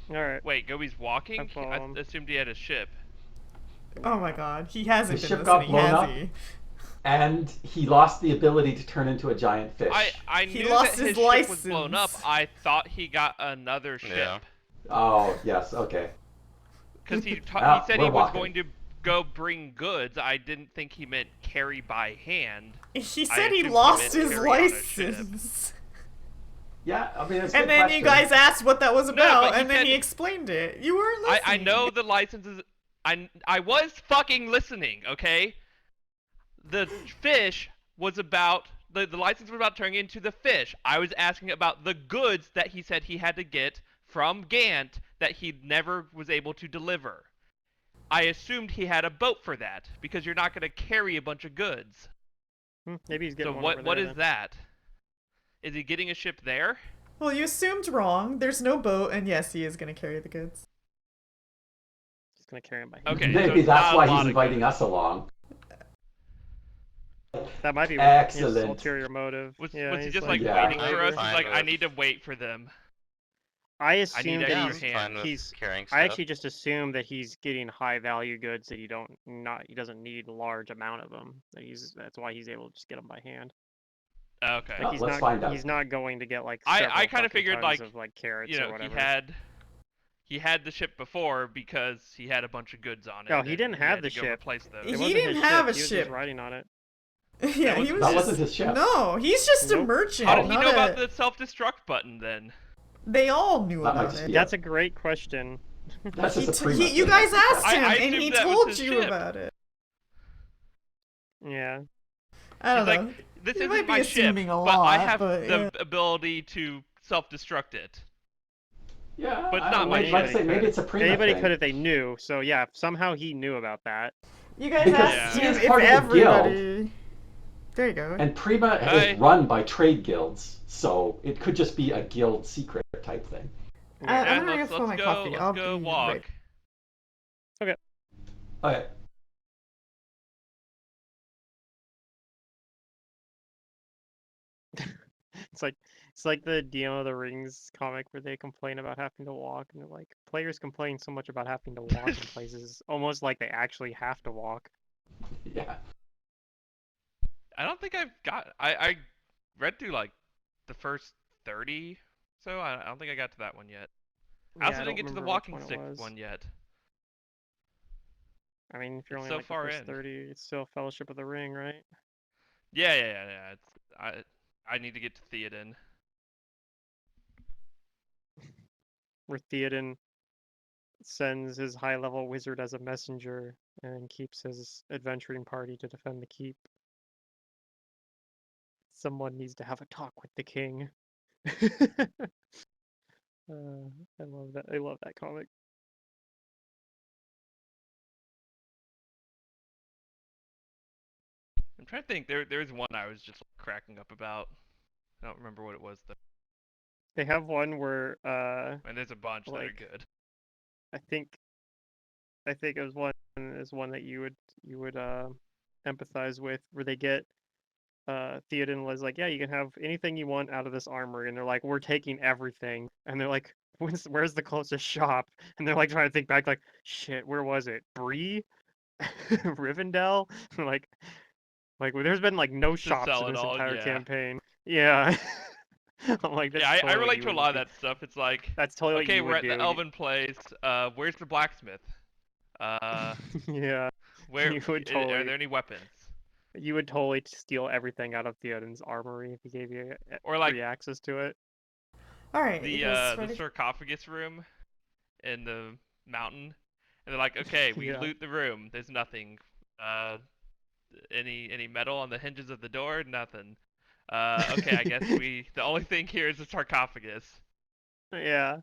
Alright. Wait, Gobi's walking? follow I him. assumed he had a ship. Oh my god, he hasn't The been ship got listening, blown has up. he? And he lost the ability to turn into a giant fish. I He knew lost that his his ship was blown up. license. I thought he got another ship. Yeah. Oh, yes, okay. Because he Ah, said we're he was walking. going to go bring goods. I didn't think he meant carry by hand. He I said he assumed he lost meant his carry on a ship. license. Yeah, I mean, it's a And good then question. you guys asked what that was about, but he and then said- he explained it. You weren't listening. I know the licenses. I was fucking listening, okay? The fish was about the license was about turning into the fish. I was asking about the goods that he said he had to get from Gant that he never was able to deliver. I assumed he had a boat for that because you're not going to carry a bunch of goods. Maybe he's getting So one over what there, is then. that? Is he getting a ship there? Well, you assumed wrong. There's no boat, and yes, he is going to carry the goods. He's gonna carry him by hand. Okay, so Maybe it's that's not a why lot he's of inviting goods. us along. That might be his Excellent. ulterior motive. Was yeah, he he's just like Yeah. waiting for us? He's Fine like, I with- need to wait for them. I I need assume extra that Yeah, he's. I'm fine with he's- carrying I stuff. actually just assume that he's getting high value goods that he doesn't need a large amount of them. That's why he's able to just get them by hand. Okay. Like Let's find out. He's not going to get like I several kind fucking of figured tons like of like carrots you know or whatever. he had the ship before because he had a bunch of goods on it. No, he and didn't he have had the to go ship. replace them. He It wasn't didn't his have ship. a He was ship. just riding on it. Yeah, was he was That just... wasn't his ship. No, he's just a Nope. merchant. How did he not know about a- the self-destruct button then? They all knew That might about just it. be That's a great question. That's just a He Prima you thing. guys asked I him, and assumed he that was told his you ship. about it. Yeah. I don't He's know. like, this You isn't might be my ship, assuming a but I lot, have but, the yeah. ability to self-destruct it. Yeah, But it's I not don't my know, like I ship. say, maybe it's a Prima Anybody thing. could if they knew. So yeah, somehow he knew about that. You guys Because asked he him is if part of the everybody... There you go. And Prima Hey. is run by trade guilds, so it could just be a guild secret type thing. I'm And gonna let's go for my go. coffee. Let's I'll go be walk. right- Okay. It's like It's like the DM of the Rings comic where they complain about having to walk, and they're like, players complain so much about having to walk in places, almost like they actually have to walk. Yeah. I don't think I've got. I read through like the first 30, so I don't think I got to that one yet. I Yeah, also I didn't don't get to the remember which walking one it stick was. one yet. I mean, if you're It's only so like the far first in. 30, it's still Fellowship of the Ring, right? Yeah. I need to get to Theoden. Where Theoden sends his high-level wizard as a messenger and keeps his adventuring party to defend the keep. Someone needs to have a talk with the king. I love that. I love that comic. I'm trying to think. There's one I was just cracking up about. I don't remember what it was though. They have one where And there's a bunch that are like good. I think it was one that you would empathize with, where they get Theoden was like, yeah, you can have anything you want out of this armory, and they're like, we're taking everything, and they're like, where's the closest shop? And they're like trying to think back, like, shit, where was it? Bree, Rivendell, like there's been like no To shops sell in it this all, entire yeah. campaign. Yeah. I'm like, that's Yeah, I totally what relate you to a would lot of do. that stuff. It's like, That's totally what okay, you we're would at the do. Elven place. Where's the blacksmith? Uh, Yeah, where you would are totally. there any weapons? You would totally steal everything out of Theoden's armory if he gave you Or like free access to it. All right, you guys the ready? sarcophagus room in the mountain, and they're like, okay, we Yeah. loot the room. There's nothing. Uh, any metal on the hinges of the door? Nothing. Okay, I guess the only thing here is the sarcophagus. Yeah.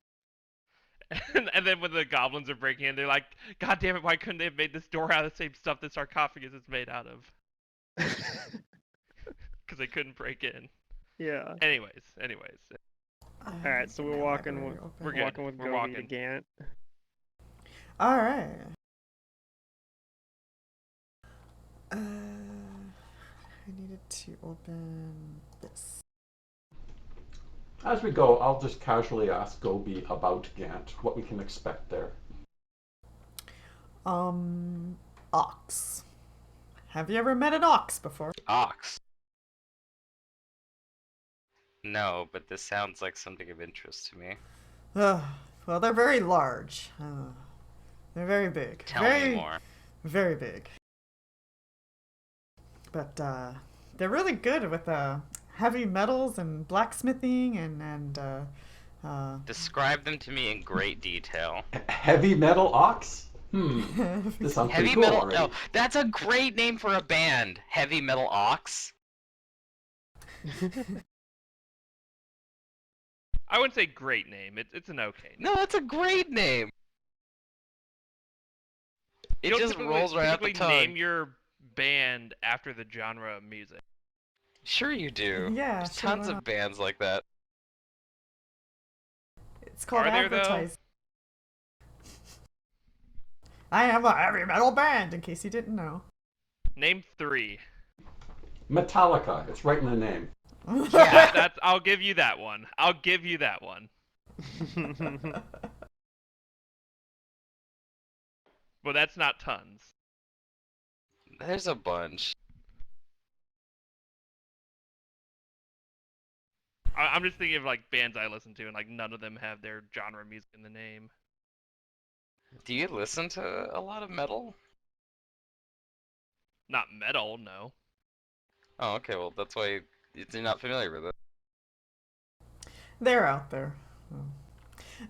And then when the goblins are breaking in, they're like, God damn it, why couldn't they have made this door out of the same stuff the sarcophagus is made out of? Because they couldn't break in. Yeah. Anyways. All right, so Get we're my walking library with open. We're good. walking with We're Gobi to walking. Gant. All right. I needed to open this. As we go, I'll just casually ask Gobi about Gant, what we can expect there. Ox. Have you ever met an ox before? Ox. No, but this sounds like something of interest to me. Well, they're very large. They're very big. Tell very, me more. Very big. But they're really good with heavy metals and blacksmithing and Describe them to me in great detail. Heavy metal ox? This sounds pretty Heavy cool Metal. already. Oh, that's a great name for a band. Heavy Metal Ox. I wouldn't say great name. It's an okay name. No, that's a great name. It You don't just rolls right off the typically tongue. name your band after the genre of music. Sure you do. Yeah, There's sure, tons why of not? bands like that. It's called Are there, though? advertising. I am a heavy metal band, in case you didn't know. Name 3. Metallica, it's right in the name. That's. I'll give you that one. But that's not tons. There's a bunch. I'm just thinking of like bands I listen to, and like none of them have their genre music in the name. Do you listen to a lot of metal? Not metal, no. Oh, okay. Well, that's why you're not familiar with it. They're out there.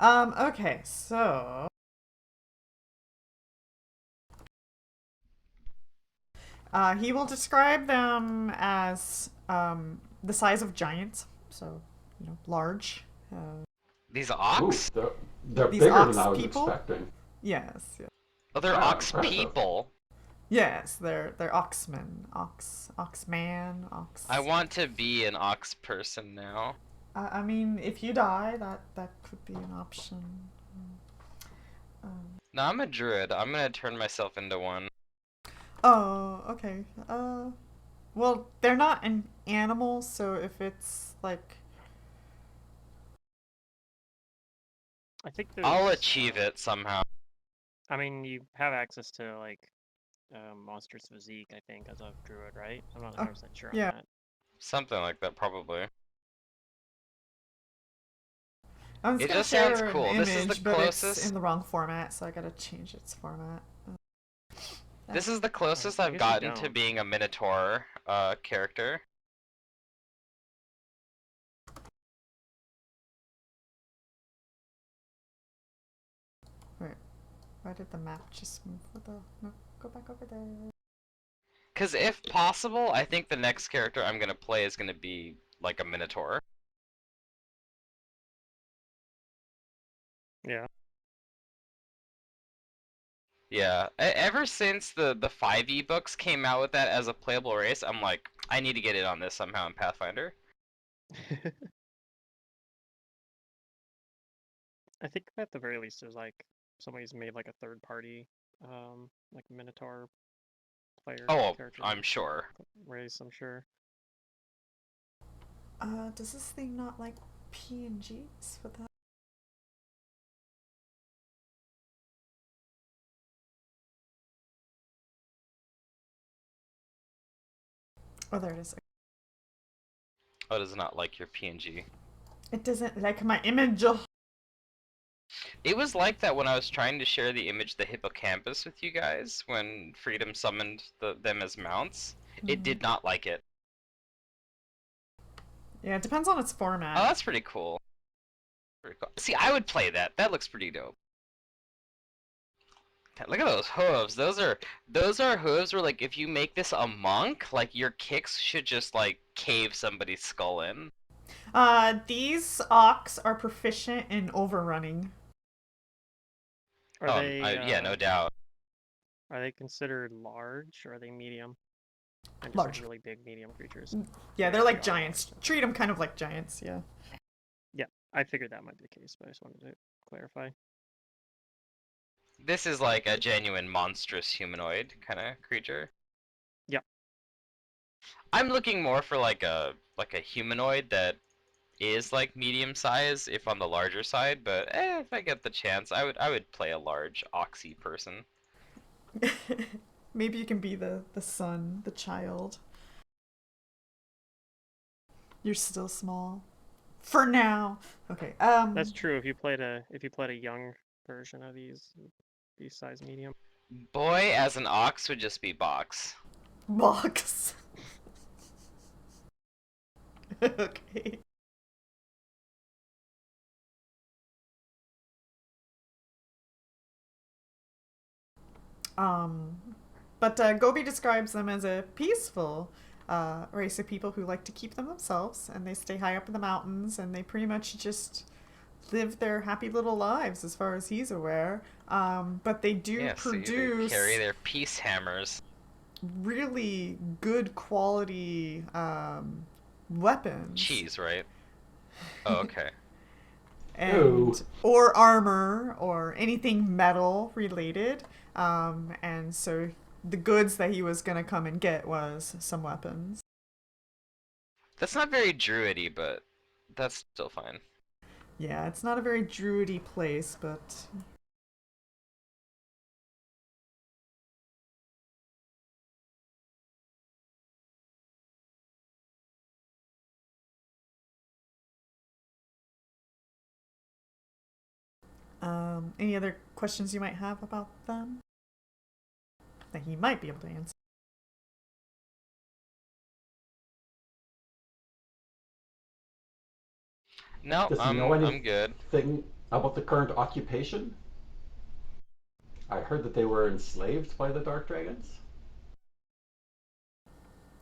Okay, so he will describe them as the size of giants, so large. These Ooh, ox? they're These bigger ox than I was people? expecting. Yes, Oh, they're Wow, ox impressive. people. yes, they're oxmen, oxman, ox. I want to be an ox person now. I mean, if you die, that could be an option. No, I'm a druid. I'm gonna turn myself into one. Oh, okay. Well, they're not an animal, so if it's like I think I'll there's. achieve it somehow. I mean, you have access to like monstrous physique. I think as a druid, right? I'm not 100% sure on yeah. that. Something like that, probably. I'm just It gonna just sounds share an cool. This is the image, but it's in closest. the wrong format, so I gotta change its format. This is the closest I I've guess you gotten to don't. being a Minotaur character. Wait, why did the map just move with the... No, go back over there. Because if possible, I think the next character I'm going to play is going to be like a Minotaur. Yeah. Yeah, ever since the 5e books came out with that as a playable race, I'm like, I need to get in on this somehow in Pathfinder. I think at the very least there's like somebody's made like a third party, like Minotaur player Oh, character I'm sure. race. I'm sure. Does this thing not like PNGs with that? Oh, there it is. Oh, does not like your PNG. It doesn't like my image. It was like that when I was trying to share the image of the hippocampus with you guys when Freedom summoned them as mounts. It did not like it. Yeah, it depends on its Oh, format. that's pretty cool. See, I would play that. That looks pretty dope. Look at those hooves. Those are hooves where like if you make this a monk, like your kicks should just like cave somebody's skull in. These ox are proficient in overrunning. Are they? Yeah, no doubt. Are they considered large or are they medium? And just Large. like really big medium creatures. Yeah, they're they like are giants. large. Treat them kind of like giants, yeah. Yeah, I figured that might be the case, but I just wanted to clarify. This is like a genuine monstrous humanoid kind of creature. Yep. I'm looking more for like a humanoid that is like medium size, if on the larger side. But if I get the chance, I would play a large oxy person. Maybe you can be the son, the child. You're still small. For now. Okay. That's true. If you played a young version of these size medium. Boy as an ox would just be box. Box. Okay. But Gobi describes them as a peaceful race of people who like to keep them themselves, and they stay high up in the mountains, and they pretty much just live their happy little lives as far as he's aware. But they do produce they carry their peace hammers. really good quality weapons. Cheese, right? Oh, okay. And or armor or anything metal related. And so the goods that he was gonna come and get was some weapons. That's not very druidy, but that's still fine. Yeah, it's not a very druidy place, but any other questions you might have about them that he might be able to answer? No, Does he know I'm good. anything about the current occupation? I heard that they were enslaved by the Dark Dragons.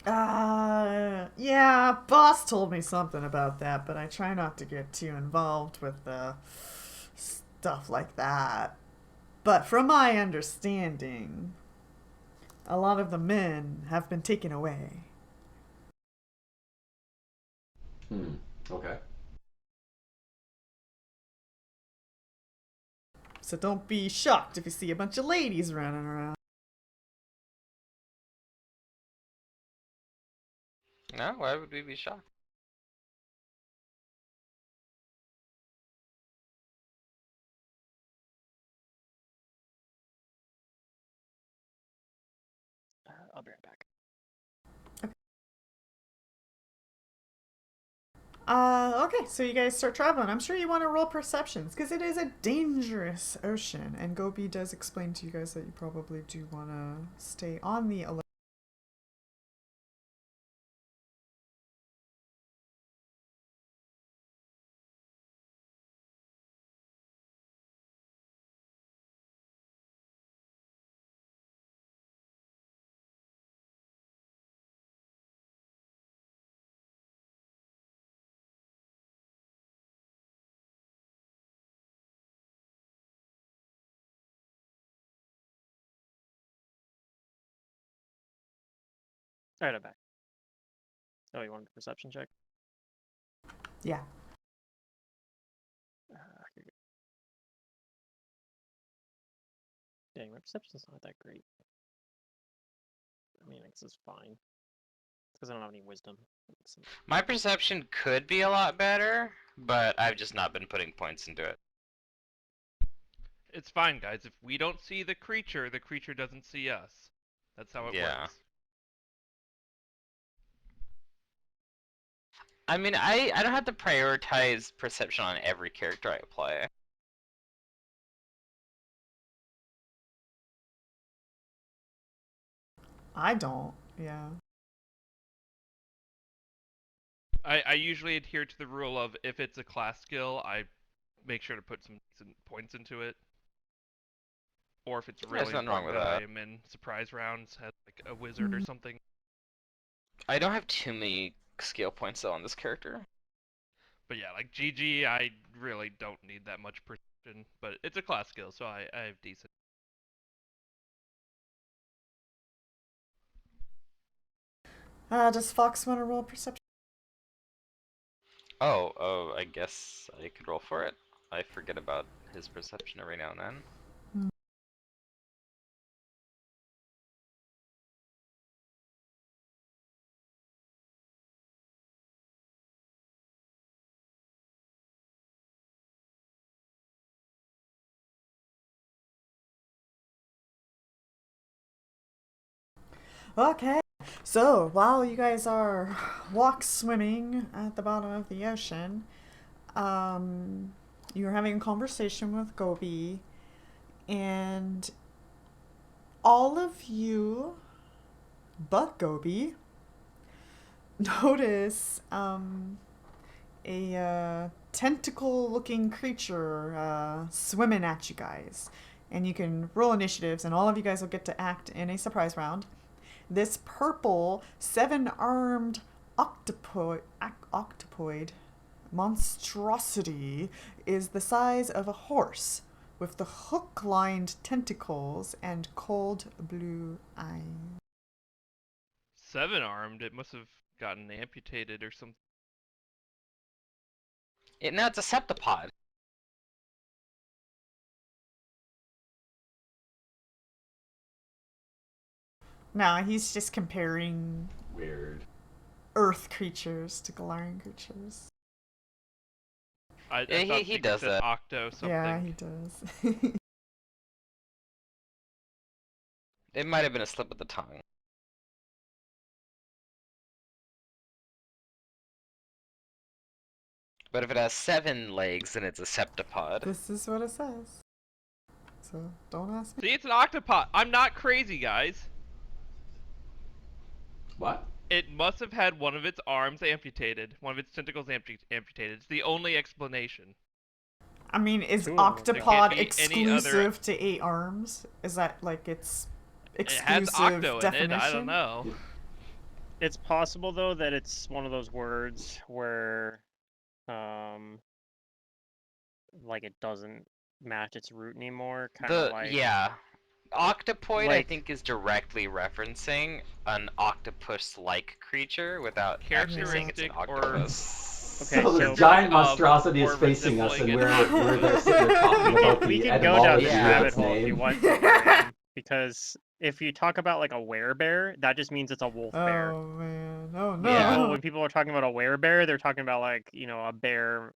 Yeah, boss told me something about that, but I try not to get too involved with stuff like that. But from my understanding, a lot of the men have been taken away. Okay. So don't be shocked if you see a bunch of ladies running around. No, why would we be shocked? Okay, so you guys start traveling. I'm sure you want to roll perceptions because it is a dangerous ocean, and Gobi does explain to you guys that you probably do want to stay on the alert. Alright, I'm back. Oh, you wanted a perception check? Yeah. Here we go. Dang, my perception's not that great. I mean, I guess it's fine. It's because I don't have any wisdom. My perception could be a lot better, but I've just not been putting points into it. It's fine, guys. If we don't see the creature doesn't see us. That's how it Yeah. works. I mean, I don't have to prioritize perception on every character I play. I don't. Yeah. I usually adhere to the rule of if it's a class skill, I make sure to put some points into it. Or if it's There's really nothing wrong important with that I that. am in surprise rounds as like a wizard or something. I don't have too many skill points though on this character. But yeah, like GG, I really don't need that much perception. But it's a class skill, so I have decent. Does Fox want to roll perception? Oh, I guess I could roll for it. I forget about his perception every now and then. Okay. So while you guys are walk swimming at the bottom of the ocean, you're having a conversation with Gobi, and all of you, but Gobi, notice a tentacle-looking creature swimming at you guys, and you can roll initiatives, and all of you guys will get to act in a surprise round. This purple, seven-armed octopoid monstrosity is the size of a horse, with the hook-lined tentacles and cold blue eyes. 7-armed, it must have gotten amputated or something. No, it's a septipod. No, he's just comparing Weird. earth creatures to Galarian creatures. I Yeah, thought he Secret does said that. octo something. Yeah, he does. It might have been a slip of the tongue. But if it has 7 legs, then it's a septipod. This is what it says. So don't ask me. See, it's an octopod. I'm not crazy, guys. What? It must have had one of its arms amputated, one of its tentacles amputated. It's the only explanation. I mean, is Two of them. There octopod can't be any other- exclusive to 8 arms? Is that like its It has exclusive octo definition? in it. I don't know. It's possible though that it's one of those words where, like it doesn't match its root anymore. Kind of like Yeah. Octopoid, I like- think, is directly referencing an octopus-like creature without actually saying it's an Characteristic or- octopus. Okay, so the so- giant monstrosity is or facing us, and resembling we're there sitting there talking about we the can go down etymology this Yeah. of rabbit its hole if you name. want to, Brian, because if you talk about like a werebear, that just means it's a wolf bear. Oh man! Oh no! Yeah. So when people are talking about a werebear, they're talking about like a bear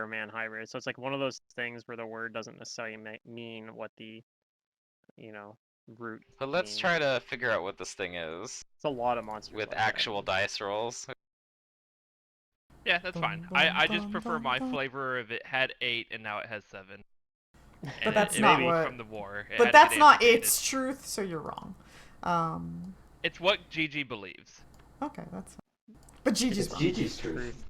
man hybrid. So it's like one of those things where the word doesn't necessarily mean what the root. But let's means. try to figure out what this thing is It's a lot of monsters with like that. actual dice rolls. Yeah, that's fine. I just prefer my flavor if it had 8 and now it has 7. And that's it not moved what- from the war. It But had to that's get not amputated. its truth, so you're wrong. It's what Gigi believes. Okay, that's fine. But Gigi's It's wrong. Gigi's truth.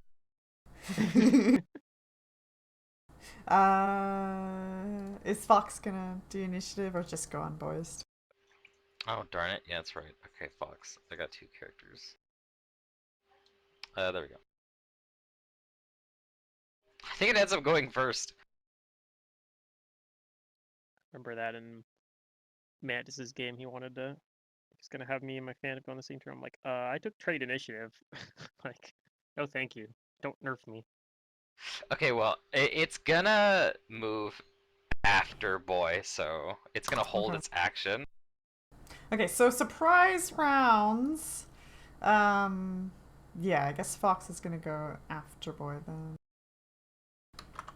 Is Fox gonna do initiative or just go on boys? Oh, darn it. Yeah, that's right. Okay, Fox. I got 2 characters. There we go. I think it ends up going first. Remember that in Mantis's game, he's gonna have me and my fan go on the same turn. I'm like, I took trade initiative. Like, no thank you. Don't nerf me. Okay, well, it's gonna move after boy, so it's gonna hold Okay. its action. Okay, so surprise rounds. Yeah, I guess Fox is gonna go after boy then.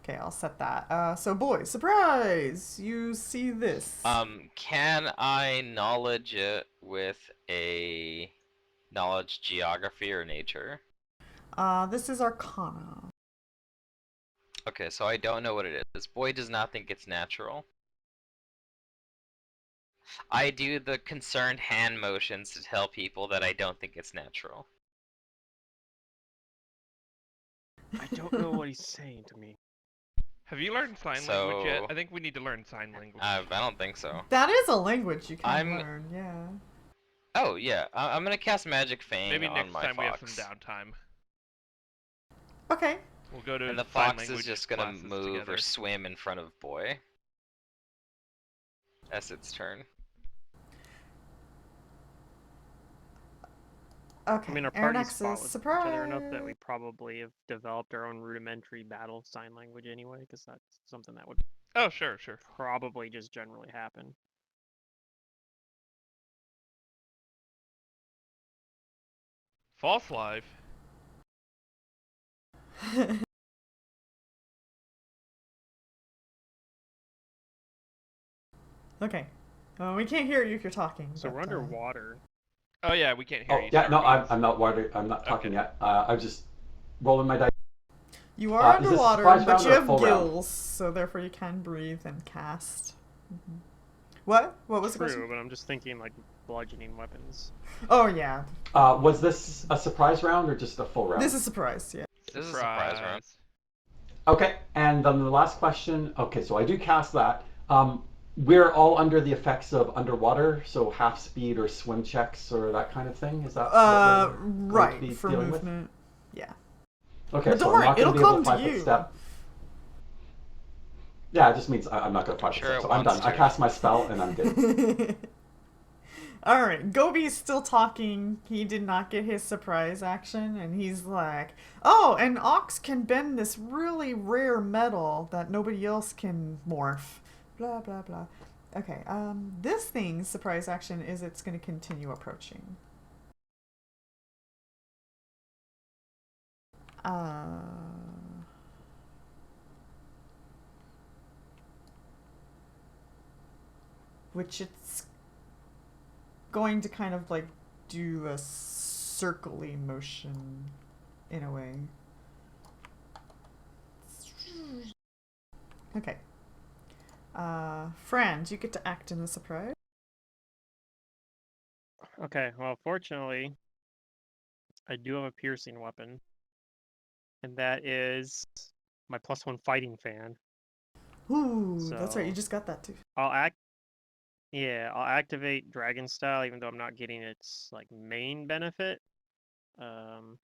Okay, I'll set that. So boy, surprise! You see this. Can I knowledge it with a knowledge geography or nature? This is Arcana. Okay, so I don't know what it is. Boy does not think it's natural. I do the concerned hand motions to tell people that I don't think it's natural. I don't know what he's saying to me. Have you learned sign language yet? I think we need to learn sign language. I don't think so. That is a language you can I'm- learn, yeah. Oh, yeah. I'm gonna cast Magic Fang Maybe on next my time fox. we have some downtime. Okay. We'll go to And the sign fox is language just gonna classes move together. or swim in front of boy. That's its turn. Okay. I mean, our Aaron parties X fought is with each surprise. other enough that we probably have developed our own rudimentary battle sign language anyway, because that's something that would Oh, sure. probably just generally happen. False live. Okay. We can't hear you if you're talking. So but, we're underwater. Oh yeah, we can't hear Oh you. yeah, Sorry, no, Fox. I'm not water. I'm not talking Okay. yet. I'm just rolling my dice. You are Is this a underwater, surprise but round you or a have full round? gills, so therefore you can breathe and cast. What? What was the True, question? but I'm just thinking like bludgeoning weapons. Oh yeah, Was this a surprise round or just a full round? this is surprise. Yeah. This is a surprise round. Okay, and then the last question. Okay, so I do cast that. We're all under the effects of underwater, so half speed or swim checks or that kind of thing. Is that what we're going to Right be for dealing movement. Yeah. with? Okay, But so don't I'm worry, not going it'll to be able come to to 5 foot you. step. Yeah, it just means I'm not going to 5 foot Sure step. it So I'm wants done. I to. cast my spell and I'm good. All right, Gobi's still talking. He did not get his surprise action, and he's like, "Oh, an ox can bend this really rare metal that nobody else can morph." Blah blah blah. Okay, this thing's surprise action is it's going to continue approaching. Which it's going to kind of like do a circly motion in a way. Okay. Franz, you get to act in the surprise. Okay, well, fortunately, I do have a piercing weapon, and that is my +1 fighting fan. Ooh, that's right. You So- just got that too. I'll activate Dragon Style, even though I'm not getting its like main benefit. And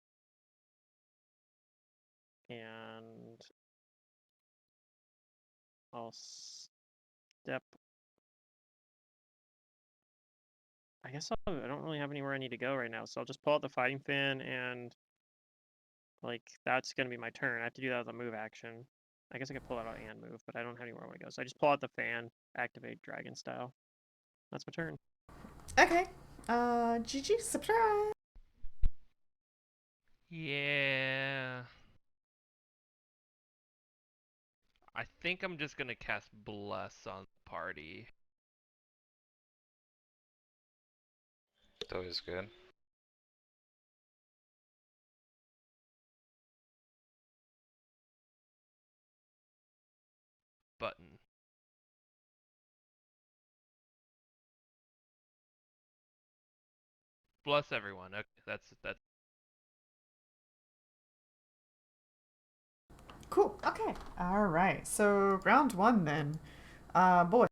I'll step. I guess I don't really have anywhere I need to go right now, so I'll just pull out the fighting fan, and like that's gonna be my turn. I have to do that as a move action. I guess I could pull it out and move, but I don't have anywhere I want to go. So I just pull out the fan, activate Dragon Style. That's my turn. Okay. GG, surprise. Yeah. I think I'm just gonna cast Bless on the party. It's always good. Bless everyone. Okay, that's. Cool. Okay. All right. So round one then. Boy.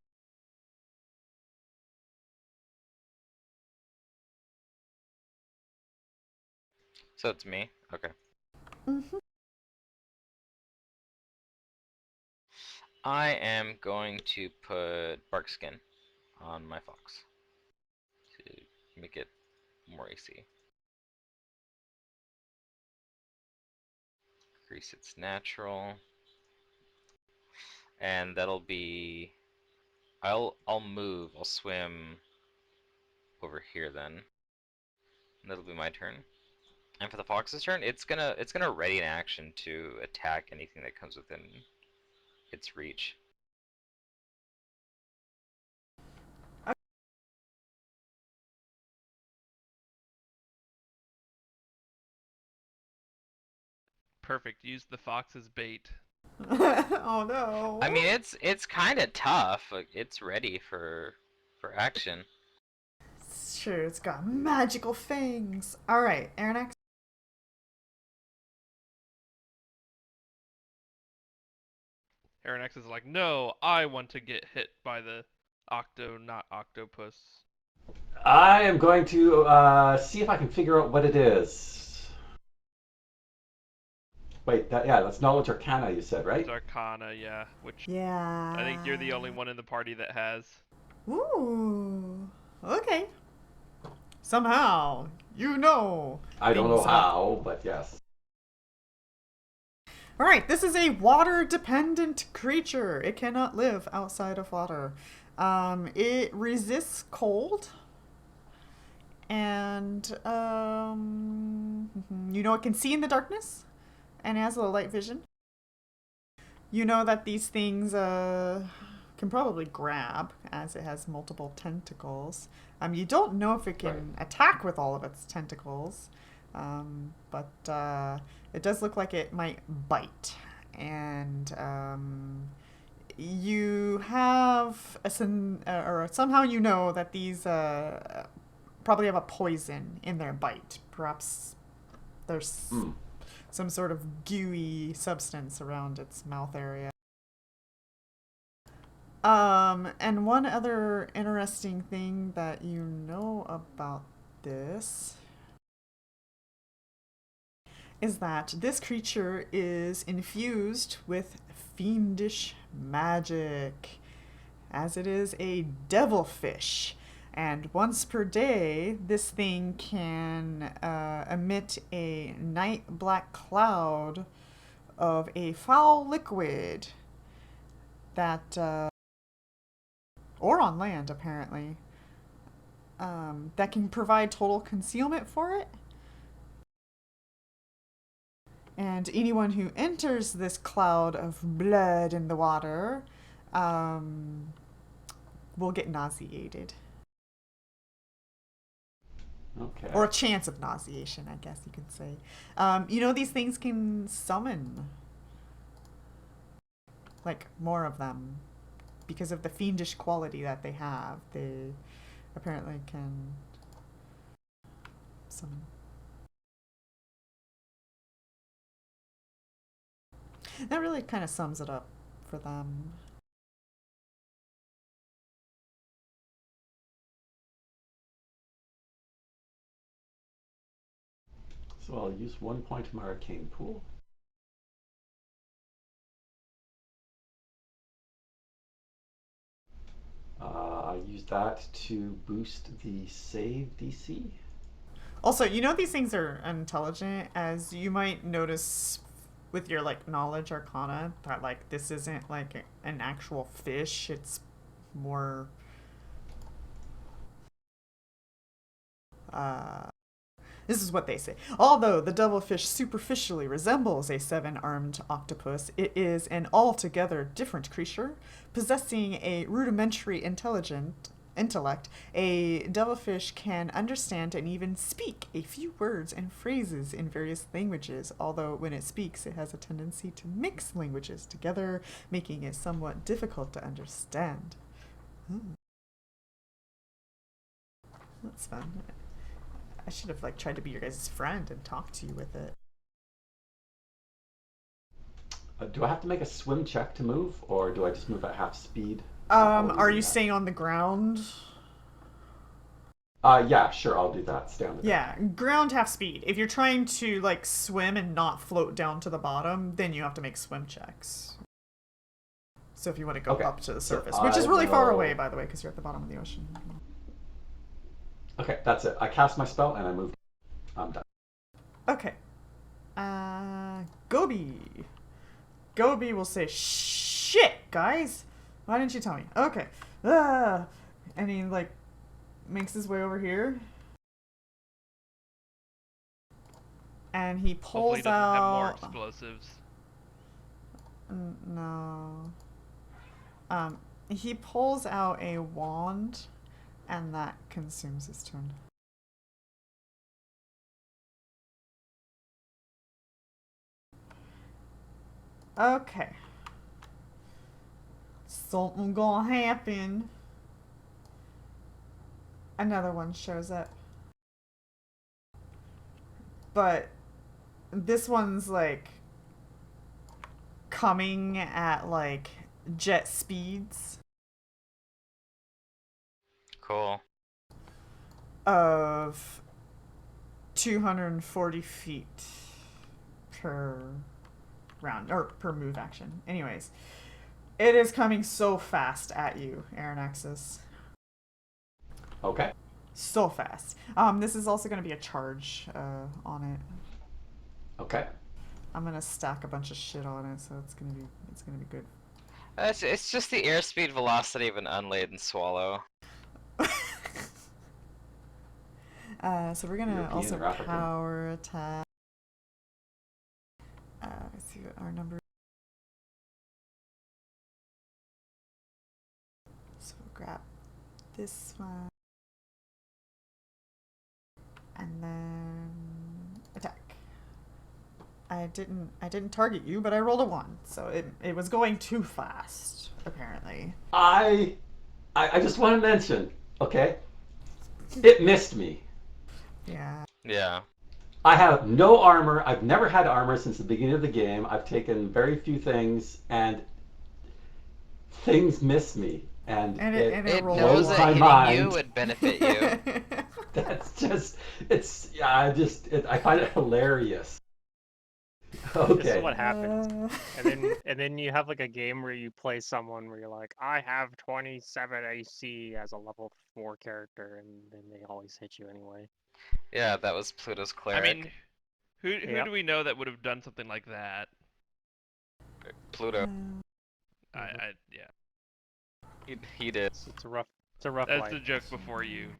So it's me? Okay. Mm-hmm. I am going to put bark skin on my fox to make it more AC. Increase its natural. And that'll be... I'll move. I'll swim over here then. And that'll be my turn. And for the fox's turn, it's gonna ready an action to attack anything that comes within its reach. Perfect. Use the fox as bait. Oh no. I mean, it's kind of tough. Like, it's ready for action. Sure, it's got magical fangs. All right, Aranax. Aranax is like, no, I want to get hit by the not octopus. I am going to see if I can figure out what it is. Wait, that's knowledge arcana you said, right? It's Arcana, yeah, which Yeah. I think you're the only one in the party that has. Ooh. Okay. Somehow, you know. I don't know things about- how, but yes. All right, this is a water-dependent creature. It cannot live outside of water. It resists cold. And, you know, it can see in the darkness and has a light vision. You know that these things can probably grab, as it has multiple tentacles. You don't know if it can attack with all of its tentacles, but it does look like it might bite. And you have or somehow you know that these probably have a poison in their bite. Perhaps there's some sort of gooey substance around its mouth area. And one other interesting thing that you know about this is that this creature is infused with fiendish magic, as it is a devilfish. And once per day, this thing can emit a night black cloud of a foul liquid that, or on land apparently, that can provide total concealment for it. And anyone who enters this cloud of blood in the water will get nauseated. Okay. Or a chance of nauseation, I guess you could say. You know, these things can summon, like, more of them. Because of the fiendish quality that they have, they apparently can summon. That really kind of sums it up for them. So I'll use 1 point of my arcane pool. I use that to boost the save DC. Also, you know these things are intelligent, as you might notice with your, like, knowledge arcana, that, like, this isn't, like, an actual fish. It's more... This is what they say. Although the devilfish superficially resembles a seven-armed octopus, it is an altogether different creature, possessing a rudimentary intellect. A devilfish can understand and even speak a few words and phrases in various languages, although when it speaks, it has a tendency to mix languages together, making it somewhat difficult to understand. That's fun. I should have like tried to be your guys' friend and talk to you with it. Do I have to make a swim check to move, or do I just move at half speed? Are you staying on the ground? Yeah, sure, I'll do that. Stay on the ground. Yeah, ground half speed. If you're trying to like swim and not float down to the bottom, then you have to make swim checks. So if you want to go Okay, up to the so surface, which is I really far will- away, by the way, because you're at the bottom of the ocean. Okay, that's it. I cast my spell and I move. I'm done. Okay. Gobi. Gobi will say, "Shit, guys, why didn't you tell me?" Okay. And he like makes his way over here, and he Hopefully pulls he doesn't have more out. explosives. No. He pulls out a wand, and that consumes his turn. Okay. Something gonna happen. Another one shows up. But this one's like coming at like jet speeds Cool. of 240 feet per round or per move action. Anyways, it is coming so fast at you, Aeronaxis. Okay. So fast. This is also going to be a charge on it. Okay. I'm gonna stack a bunch of shit on it, so it's gonna be good. It's just the airspeed velocity of an unladen swallow. So we're gonna European also or African? power attack. Let's see what our number. So we'll grab this one, and then attack. I didn't target you, but I rolled a 1, so it was going too fast, apparently. I just want to mention, okay, it missed me. Yeah. Yeah. I have no armor. I've never had armor since the beginning of the game. I've taken very few things, and things miss me, and And It rolled knows blows that my hitting mind. you would benefit you. That's just, it's, yeah, I find it hilarious. This is Okay. what happens. And then you have like a game where you play someone where you're like, I have 27 AC as a level 4 character, and then they always hit you anyway. Yeah, that was Pluto's cleric. I mean, who Yep. do we know that would have done something like that? Pluto. Yeah. He did. It's a rough That's life. the joke before you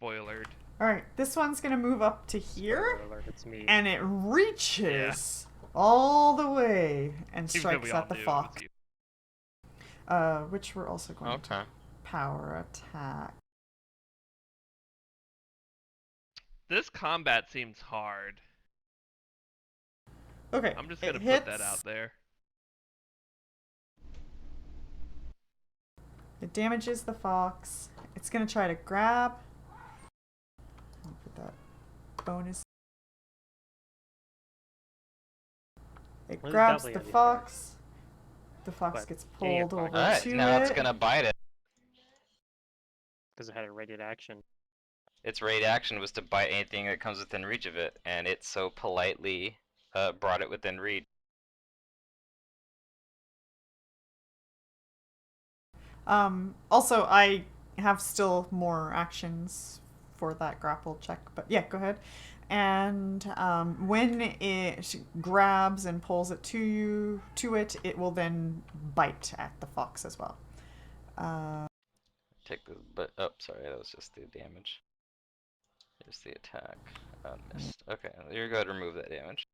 spoilered. Alright, this one's gonna move up to here, Spoiler alert, it's me. and it reaches all the way and Even though strikes we all at the knew it fox. was you. Which we're also going Okay. to power attack. This combat seems hard. Okay, I'm just it gonna put hits. that out there. It damages the fox. It's gonna try to grab. I'll put that bonus. It Well, it's grabs doubly the on the fox. The fox But gets getting it pulled over Alright, to now it. it's gonna bite it. Because it had a rated action. Its raid action was to bite anything that comes within reach of it, and it so politely brought it within reach. Also, I have still more actions for that grapple check, but yeah, go ahead. And when it grabs and pulls it to it, it will then bite at the fox as well. Take the but oh sorry, that was just the damage. Here's the attack. Missed. Okay, you're going to remove that damage.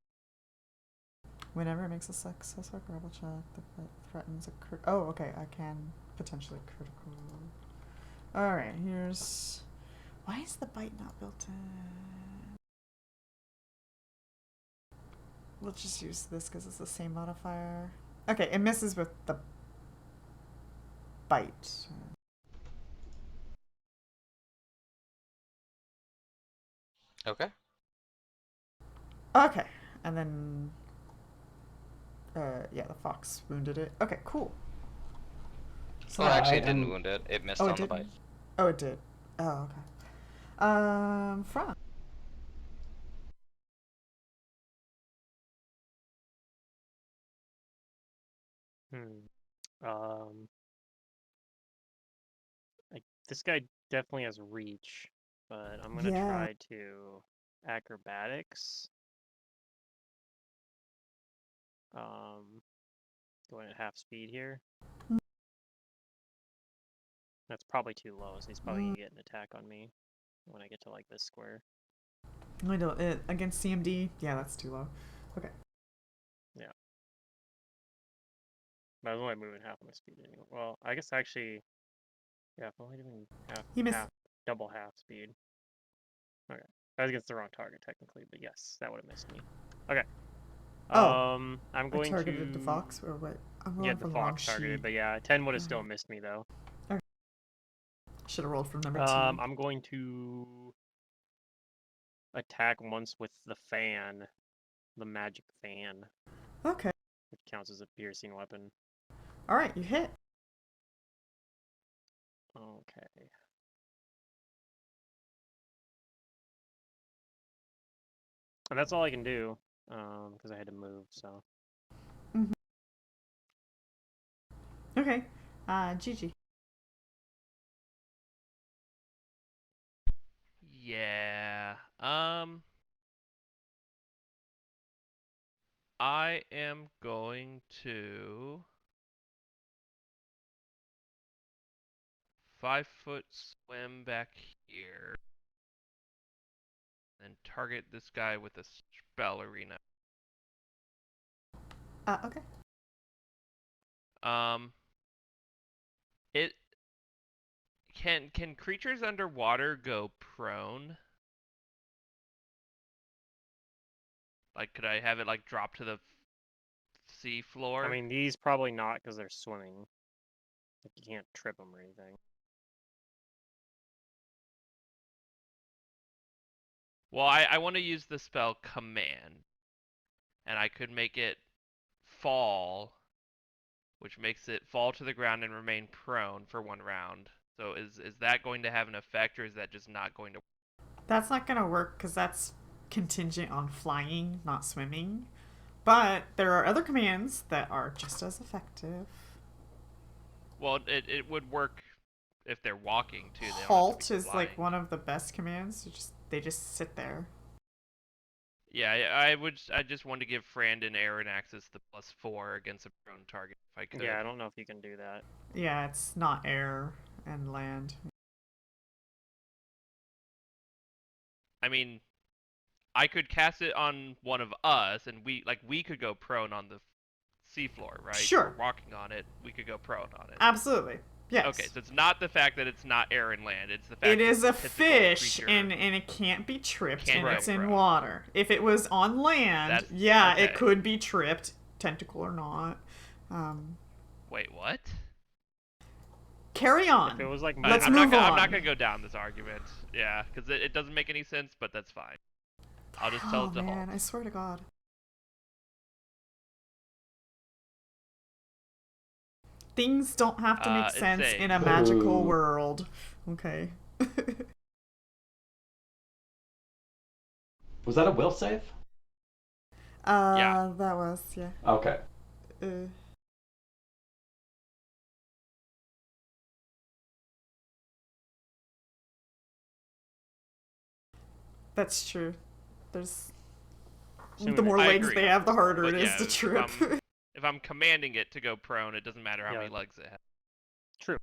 Whenever it makes a successful grapple check that threatens a crit. Oh, okay, I can potentially critical. Alright, here's. Why is the bite not built in? Let's just use this because it's the same modifier. Okay, it misses with the bite. Okay. Okay, and then yeah, the fox wounded it. Okay, cool. So Well, Yeah, actually, it didn't and wound it. It missed oh, it on the bite. didn't. Oh, it did. Oh, okay. Franz. Hmm. Um, this guy definitely has reach, but I'm gonna Yeah. try to acrobatics. Going at half speed here. That's probably too low, so he's probably gonna get an attack on me when I get to like this square. I don't. Against CMD, yeah, that's too low. Okay. Yeah. But I was only moving half my speed anyway. Well, I guess actually, yeah, if I'm only doing He missed. double half speed. Okay. I was against the wrong target technically, but yes, that would have missed me. Okay. Oh, I'm I going targeted the to fox or what? I'm get rolling the from the wrong fox targeted, sheet. but yeah, 10 would have still missed me though. Should have rolled from number 2. I'm going to attack once with the fan, the magic fan, Okay. which counts as a piercing weapon. All right, you hit. Okay. And that's all I can do, because I had to move, so. Okay. Gigi. Yeah. I am going to 5-foot swim back here and target this guy with a spell arena. Okay. Um, it can creatures underwater go prone? Like, could I have it like drop to the sea floor? I mean, these probably not because they're swimming. Like, you can't trip them or anything. Well, I want to use the spell command, and I could make it fall, which makes it fall to the ground and remain prone for 1 round. So is that going to have an effect, or is that just not going to? That's not gonna work because that's contingent on flying, not swimming. But there are other commands that are just as effective. Well, it would work if they're walking too. They don't have to Halt be is like flying. one of the best commands. They just sit there. Yeah, I just want to give Frandon Aaron access to +4 against a prone target if I could. Yeah, I don't know if you can do that. Yeah, it's not air and land. I mean, I could cast it on one of us, and we could go prone on the seafloor, right? Sure. We're walking on it. We could go prone on it. Absolutely. Yes. Okay, so it's not the fact that it's not air and land. It's the fact It that is a typical fish, creature and it can't be tripped, can't and go it's in prone. water. If it was on land, That's- yeah, it okay. could be tripped, tentacle or not. Wait, what? Carry on. If it was like Let's I'm move not, on. I'm not gonna go down this argument. Yeah, because it doesn't make any sense, but that's fine. I'll just tell Oh it to man, halt. I swear to God. Things don't have to make It's sense a- in a magical Boo. world. Okay. Was that a will save? Yeah. That was, yeah. Okay. Uh, that's true. There's Assuming the more I legs agree. they have, the harder But it is yeah, to trip. if I'm commanding it to go prone, it doesn't matter how Yeah. many legs it has. True.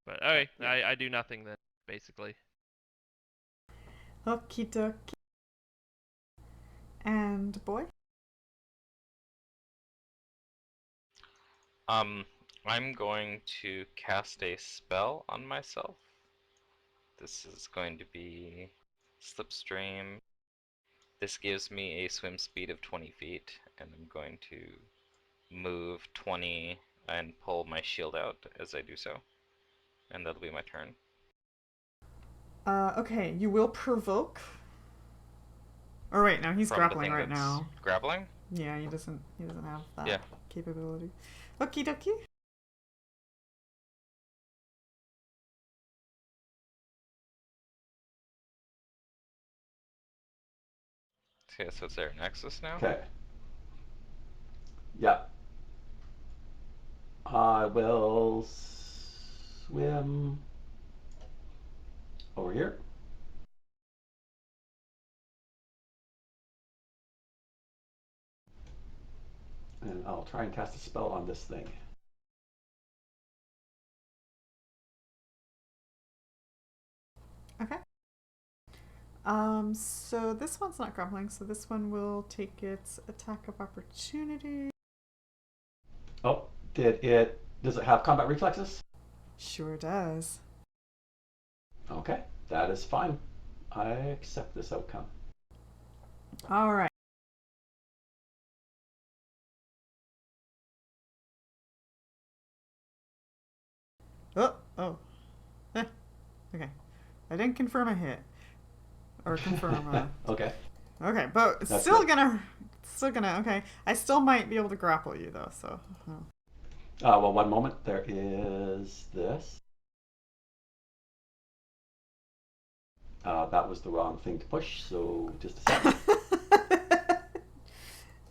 But okay, Yeah. I do nothing then, basically. Okie dokie. And boy? I'm going to cast a spell on myself. This is going to be Slipstream. This gives me a swim speed of 20 feet, and I'm going to move 20 and pull my shield out as I do so. And that'll be my turn. Okay, you will provoke. Or wait, no, he's From the grappling thing right that's now. grappling? Yeah, he doesn't have that Yeah. capability. Okie dokie. Okay, so it's their nexus now? Okay. Yep. I will swim over here. And I'll try and cast a spell on this thing. Okay. So this one's not grappling, so this one will take its attack of opportunity. Oh, does it have combat reflexes? Sure does. Okay, that is fine. I accept this outcome. All right. Oh. Eh, okay. I didn't confirm a hit. Or confirm a... Okay. Okay, but That's still good. gonna, okay. I still might be able to grapple you, though, so... Well, one moment. There is this. That was the wrong thing to push, so just a sec.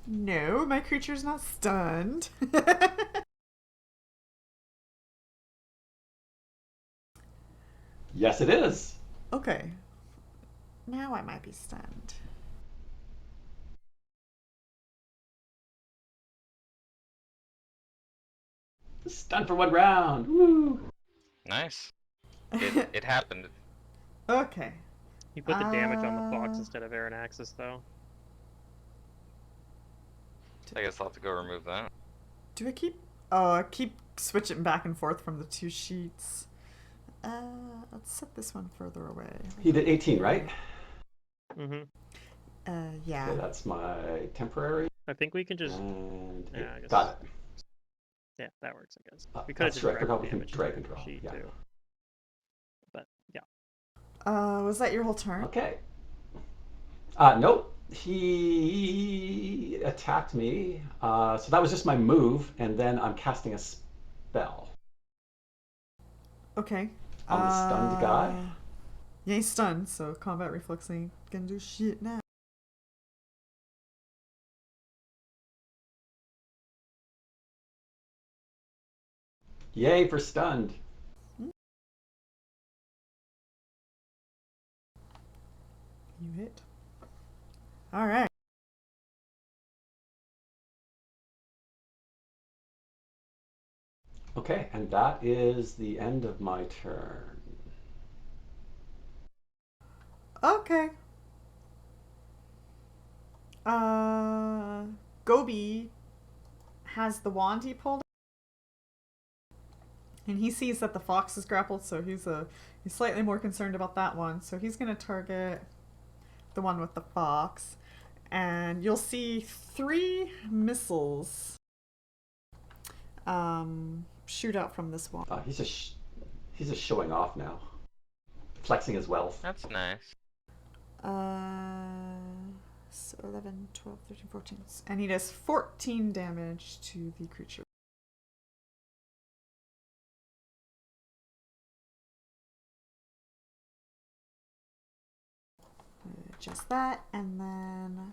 No, my creature's not stunned. Yes, it is. Okay. Now I might be stunned. Stunned for 1 round. Woo! Nice. It happened. Okay. You put the damage on the fox instead of Aranaxis, though. I guess I'll have to go remove that. Do I keep... Oh, I keep switching back and forth from the two sheets. Let's set this one further away. He did 18, right? Mm-hmm. Yeah. Okay, that's my temporary. I think we can just... And Yeah, I guess. got it. Yeah, that works, I guess. We could have That's just right. I forgot direct we can damage drag the and drop. sheet, Yeah. too. But, yeah. Was that your whole turn? Okay. Nope. He attacked me. So that was just my move, and then I'm casting a spell Okay. on the stunned guy. Yeah, he's stunned, so combat reflex ain't gonna do shit now. Yay for stunned. You hit. Alright. Okay, and that is the end of my turn. Okay. Gobi has the wand he pulled, and he sees that the fox is grappled, so he's slightly more concerned about that one. So he's gonna target the one with the fox, and you'll see 3 missiles shoot out from this wand. He's just showing off now, flexing his wealth. That's nice. So 11, 12, 13, 14. And he does 14 damage to the creature. Just that, and then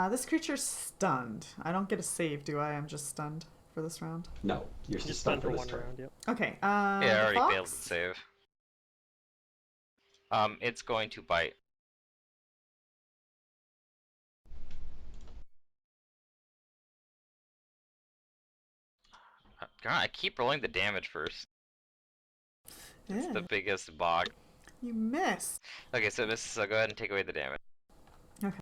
this creature's stunned. I don't get a save, do I? I'm just stunned for this round. No, you're Just stunned stunned for this 1 turn. round, yep. Okay. Yeah, I already fox? failed to save. It's going to bite. God, I keep rolling the damage first. It's the Yeah. biggest bog. You missed. Okay, so go ahead and take away the damage. Okay.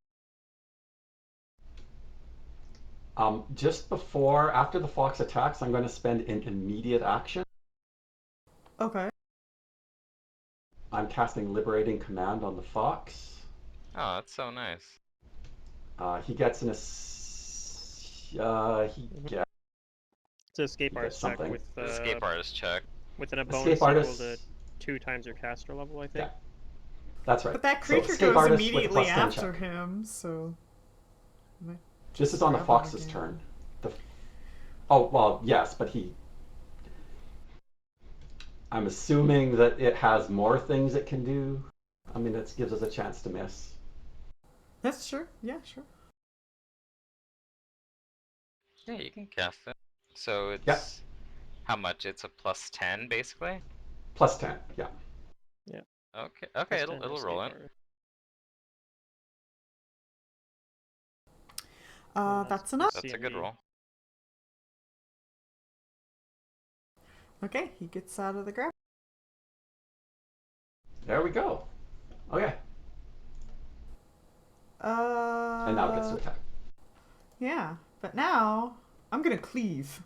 Just after the fox attacks, I'm going to spend an immediate action. Okay. I'm casting Liberating Command on the fox. Oh, that's so nice. He gets an It's an escape You get artist check something. with Escape artist check. with a Escape bonus equal artist. to 2 times your caster level, I think. Yeah. That's right. But that So creature escape goes artist with a immediately +10 after check. him, so. This is on the grab him fox's again. turn. Oh, well, yes, but I'm assuming that it has more things it can do. I mean, it gives us a chance to miss. That's sure. Yeah, sure. Yeah, you can cast it. So it's Yep. how much? It's a +10 basically. +10, yeah. Okay, Plus it'll 10 it'll escape roll in. artist. That's enough. That's a good CMD. roll. Okay, he gets out of the grab. There we go. Okay. And now it gets to attack. Yeah, but now I'm gonna cleave.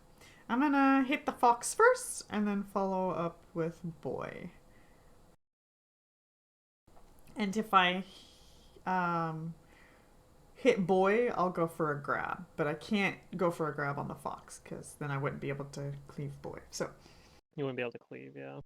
I'm gonna hit the fox first, and then follow up with boy. And if I hit boy, I'll go for a grab, but I can't go for a grab on the fox because then I wouldn't be able to cleave boy. So You wouldn't be able to cleave, yeah.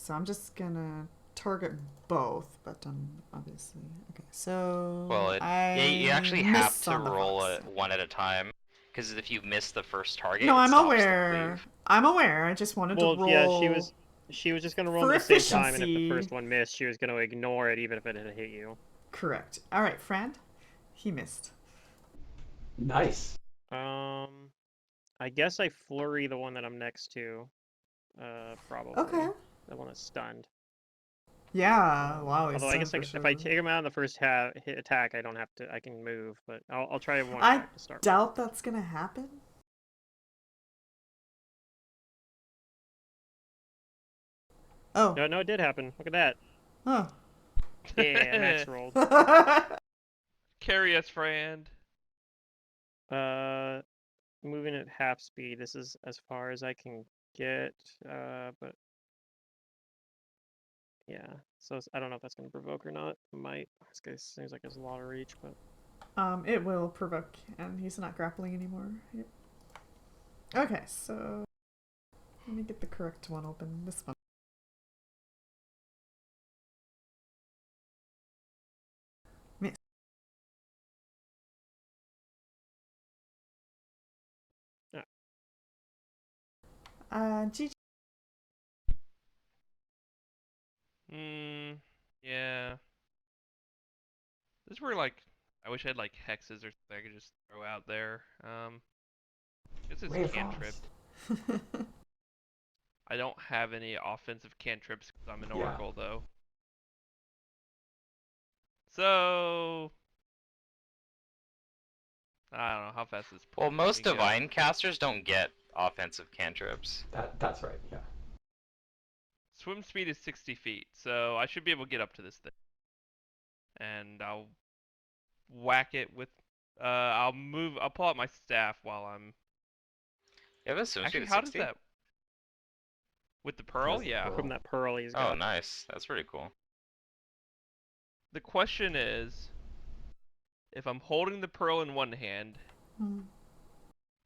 I'm just gonna target both, but obviously okay. So Well, you actually miss have to on the roll fox. it one at a time, because if you miss the first target, No, it I'm stops aware. the cleave. I'm aware. I just wanted to Well, roll. yeah, she was just gonna roll for them at the same time, and if the efficiency. first one missed, she was gonna ignore it even if it had hit you. Correct. All right, friend. He missed. Nice. I guess I flurry the one that I'm next to. Probably. Okay. The one that's stunned. Yeah. Wow. He's Although I guess stunned if for I sure. take him out in the first hit attack, I don't have to. I can move, but I'll try one I attack to start. doubt that's gonna happen. Oh. No, it did happen. Look at that. Huh. Yeah, max rolled. Carry us, friend. Moving at half speed. This is as far as I can get. But yeah. So I don't know if that's gonna provoke or not. It might. This guy seems like it's a lot of reach, but. It will provoke, and he's not grappling anymore. Yep. Okay, so let me get the correct one open. This one. Miss. GG. Yeah. This is where, like, I wish I had, like, hexes or something I could just throw out there. This is Ray of cantrip. Frost. I don't have any offensive cantrips because I'm an Yeah. oracle, though. So... I don't know, how fast is Well, Pulse most gonna go? divine casters don't get offensive cantrips. That's right, yeah. Swim speed is 60 feet, so I should be able to get up to this thing. And I'll whack it with... I'll pull out my staff while I'm... You have a swim speed Actually, of how 60? does that... With the pearl? Has the Yeah. pearl. From that pearl he's Oh, got. nice. That's pretty cool. The question is, if I'm holding the pearl in one hand Hmm.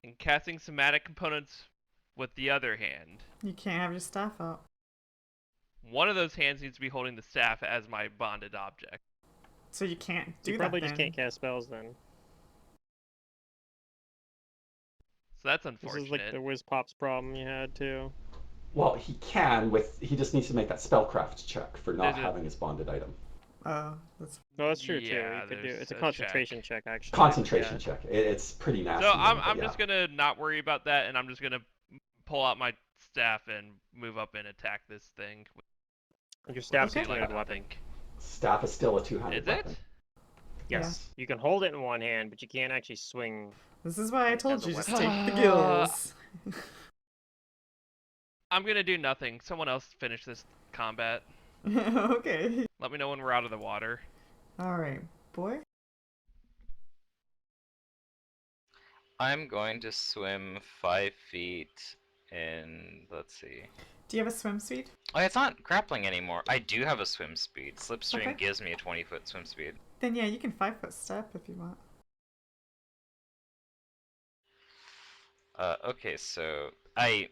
and casting somatic components with the other hand, You can't have your staff out. one of those hands needs to be holding the staff as my bonded object. So you can't do You that probably then. just can't cast spells then. So that's This unfortunate. is like the Whiz Pops problem you had too. Well, he just needs to make that spellcraft check for not There's a- having his bonded item. That's No, that's true too. Yeah, You could do. there's It's a a concentration check actually. Concentration Yeah. check. It's pretty nasty. So though, I'm but yeah. just gonna not worry about that, and I'm just gonna pull out my staff and move up and attack this thing. And your staff's a Okay. two-handed weapon. Staff is still a two-handed Is weapon. it? Yes. You can hold it in one hand, but you can't actually swing. This is why I As told a you just weapon. take the gills. I'm gonna do nothing. Someone else finish this combat. Okay. Let me know when we're out of the water. All right, boy. I'm going to swim 5 feet in, let's see. Do you have a swim speed? Oh, it's not grappling anymore. I do have a swim speed. Slipstream Okay. gives me a 20-foot swim speed. Then yeah, you can 5-foot step if you want. Okay, so I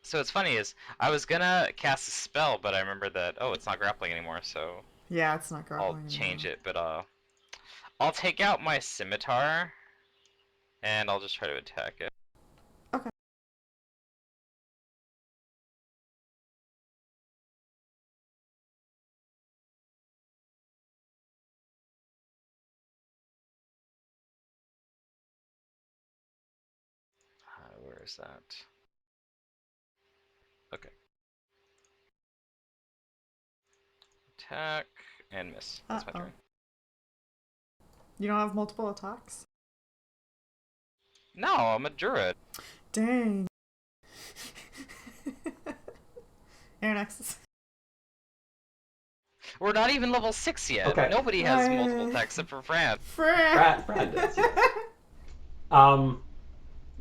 So what's funny is I was gonna cast a spell, but I remember that it's not grappling anymore, so Yeah, it's not I'll grappling change anymore. it. But I'll take out my scimitar and I'll just try to attack it. Okay. Where is that? Okay. Attack and miss. That's my Uh-oh. turn. You don't have multiple attacks? No, I'm a druid. Dang. You're next. We're not even level 6 yet. Okay. Nobody has multiple attacks except for Fran. Fran does, yes.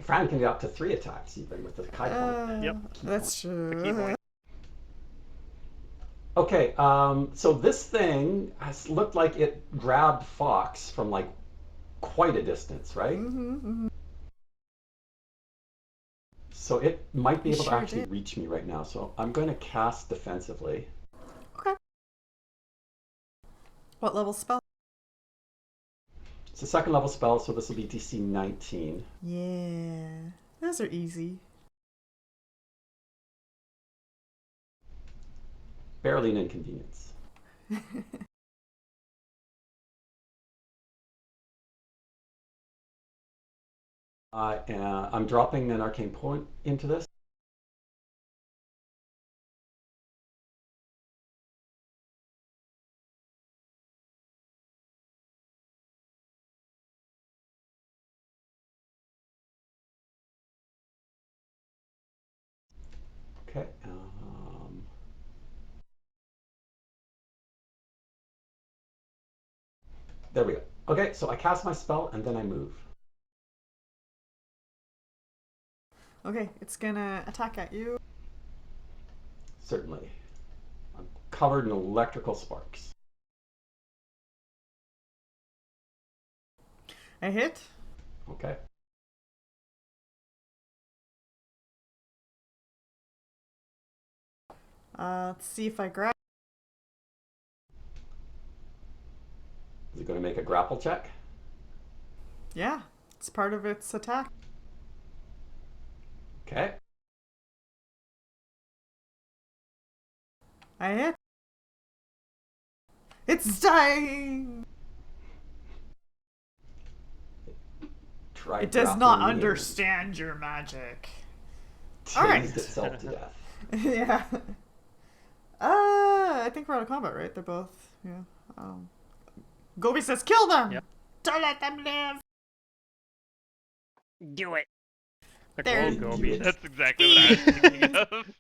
Fran can get up to 3 attacks even with the Kai point. Yep. That's true. The key point. Okay, so this thing has looked like it grabbed Fox from like quite a distance, right? Mm-hmm. So it might be You able sure to actually did. reach me right now. So I'm going to cast defensively. Okay. What level spell? It's a 2nd level spell, so this will be DC 19. Yeah. Those are easy. Barely an inconvenience. I'm dropping an arcane point into this. Okay. There we go. Okay, so I cast my spell and then I move. Okay, it's gonna attack at you. Certainly. I'm covered in electrical sparks. I hit. Okay. Let's see if I grab. Is it going to make a grapple check? Yeah, it's part of its attack. Okay. I hit. It's dying. Try It does not grappling me and understand your magic. tased Alright. itself to death. Yeah. I think we're out of combat, right? They're both. Yeah. Gobi says, "Kill them! Yep. Don't let them live." Do it. There. Oh, Gobi. That's exactly what I was thinking of.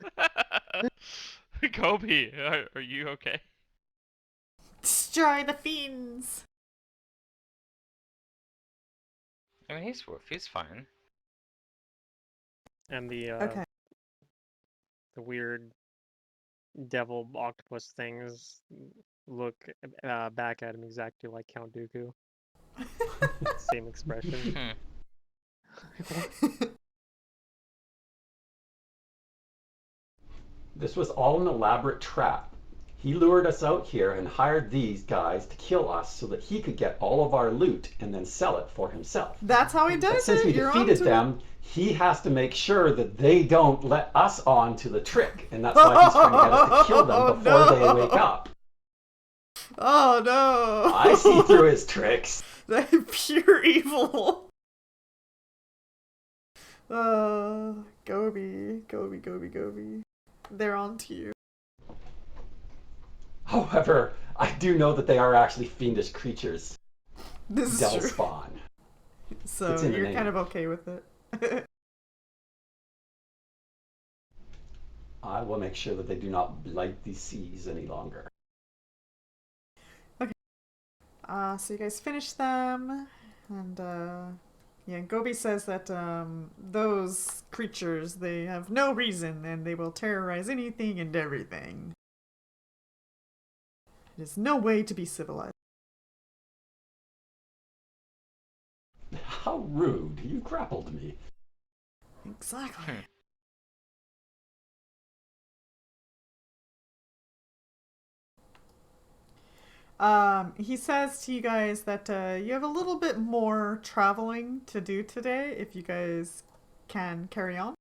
Kobe, are you okay? Destroy the fiends. I mean, he's fine. And the Okay. the weird devil octopus things look back at him exactly like Count Dooku. Same expression. This was all an elaborate trap. He lured us out here and hired these guys to kill us so that he could get all of our loot and then sell it for himself. That's how he But does since it. we You're defeated onto them, he has to make sure that they don't let us on to the trick. And that's why he's trying to get us to kill them before they wake up. Oh no! I see through his tricks. That's pure evil. Gobi. They're on to you. However, I do know that they are actually fiendish creatures. This is Del true. spawn. So It's in the you're name. kind of okay with it. I will make sure that they do not blight these seas any longer. So you guys finish them, and yeah, Gobi says that those creatures, they have no reason, and they will terrorize anything and everything. It is no way to be civilized. How rude! You grappled me. Exactly. He says to you guys that you have a little bit more traveling to do today if you guys can carry on.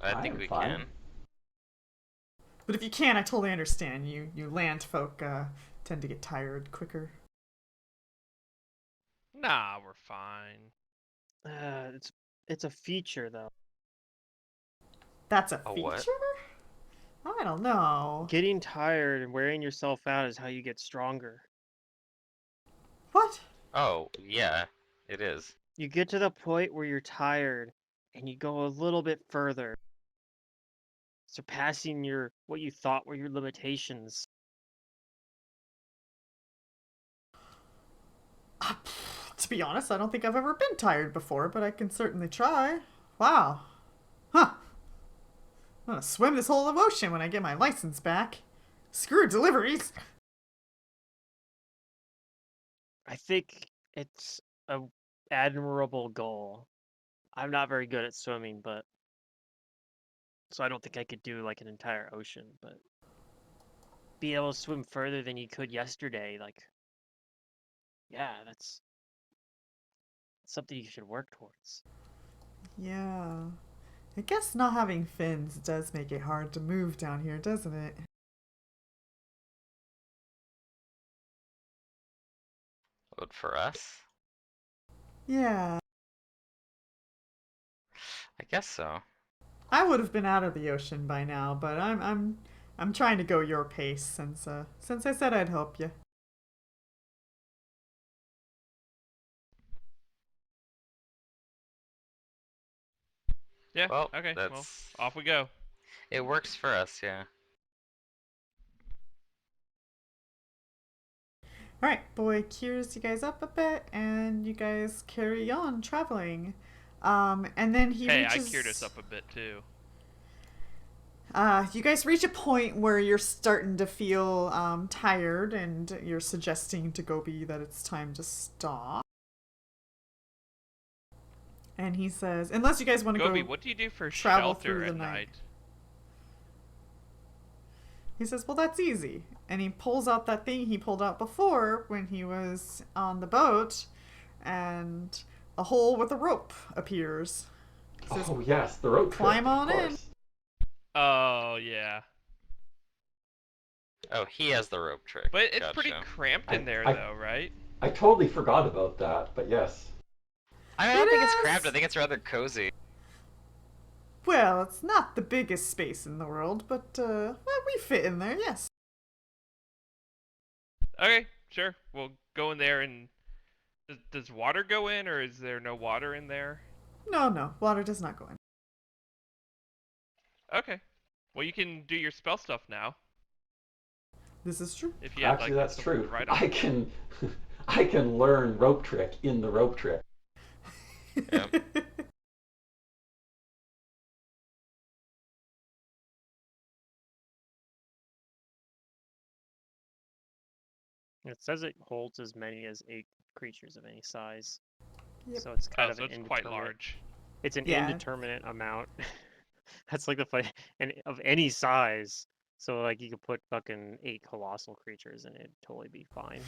I I think am we fine. can. But if you can, I totally understand. You land folk tend to get tired quicker. Nah, we're fine. It's a feature though. That's a A feature? what? I don't know. Getting tired and wearing yourself out is how you get stronger. What? Oh, yeah, it is. You get to the point where you're tired and you go a little bit further, surpassing what you thought were your limitations. To be honest, I don't think I've ever been tired before, but I can certainly try. Wow. Huh. I'm gonna swim this whole ocean when I get my license back. Screw deliveries. I think it's a admirable goal. I'm not very good at swimming, but so I don't think I could do like an entire ocean, but be able to swim further than you could yesterday, like yeah, that's something you should work towards. Yeah. I guess not having fins does make it hard to move down here, doesn't it? But for us, Yeah. I guess so. I would have been out of the ocean by now, but I'm trying to go your pace since I said I'd help you. Yeah. Well, Okay. Well, that's off we go. it works for us, yeah. Alright, boy cures you guys up a bit, and you guys carry on traveling. And then he Hey, reaches. I cured us up a bit too. You guys reach a point where you're starting to feel tired, and you're suggesting to Gobi that it's time to stop. And he says, unless you guys want to Gobi, go what do you do for travel shelter through the at night. night? He says, well, that's easy. And he pulls out that thing he pulled out before when he was on the boat, and a hole with a rope appears. He says, Oh yes, the road trip. climb on of in. course. Oh yeah, Oh, he has the rope trick. but it's pretty Gotcha. cramped in there I- though, right? I totally forgot about that, but yes. I don't It think it's is. cramped. I think it's rather cozy. Well, it's not the biggest space in the world, but well, we fit in there, yes. Okay, sure. We'll go in there and does water go in, or is there no water in there? No, water does not go in. Okay. Well, you can do your spell stuff now. This is true. If you have Actually, like that's something to true. write on. I can, I can learn rope trick in the rope trick. Yep. It says it holds as many as 8 creatures of any size. Yep. So it's kind Oh, of so an it's quite indeterminate. large. It's an Yeah. indeterminate amount. That's like the fight, and of any size. So like you could put fucking 8 colossal creatures and it'd totally be fine.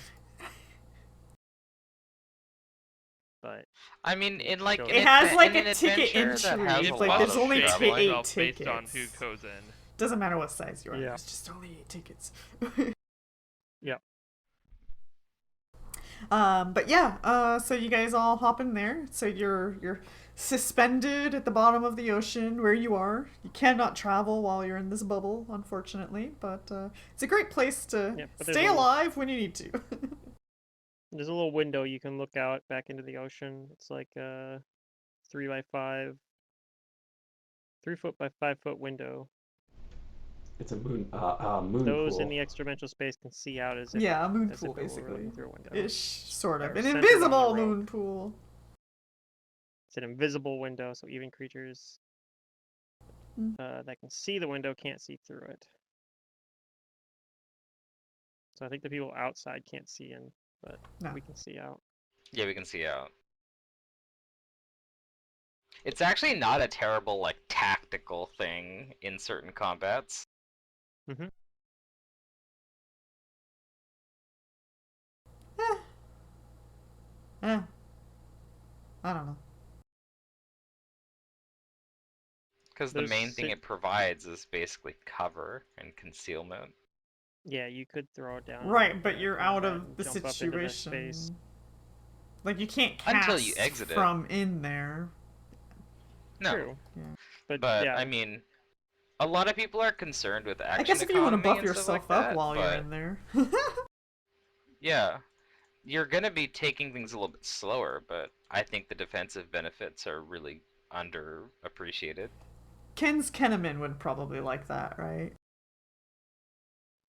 But I mean, in like It an It has, like, in a an ticket adventure that entry. has It a Like, lot there's must of only shape traveling. eight itself based on who tickets. goes in. Doesn't matter what size you are. Yeah. There's just only 8 tickets. yeah, But yeah, so you guys all hop in there. So you're suspended at the bottom of the ocean where you are. You cannot travel while you're in this bubble, unfortunately, but it's a great place to Yeah, but there's stay a little- alive when you need to. there's a little window you can look out back into the ocean. It's like a 3 by 5, 3 foot by 5 foot window. It's a moon Those pool. in the extra dimensional space can see out as if Yeah, a moon as pool if it were basically. running through a window. Ish, sort of. They're An centered on the invisible rope. moon pool. It's an invisible window, so even creatures Hmm. that can see the window can't see through it. So I think the people outside can't see in, but No. we can see out. Yeah, we can see out. It's actually not a terrible like tactical thing in certain combats. Eh, I don't know. Because the There's main thing si- it provides is basically cover and concealment. Yeah, you could throw it down Right, like but a you're out combat of and the jump up into the space. situation. Like, you can't Until you cast exit it. from in there. No. True. Yeah. But But, yeah, I mean, a lot of people are concerned with I action guess if you want to economy buff and stuff like yourself up that, while you're but in there. yeah, you're gonna be taking things a little bit slower, but I think the defensive benefits are really underappreciated. Ken's Keneman would probably like that, right?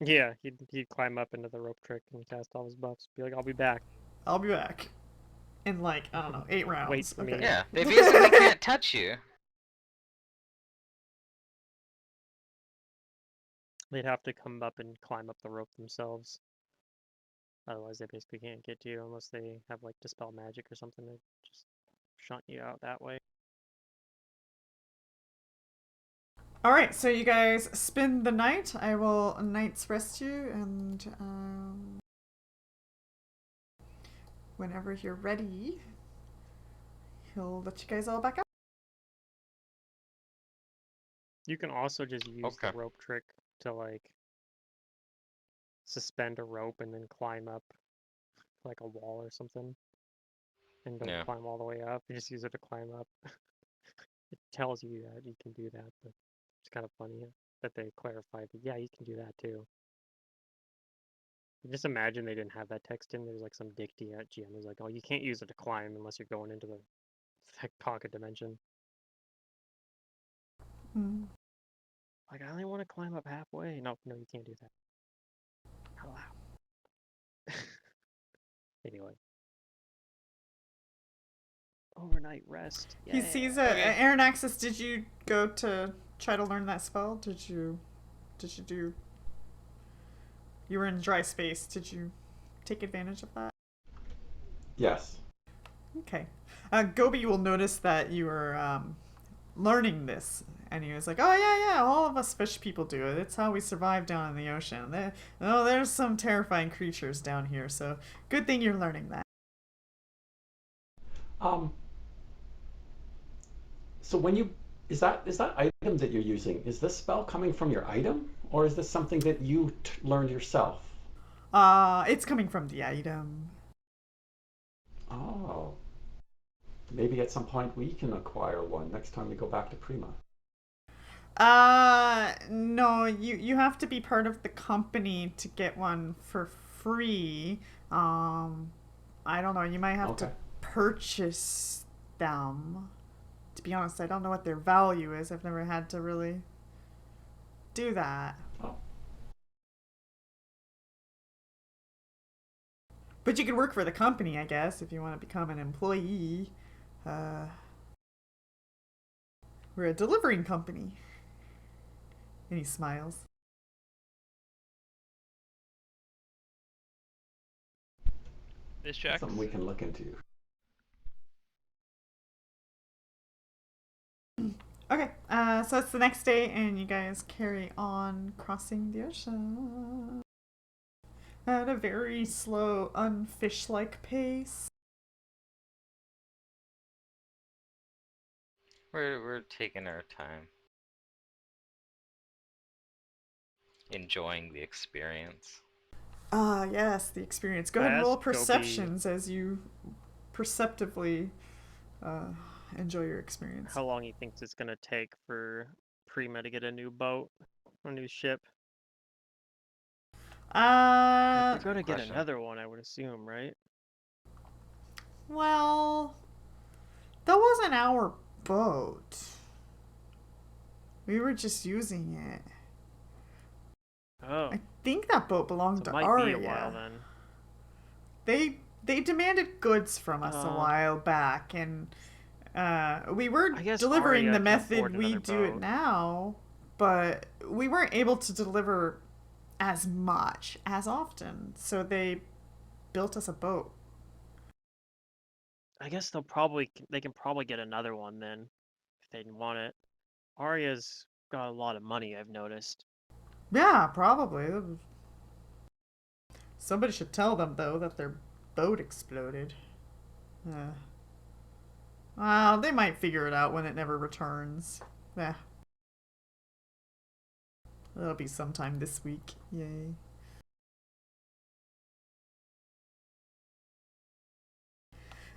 yeah, he'd climb up into the rope trick and cast all his buffs. Be like, I'll be back. I'll be back. In like, I don't know, 8 rounds. Wait for me. Okay. Yeah, they basically can't touch you. They'd have to come up and climb up the rope themselves. Otherwise, they basically can't get to you unless they have like dispel magic or something to just shunt you out that way. Alright, so you guys spend the night. I will night's rest you, and whenever you're ready, he'll let you guys all back up. You can also just use the Okay. rope trick to like suspend a rope and then climb up like a wall or something. And don't Yeah. climb all the way up. You just use it to climb up. It tells you that you can do that, but it's kind of funny that they clarified that yeah, you can do that too. Just imagine they didn't have that text in. There's like some dicty at GM who's like, oh, you can't use it to climb unless you're going into the pocket dimension. Hmm. Like, I only want to climb up halfway. No, you can't do that. Not allowed. Anyway. Overnight rest. He Yeah. sees Okay. Aaron Axis, did you go to try to learn that spell? Did you do... You were in dry space. Did you take advantage of that? Yes. Okay. Gobi will notice that you were learning this, and he was like, "Oh yeah, all of us fish people do it. It's how we survive down in the ocean. There's some terrifying creatures down here, so good thing you're learning that." So when you is that item that you're using? Is this spell coming from your item, or is this something that you learned yourself? It's coming from the item. Oh, maybe at some point we can acquire one next time we go back to Prima. No, you have to be part of the company to get one for free. I don't know, you might have to Okay. purchase them. To be honest, I don't know what their value is. I've never had to really do that. Oh. But you could work for the company, I guess, if you want to become an employee. We're a delivering company. And he smiles. This That's checks. something we can look into. Okay, so it's the next day, and you guys carry on crossing the ocean at a very slow, unfish-like pace. We're taking our time. Enjoying the experience. Yes, the experience. Go ahead and roll Ask Gobi- perceptions as you perceptively enjoy your experience. How long he thinks it's gonna take for Prima to get a new boat, a new ship? They're gonna get question. another one, I would assume, right? Well, that wasn't our boat. We were just using it. Oh, I think that boat belonged so to it might Arya. be a while then. They demanded goods from us a Oh. while back, and we were I guess delivering Arya the can method afford we another do it boat. now, but we weren't able to deliver as much as often, so they built us a boat. I guess they can probably get another one then, if they want it. Arya's got a lot of money, I've noticed. Yeah, probably. Somebody should tell them though that their boat exploded. Well, they might figure it out when it never returns. Yeah. It'll be sometime this week. Yay.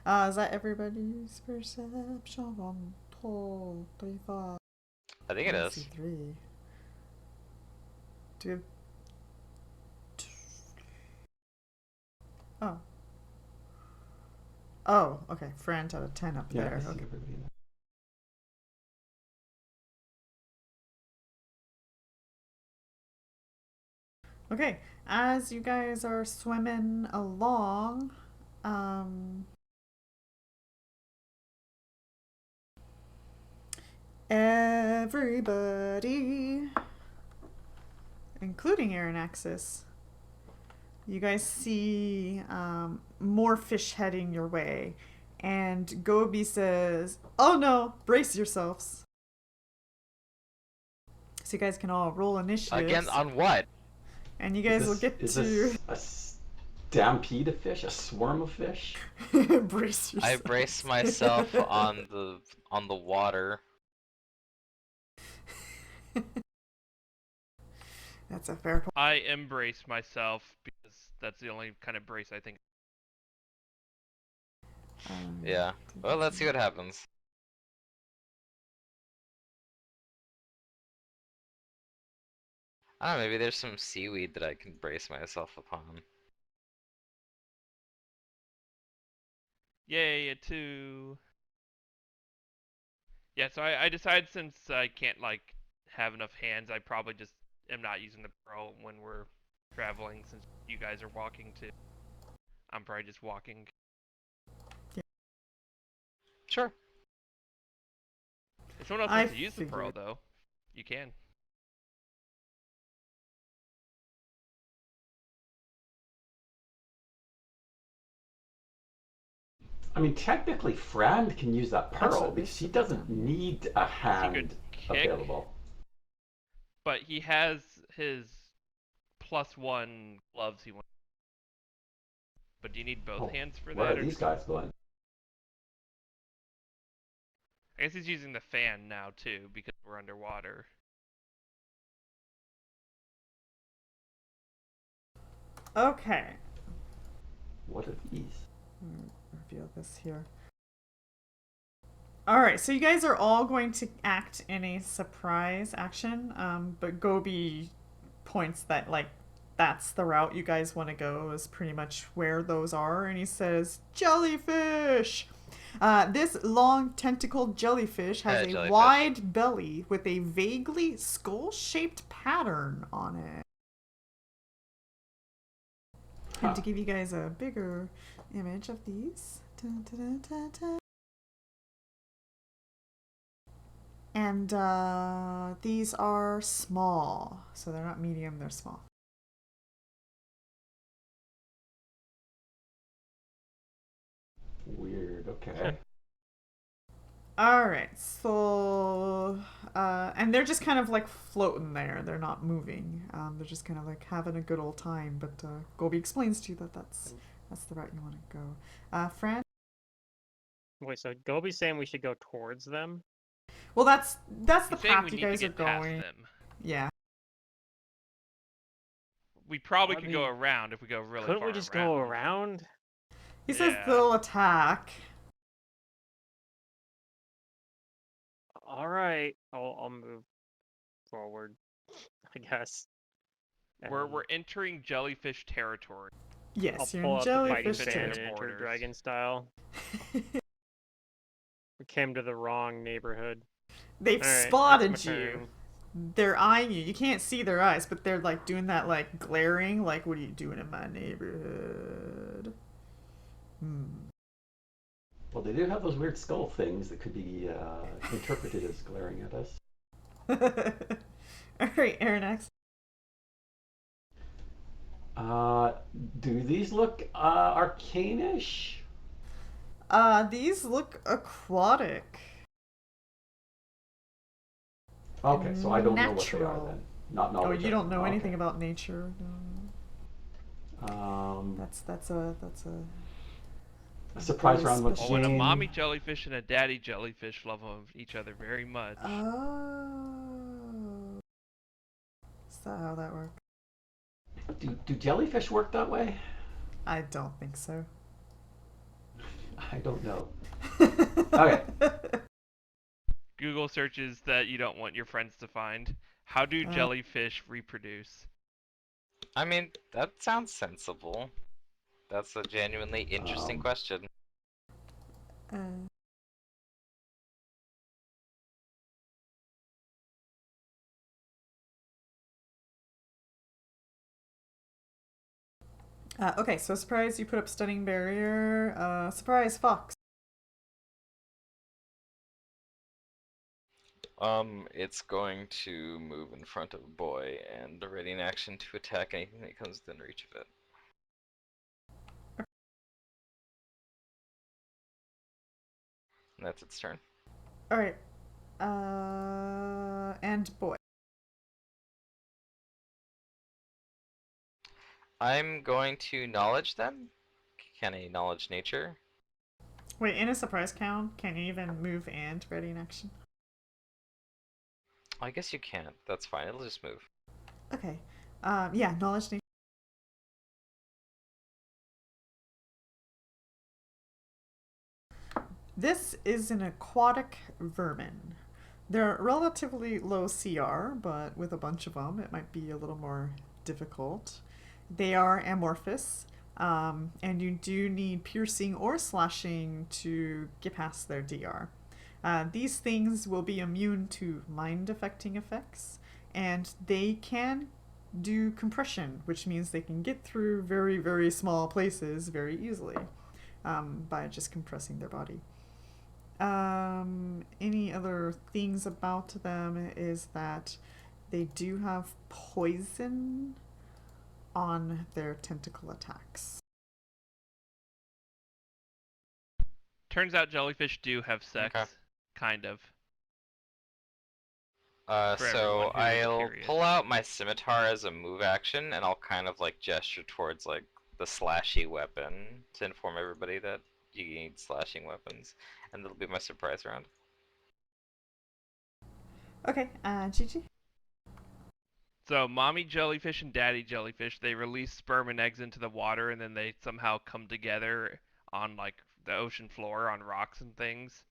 Is that everybody's perception? 1, 2, 3, 4. I think it I see is. 3. Do you have... Oh. Oh, okay. Frant out of 10 up Yeah, there. I see Okay. everybody there. Okay, as you guys are swimming along, everybody, including Aranaxis, you guys see more fish heading your way. And Gobi says, "Oh no, brace yourselves." So you guys can all roll initiatives. Again, on what? And you guys will get Is to this a stampede of fish? A swarm of fish? brace yourselves. I brace myself on the water. That's a fair point. I embrace myself because that's the only kind of brace I think. Yeah. Well, let's see what happens. I don't know, maybe there's some seaweed that I can brace myself upon. Yay, a 2. Yeah, so I decided since I can't like have enough hands, I probably just am not using the pearl when we're traveling since you guys are walking too. I'm probably just walking. Sure. If someone else I wants to use the pearl figured. though, you can. I mean, technically, Fran can use that pearl Actually, because this she should be doesn't done. need a hand could kick. available. But he has his +1 gloves he wants. But do you need both Oh, hands for where that? are Or these just... guys going? I guess he's using the fan now too because we're underwater. Okay. What are these? Reveal this here. Alright, so you guys are all going to act in a surprise action, but Gobi points that, like, that's the route you guys want to go, is pretty much where those are, and he says, "Jellyfish!" This long tentacled jellyfish has a Jellyfish. wide belly with a vaguely skull-shaped pattern on it. And to give you guys a bigger image of these. Dun, dun, dun, dun, dun. And these are small. So they're not medium, they're small. Weird, okay. Alright, so and they're just kind of like floating there. They're not moving. They're just kind of like having a good old time. But Gobi explains to you that that's the route you want to go. Fran? Wait, so Gobi's saying we should go towards them? Well, that's the He's saying path we you need to guys are get past going. them. Yeah. We probably I could go mean, around if we go really Couldn't far we just go around? He says Yeah. they'll attack. All right, I'll move forward, I guess. We're entering jellyfish territory. I'll Yes, you're pull in out the fighting jellyfish Jellyfish fan and their enter borders. dragon style. We came to the wrong neighborhood. They've All right, spotted that's my you. turn. They're eyeing you. You can't see their eyes, but they're like doing that like glaring, like, what are you doing in my neighborhood? Well, they do have those weird skull things that could be interpreted as glaring at us. Alright, Aranax. Do these look arcane-ish? These look aquatic. Okay, so I don't know what they are Natural. then. Not Oh, knowledge. you don't know okay. anything about nature. No. Um, That's a A surprise Very round with Oh, and a Jane. mommy jellyfish and a daddy jellyfish love each other very much. Oh. Is that how that works? Do jellyfish work that way? I don't think so. I don't know. Okay. Google searches that you don't want your friends to find. How do jellyfish reproduce? I mean, that sounds sensible. That's a genuinely interesting question. Uh, okay, so surprise, you put up stunning barrier. Surprise, fox. It's going to move in front of a boy and ready in action to attack anything that comes within reach of it. And that's its turn. All right. And boy. I'm going to knowledge them. Can I knowledge nature? Wait, in a surprise count, can you even move and ready in action? I guess you can't. That's fine. It'll just move. Okay. Yeah, knowledge nature. This is an aquatic vermin. They're relatively low CR, but with a bunch of them, it might be a little more difficult. They are amorphous, and you do need piercing or slashing to get past their DR. These things will be immune to mind-affecting effects, and they can do compression, which means they can get through very, very small places very easily by just compressing their body. Any other things about them is that they do have poison on their tentacle attacks. Turns out jellyfish do have sex. Okay. Kind of. For So everyone who is I'll curious. pull out my scimitar as a move action, and I'll kind of like gesture towards like the slashy weapon to inform everybody that you need slashing weapons, and that'll be my surprise round. Okay, Gigi? So, mommy jellyfish and daddy jellyfish, they release sperm and eggs into the water and then they somehow come together on like the ocean floor on rocks and things.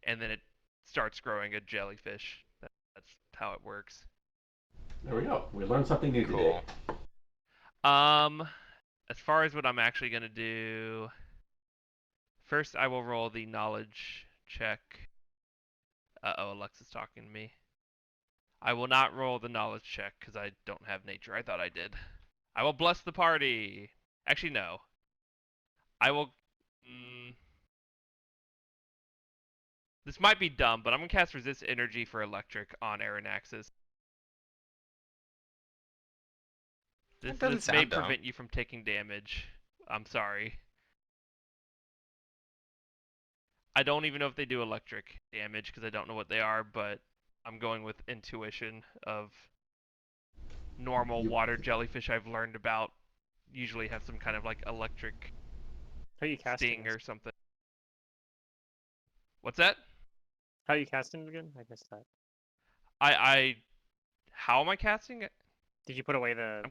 And then it starts growing a jellyfish. That's how it works. There we go. We learned something new today. Cool. As far as what I'm actually going to do, first I will roll the knowledge check. Uh-oh, Alexa's talking to me. I will not roll the knowledge check because I don't have nature. I thought I did. I will bless the party. Actually, no. I will. This might be dumb, but I'm going to cast Resist Energy for Electric on Aranaxis. This may prevent you from taking damage. I'm sorry. I don't even know if they do electric damage because I don't know what they are, but I'm going with intuition of normal water jellyfish I've learned about usually have some kind of like electric sting or something. What's that? How are you casting it again? I missed that. How am I casting it? Did you put away the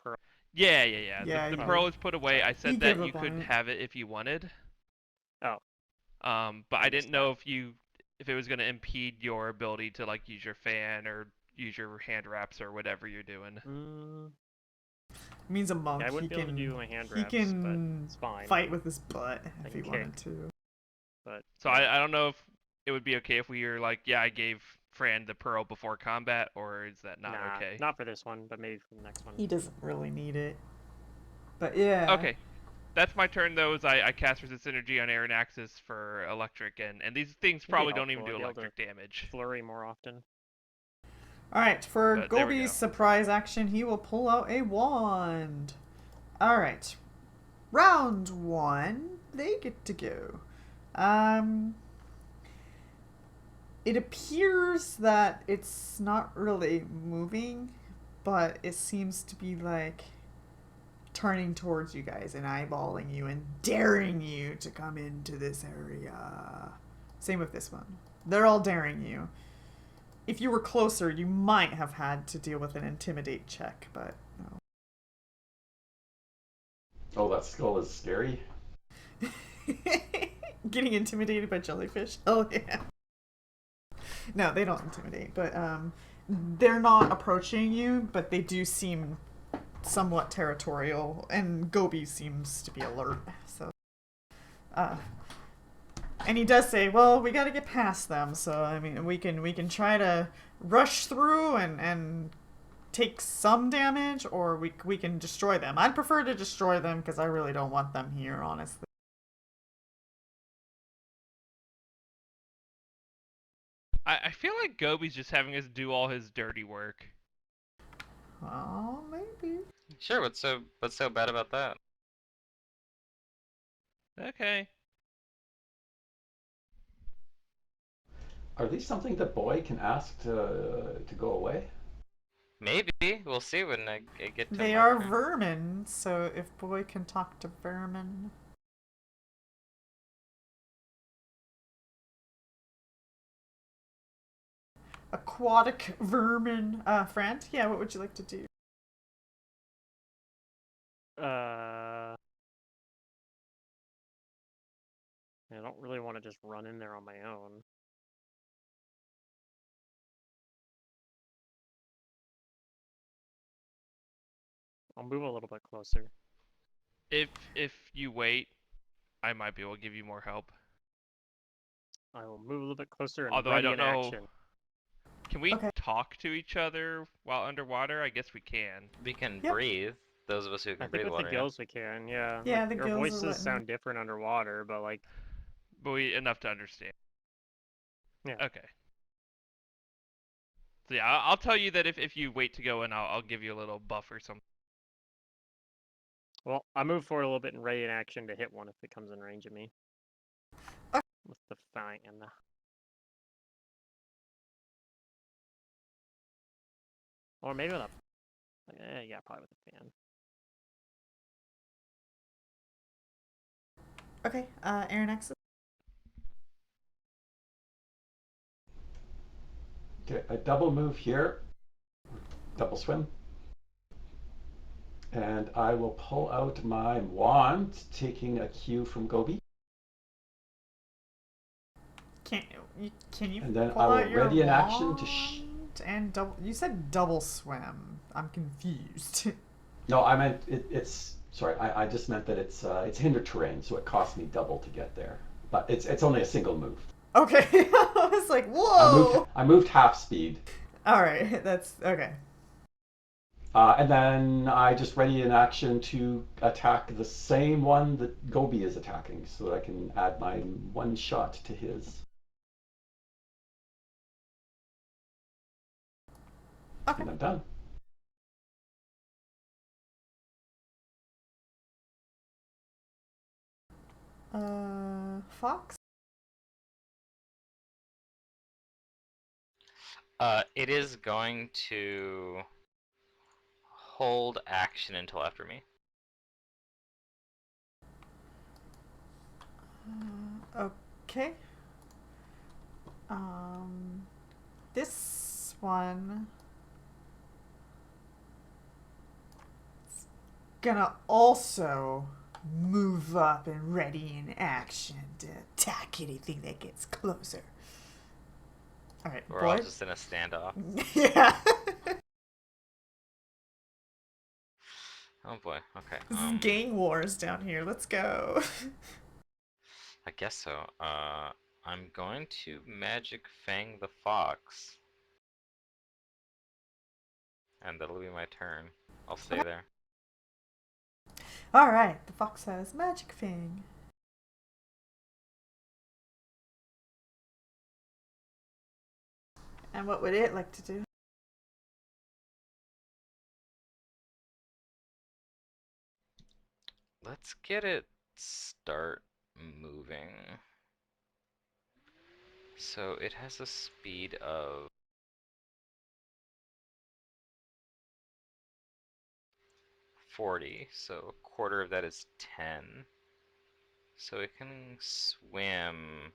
pearl? Yeah. Yeah, the pearl is put away. I said that you could have it if you wanted. Oh. But I didn't know if it was going to impede your ability to like use your fan or use your hand wraps or whatever you're doing. It means a monk. Yeah, I wouldn't he be can, able to do my hand he wraps, can but it's fine. fight with his butt if he wanted to. But so I don't know if it would be okay if we were like, yeah, I gave Fran the pearl before combat, or is that not okay? Not for this one, but maybe for the next one. He doesn't really need it. But yeah. Okay. That's my turn, though, is I cast Resist Energy on Aranaxis for electric, and these things probably don't even do electric damage. Flurry more often. Alright, for Gobi's surprise action, he will pull out a wand. Alright. Round 1, they get to go. It appears that it's not really moving, but it seems to be like turning towards you guys and eyeballing you and daring you to come into this area. Same with this one. They're all daring you. If you were closer, you might have had to deal with an intimidate check, but no. Oh, that skull is scary. Getting intimidated by jellyfish? Oh, yeah. No, they don't intimidate, but they're not approaching you, but they do seem somewhat territorial, and Gobi seems to be alert, so... and he does say, well, we gotta get past them, so, I mean, we can try to rush through and take some damage, or we can destroy them. I'd prefer to destroy them, because I really don't want them here, honestly. I feel like Gobi's just having us do all his dirty work. Oh, maybe. Sure, what's so bad about that? Okay. Are these something that Boy can ask to go away? Maybe. We'll see when I get to They my are turn. vermin, so if Boy can talk to vermin... Aquatic vermin. Frant, yeah, what would you like to do? I don't really want to just run in there on my own. I'll move a little bit closer. If you wait, I might be able to give you more help. I will move a little bit closer and Although I ready don't in know. action. Can we Okay. talk to each other while underwater? I guess we can. We can Yep. breathe. Those of us who I can think breathe with water. the gills we can, yeah. Yeah, Like, the your gills are voices letting- sound different underwater, but like, But we enough to understand. Yeah. Okay. So yeah, I'll tell you that if you wait to go in, I'll give you a little buff or something. well, I move forward a little bit and ready in action to hit one if it comes in range of me. Okay. With the fan. Or maybe with a... yeah, probably with a fan. Okay, Aaron X. Okay, a double move here, double swim, and I will pull out my wand, taking a cue from Gobi. Can you And then pull I will out your ready an action to wand and double? You said double swim. I'm confused. No, I meant it's. Sorry, I just meant that it's hinder terrain, so it costs me double to get there. But it's only a single move. Okay, I was like, whoa. I moved half speed. All right, that's okay. And then I just ready an action to attack the same one that Gobi is attacking, so that I can add my one shot to his. Okay. And I'm done. Fox. It is going to hold action until after me. Okay. This one is gonna also move up and ready in action to attack anything that gets closer. All right, We're all boy. just in a standoff. Yeah. Oh boy. Okay. This is gang wars down here. Let's go. I guess so. I'm going to Magic Fang the Fox. And that'll be my turn. I'll stay there. All right, the fox has magic fang. And what would it like to do? Let's get it start moving. So it has a speed of 40, so a quarter of that is 10. So it can swim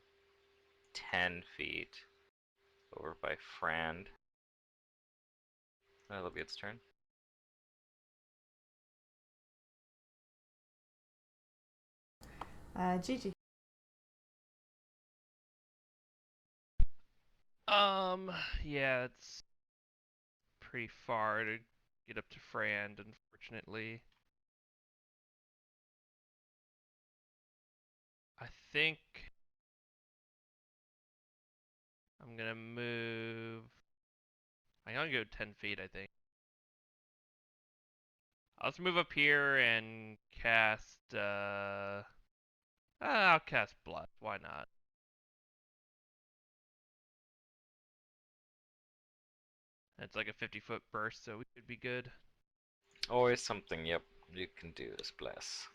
10 feet over by Frand. That'll be its turn. Gigi. Yeah, it's pretty far to get up to Frand, unfortunately. I think I'm gonna move. I'm gonna go 10 feet, I think. I'll just move up here and cast, I'll cast Bluff. Why not? It's like a 50-foot burst, so we should be good. Always something, yep, you can do this, bless.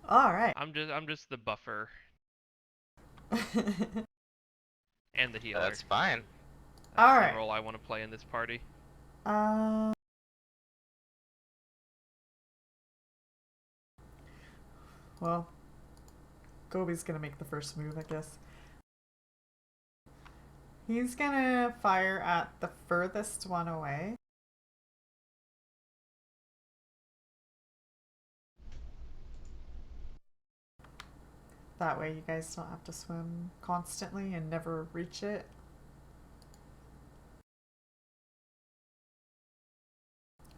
All right. I'm just the buffer and the healer. That's fine. That's All the right. role I want to play in this party. Well, Gobi's gonna make the first move, I guess. He's gonna fire at the furthest one away. That way you guys don't have to swim constantly and never reach it.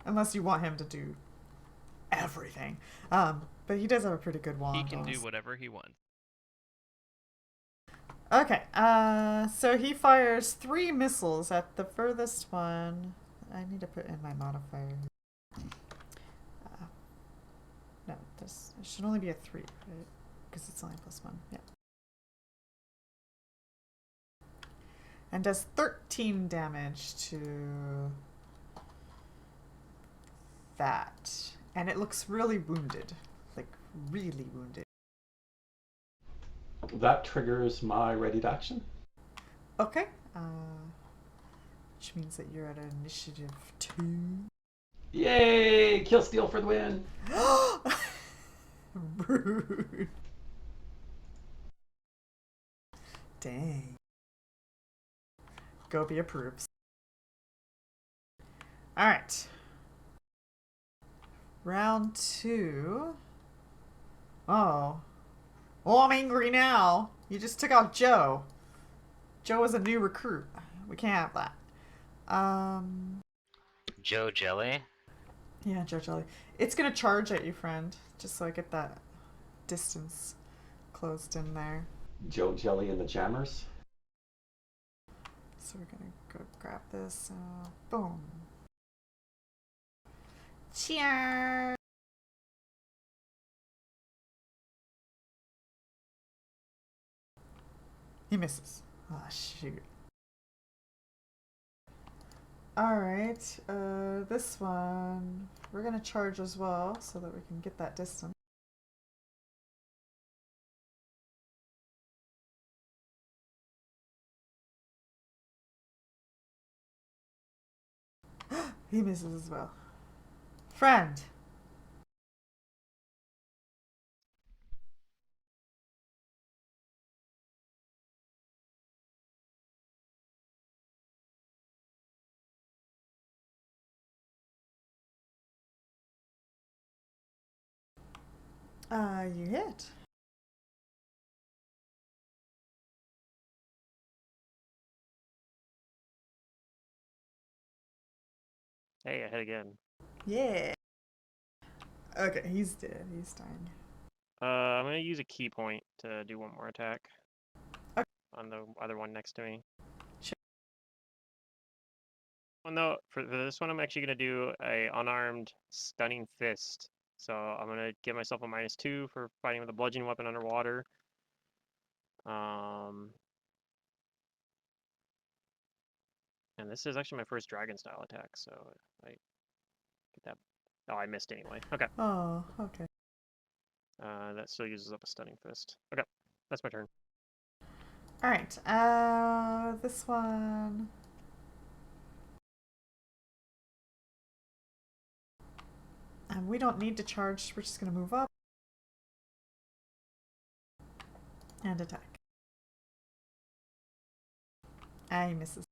Unless you want him to do everything. But he does have a pretty good wand. He can honestly. do whatever he wants. Okay, so he fires 3 missiles at the furthest one. I need to put in my modifier. No, it should only be a 3, right? Because it's only +1, yeah. And does 13 damage to that. And it looks really wounded. Like, really wounded. That triggers my ready to action. Okay, which means that you're at initiative 2. Yay! Kill steal for the win! Rude. Dang. Gobi approves. Alright. Round 2. Oh. Oh, I'm angry now. You just took out Joe. Joe is a new recruit. We can't have that. Joe Jelly? Yeah, Joe Jelly. It's gonna charge at you, friend. Just so I get that distance closed in there. Joe Jelly and the Jammers. So we're gonna go grab this. Boom. Cheers! He misses. Ah, shoot. Alright, this one, we're gonna charge as well so that we can get that distance. He misses as well. Friend! You hit. Hey, I hit again. Yeah. Okay, he's dead. He's dying. I'm gonna use a key point to do one more attack. Okay. On the other one next to me. Sure. Well, no, for this one, I'm actually gonna do a unarmed stunning fist. So I'm gonna give myself a -2 for fighting with a bludgeoning weapon underwater. And this is actually my first dragon style attack, so I get that. Oh, I missed anyway. Okay. Oh, okay. That still uses up a stunning fist. Okay, that's my turn. Alright, this one. We don't need to charge, we're just gonna move up. And attack. He misses.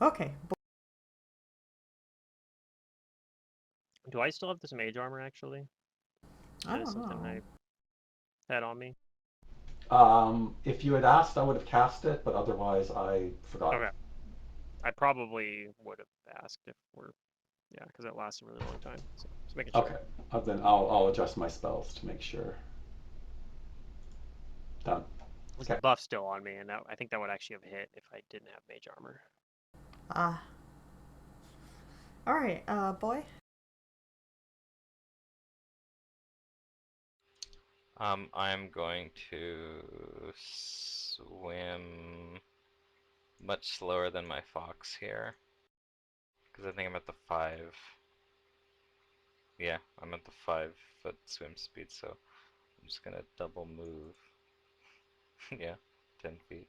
Okay. Do I still have this mage armor, actually? I That is don't something know. I had on me. If you had asked, I would have cast it, but otherwise I forgot. Okay. I probably would have asked if we're... Yeah, because it lasts a really long time. So just making sure. Okay, then I'll adjust my spells to make sure. Done. Was Okay. the buff still on me, and I think that would actually have hit if I didn't have mage armor. Ah. Alright, boy. I'm going to swim much slower than my fox here. Because I think I'm at the 5. Yeah, I'm at the 5-foot swim speed, so I'm just gonna double move. Yeah, 10 feet.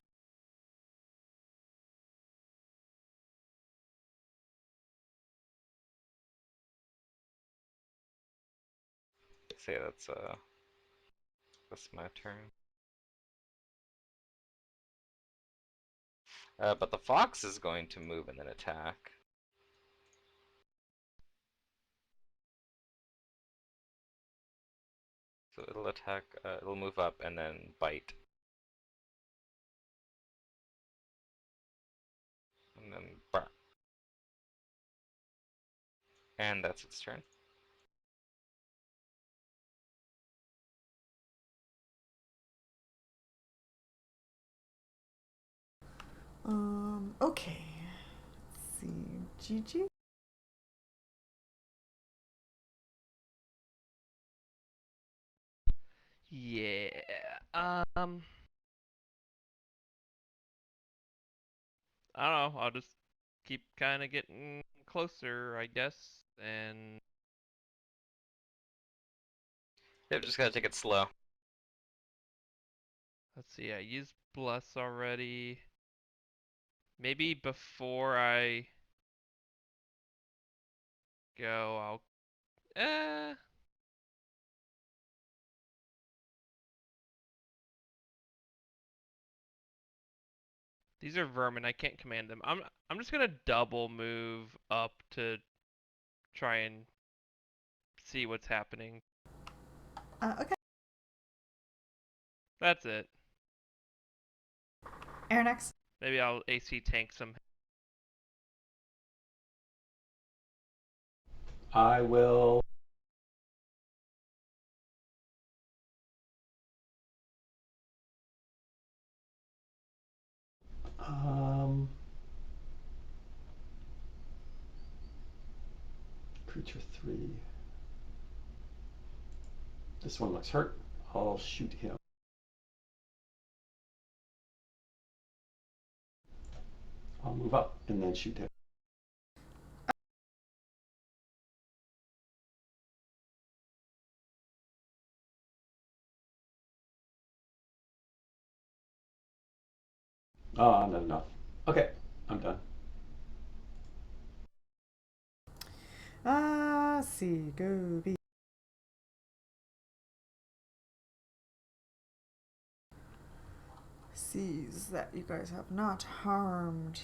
Say that's my turn. But the fox is going to move and then attack. So it'll attack, it'll move up and then bite. And then burn. And that's its turn. Okay. Let's see. Gigi? Yeah. I don't know. I'll just keep kind of getting closer, I guess, and Yep, just gotta take it slow. let's see. I used bless already. Maybe before I go, I'll. These are vermin. I can't command them. I'm just gonna double move up to try and see what's happening. Okay. That's it. Airnex? Maybe I'll AC tank some. I will. Creature 3. This one looks hurt. I'll shoot him. I'll move up and then shoot him. Oh, not enough. Okay, I'm done. See. Go B. Sees that you guys have not harmed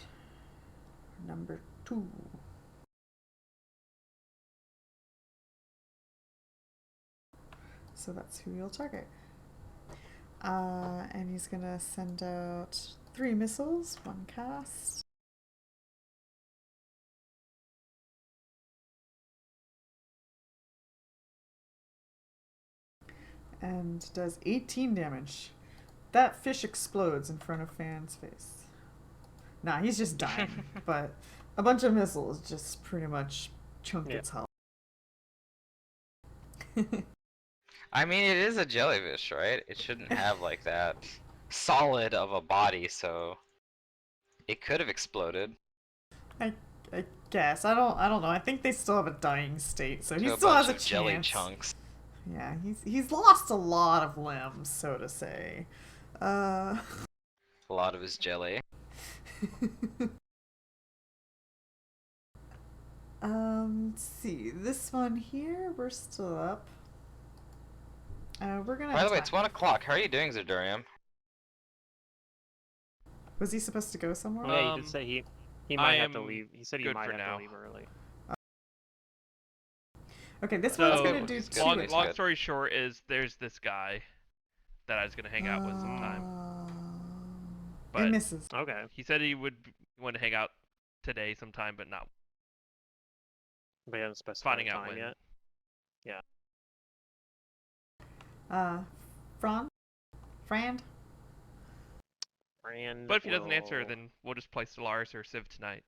number 2. So that's who you'll target. And he's gonna send out 3 missiles, 1 cast. And does 18 damage. That fish explodes in front of Fan's face. Nah, he's just dying, but a bunch of missiles just pretty much chunk its health. I mean, it is a jellyfish, right? It shouldn't have like that solid of a body, so it could have exploded. I guess. I don't know. I think they still have a dying state, so he To still has a bunch of chance. jelly chunks. Yeah, he's lost a lot of limbs, so to say. Uh. A lot of his jelly. Let's see. This one here, we're still up. We're gonna. By the way, it's 1 o'clock. How are you doing, Zerdurium? Was he supposed to go somewhere? Yeah, he did say he might have to am leave. He said he good might for have now. to leave early. Okay, this So, one's gonna do two. long Good. story short is there's this guy that I was gonna hang out with sometime. It But misses. Okay. he said he would want to hang out today sometime, but not But he hasn't specified finding a out time when. yet. Fran? Frand? And But if he doesn't answer, will- then we'll just play Stellaris or Civ tonight.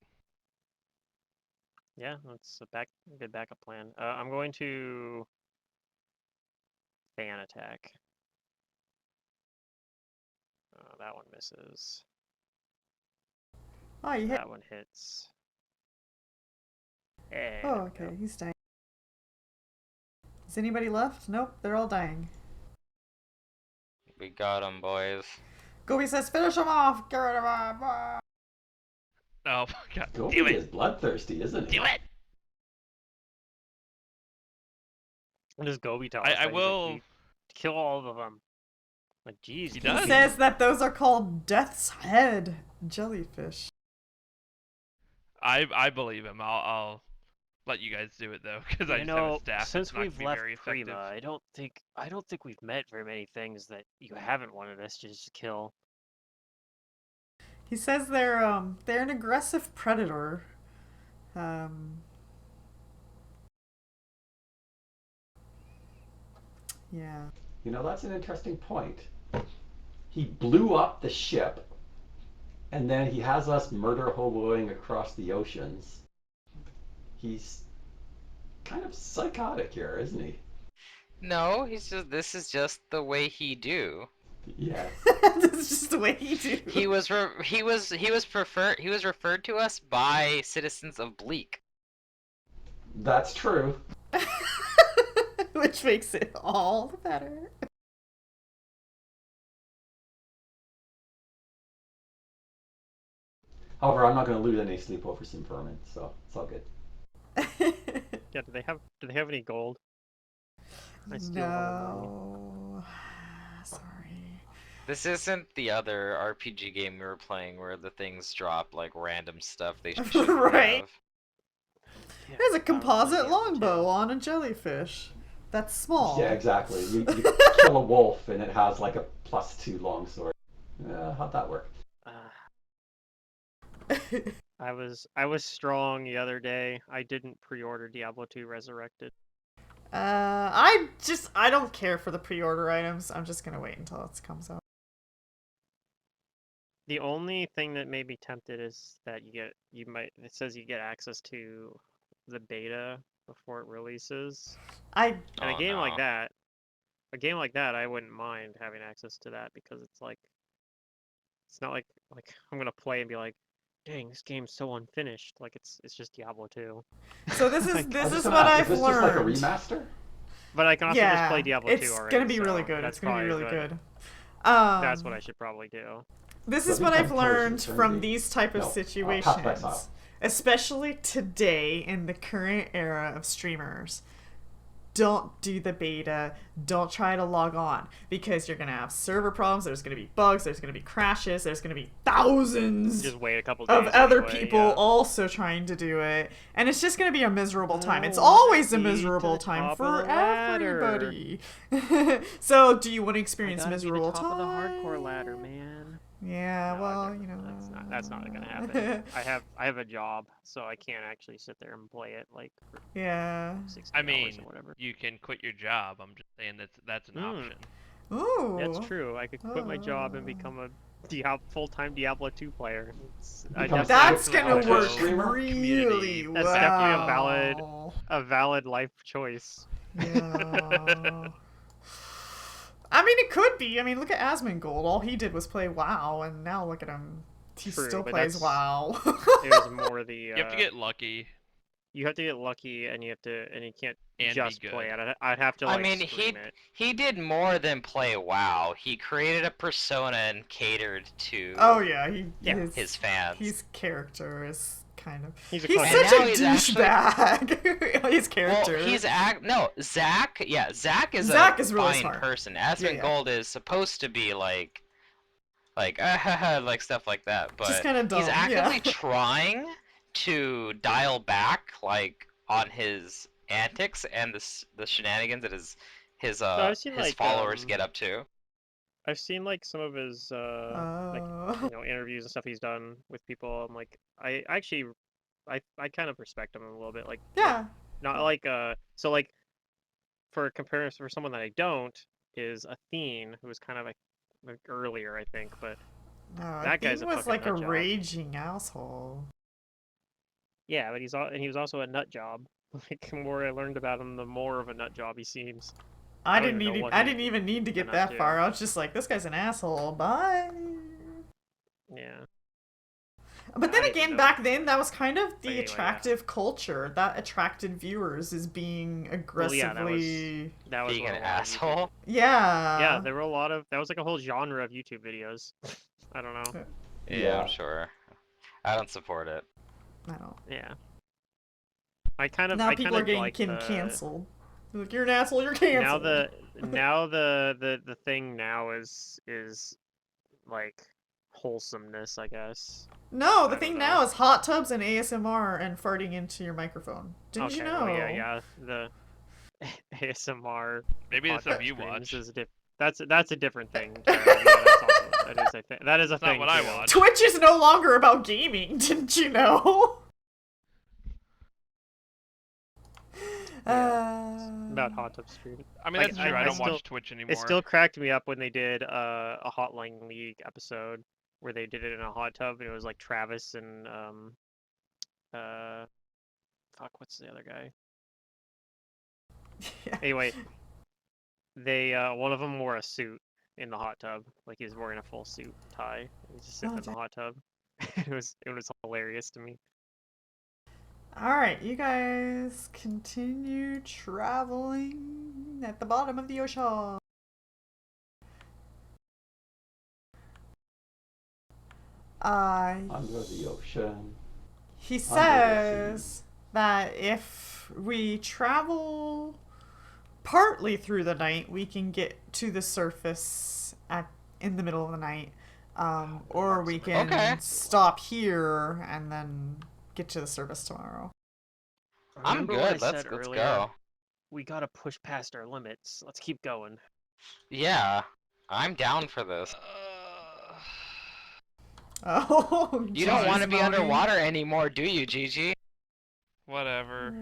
Yeah, that's a good backup plan. I'm going to fan attack. That one misses. Oh, you hit. That one hits. And Oh, okay, he's dying. Is anybody left? Nope, they're all dying. We got him, boys. Gobi says, finish him off! Get rid of him! Ah. Oh, God. Gobi Damn it. is bloodthirsty, isn't he? Do it! What does Gobi tell us? I that he's like, will. "You kill all of them." Like, geez. He He does. says that those are called Death's Head jellyfish. I believe him. I'll let you guys do it though, because I You just have a know, staff. since It's not we've gonna be left very effective. Prima, I don't think we've met very many things that you haven't wanted us to just kill. He says they're an aggressive predator. Yeah. You know, that's an interesting point. He blew up the ship, and then he has us murder hoboing across the oceans. He's kind of psychotic here, isn't he? No, this is just the way he do. Yeah. That's just the way he do. He was referred to us by citizens of Bleak. That's true. Which makes it all the better. However, I'm not going to lose any sleep over some vermin, so it's all good. Yeah, do they have any gold? I steal one of them. No. Sorry. This isn't the other RPG game we were playing where the things drop like random stuff they shouldn't Right. have. Yeah, There's a I don't composite think longbow on a jellyfish. That's small. Yeah, exactly. You kill a wolf, and it has like a +2 longsword. How'd that work? I was strong the other day. I didn't pre-order Diablo 2 Resurrected. I don't care for the pre-order items. I'm just gonna wait until it comes out. The only thing that made me tempted is that it says you get access to the beta before it releases. And Oh, a game like no. that, I wouldn't mind having access to that because it's not like I'm gonna play and be like, dang, this game's so unfinished. Like it's just Diablo 2. So this is Like, this I was is gonna what ask, I've is this just like a learned. remaster? But I can also just Yeah, play Diablo 2 it's already. gonna be really so good. that's It's gonna be probably really what- good. That's what I should probably do. This So is these what kind I've of tours learned in from turn-based- these type of No, situations, Pathfinder style. especially today in the current era of streamers. Don't do the beta. Don't try to log on because you're gonna have server problems. There's gonna be bugs. There's gonna be crashes. There's gonna be thousands Just wait a couple days of other anyway, people yeah. also trying to do it, and it's just gonna be a miserable time. It's Oh, always a see, to miserable the time top for of the ladder. everybody. So, do you want to I experience gotta miserable be the top time? of the hardcore ladder, man. Yeah, No, well, don't. you know, that's not gonna happen. I have a job, so I can't actually sit there and play it like for Yeah. 60 I hours mean, or whatever. you can quit your job. I'm just saying that's an option. Ooh. That's true. I could quit my job and become a full-time Diablo 2 player. Become a That's Twitch gonna work streamer? really Community. well. That's definitely a valid life choice. Yeah. I mean, it could be. I mean, look at Asmongold. All he did was play WoW, and now look at him. He True, still but plays that's- WoW. It was more the. You have to get lucky. You have to get lucky, and you can't And be just good. play it. I'd have to I like mean, stream it. he did more than play WoW. He created a persona and catered to Oh yeah, his fans. his character is kind of He's a he's content such a And now he's douchebag. His character. Well, Zach. Yeah, Zach is Zach a is really fine smart. person. Yeah, Asmongold yeah. Gold is supposed to be like like stuff like that, but Just kinda dumb, he's actively yeah. trying to dial back like on his antics and the shenanigans that I've seen, his like, followers get up to. I've seen like some of his like interviews and stuff he's done with people. I'm like, I actually, I kind of respect him a little bit. Like Yeah. not like so like for comparison for someone that I don't is Athene, who was kind of like earlier I think, but No, that guy's he a was fucking like a nut job. raging asshole. Yeah, but he was also a nut job. Like the more I learned about him, the more of a nut job he seems. I don't didn't even know need. what I he- didn't even need to get been up that to. far. I was just like, this guy's an asshole. Bye. Yeah. But then I didn't again, know. back then, that was kind of the Anyway, yeah. attractive culture that attracted viewers is being aggressively. That was Being what an a lot of YouTube- asshole. Yeah. Yeah, there were a lot of that was like a whole genre of YouTube videos. I don't know. Yeah, I'm sure. I don't support it. I don't. Yeah. I kind of Now I people kind are of getting like canceled. They're like, you're an asshole. You're canceled. Now the thing now is like wholesomeness, I guess. No, I the don't thing know. now is hot tubs and ASMR and farting into your microphone. Didn't Okay, you know? well, yeah, the ASMR. Maybe it's podcast something you streams watch. is that's a different thing. Entirely. Yeah, that's also, that is a It's thing. not what I too. watch. Twitch is no longer about gaming. Didn't you know? About hot tub stream. I mean, Like, that's true. I don't still- watch Twitch anymore. It still cracked me up when they did a Hotline League episode where they did it in a hot tub and it was like Travis and fuck, what's the other guy? Yeah. Anyway, they one of them wore a suit in the hot tub, like he was wearing a full suit tie. He was just sitting Oh, in the hot tub. It was hilarious to me. Alright, you guys continue traveling at the bottom of the ocean. Under the ocean. He Under the says that if we travel partly through the night, we can get to the surface in the middle of the night. Or we can stop here and then get to the surface tomorrow. I'm Remember what I good. Let's said let's earlier? go. We gotta push past our limits. Let's keep going. Yeah, I'm down for this. Oh, You don't Jesus, want to be Moni. underwater anymore, do you, Gigi? Whatever.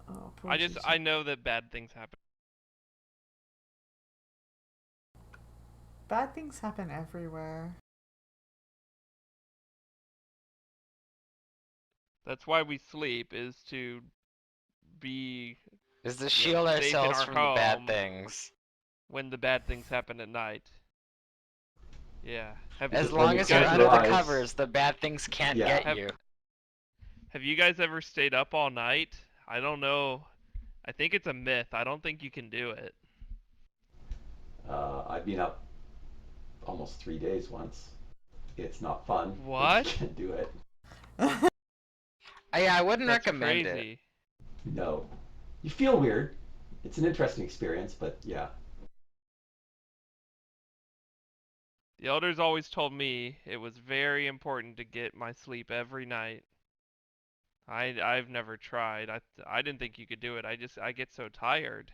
Oh, poor I Gigi. know that bad things happen. Bad things happen everywhere. That's why we sleep, is to be Is to shield safe in ourselves our from the bad home. things. when the bad things happen at night. Yeah. As When long you as you're close under your the eyes- covers, the bad things can't Yeah. get you. Have you guys ever stayed up all night? I don't know. I think it's a myth. I don't think you can do it. I've been up almost 3 days once. It's not fun. but What? You can't do it. I wouldn't That's recommend it. crazy. No. You feel weird. It's an interesting experience, but yeah. The elders always told me it was very important to get my sleep every night. I've never tried. I didn't think you could do it. I get so tired.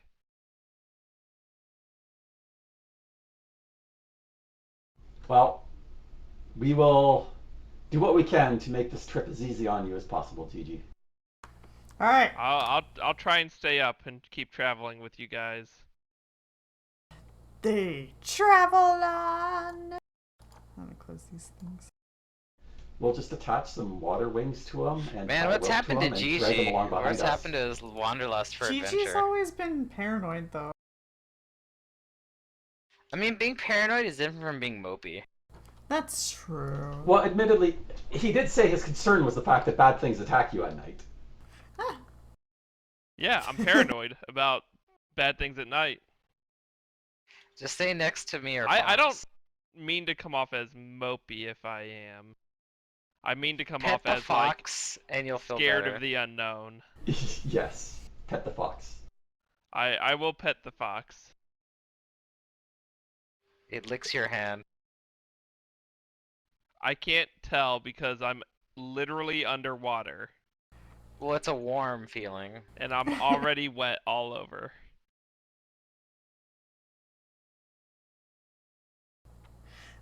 Well, we will do what we can to make this trip as easy on you as possible, Gigi. Alright. I'll try and stay up and keep traveling with you guys. They travel on. I'm gonna close these things. We'll just attach some water wings to them and Man, tie a what's rope happened to them and drag them Gigi? along behind What's us. happened to his wanderlust for Gigi's adventure? always been paranoid, though. I mean, being paranoid is different from being mopey. That's true. Well, admittedly, he did say his concern was the fact that bad things attack you at night. Ah. Yeah, I'm paranoid about bad things at night. Just stay next to me or I don't Fox. mean to come off as mopey if I am. I mean to come Pet off the as like fox and you'll feel scared better. of the unknown. Yes, pet the fox. I will pet the fox. It licks your hand. I can't tell because I'm literally underwater Well, it's a warm feeling. and I'm already wet all over.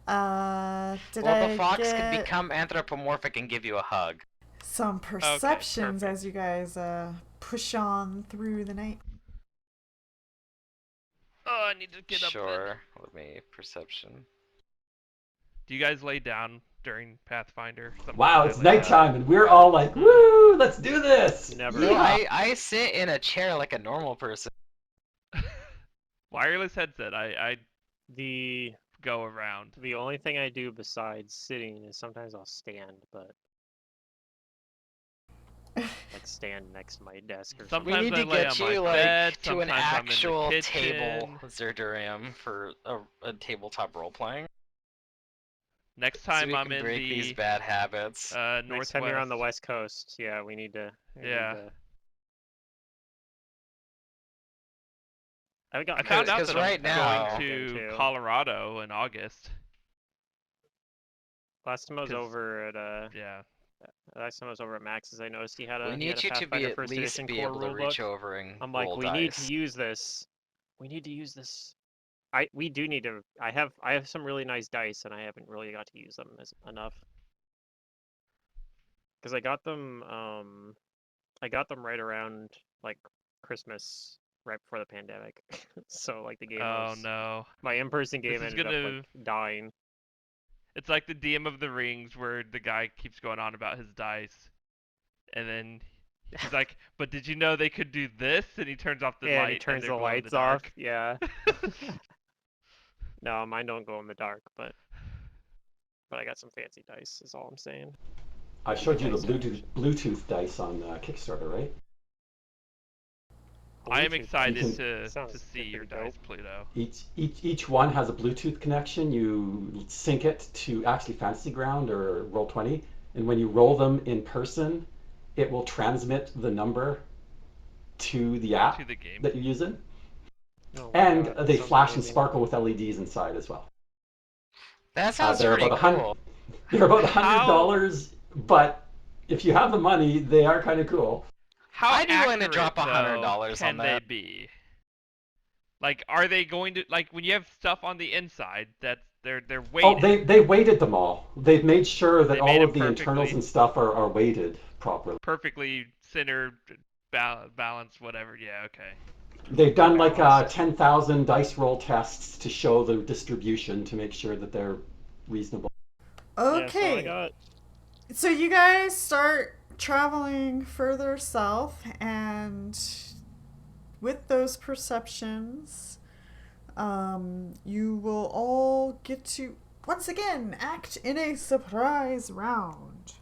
Did Well, I the fox could get become anthropomorphic and give you a hug. some perceptions perfect. as you guys push on through the night? Oh, I need to get up then. Sure. Let me perception. Do you guys lay down during Pathfinder? Sometimes Wow, I it's lay down. nighttime and we're all like, woo, let's do this! Never. No, Yeah. I sit in a chair like a normal person. Wireless headset. I The go around. the only thing I do besides sitting is sometimes I'll stand, but like stand next to my desk or something. We Sometimes need I to lay get on my you bed, like to an sometimes I'm in the actual table kitchen. Zerdurium for a tabletop role playing. Next So time we I'm can in break the these bad habits. Next northwest. time you're on the West Coast, yeah, we need to. Yeah. I got I found out 'Cause that right I'm now- going to Colorado in August. Last time I was 'cause- over at Yeah. last time I was over at Max's, I noticed he had We a need you to be Pathfinder at First least Edition be core able to rulebook. reach over and I'm like, roll we dice. need to use this. We need to use this. We do need to. I have some really nice dice, and I haven't really got to use them enough. Because I got them right around like Christmas, right before the pandemic. So like the game Oh was no. my in-person game This is ended up gonna- like dying. It's like the DM of the Rings where the guy keeps going on about his dice. And then he's like, but did you know they could do this? And he turns off the Yeah, light and he turns they're the glowing in lights the off. dark. Yeah. No, mine don't go in the dark, but I got some fancy dice. Is all I'm saying. I showed you the Dice are Bluetooth dice on Kickstarter, right? I am Bluetooth excited You to Sounds see your pretty dope. dice, Pluto. Each one has a Bluetooth connection. You sync it to actually Fantasy Ground or Roll20, and when you roll them in person, it will transmit the number to the app To the game. that you're using, Oh my and God, they sounds flash and amazing. sparkle with LEDs inside as well. That sounds They're pretty about cool. They're about How- $100, but if you have the money, they are kind of cool. How I'd be willing to accurate, drop $100 though, on can they that. be? Like, are they going to, like, when you have stuff on the inside that they're weighted? Oh, they weighted them all. They've made sure that They made all of them the internals perfectly- and stuff are weighted properly. perfectly centered, balanced, whatever. Yeah, okay. They've done like Balanced. 10,000 dice roll tests to show the distribution to make sure that they're reasonable. Yeah, so I Okay. got So you guys start traveling further south, and with those perceptions, you will all get to once again act in a surprise round.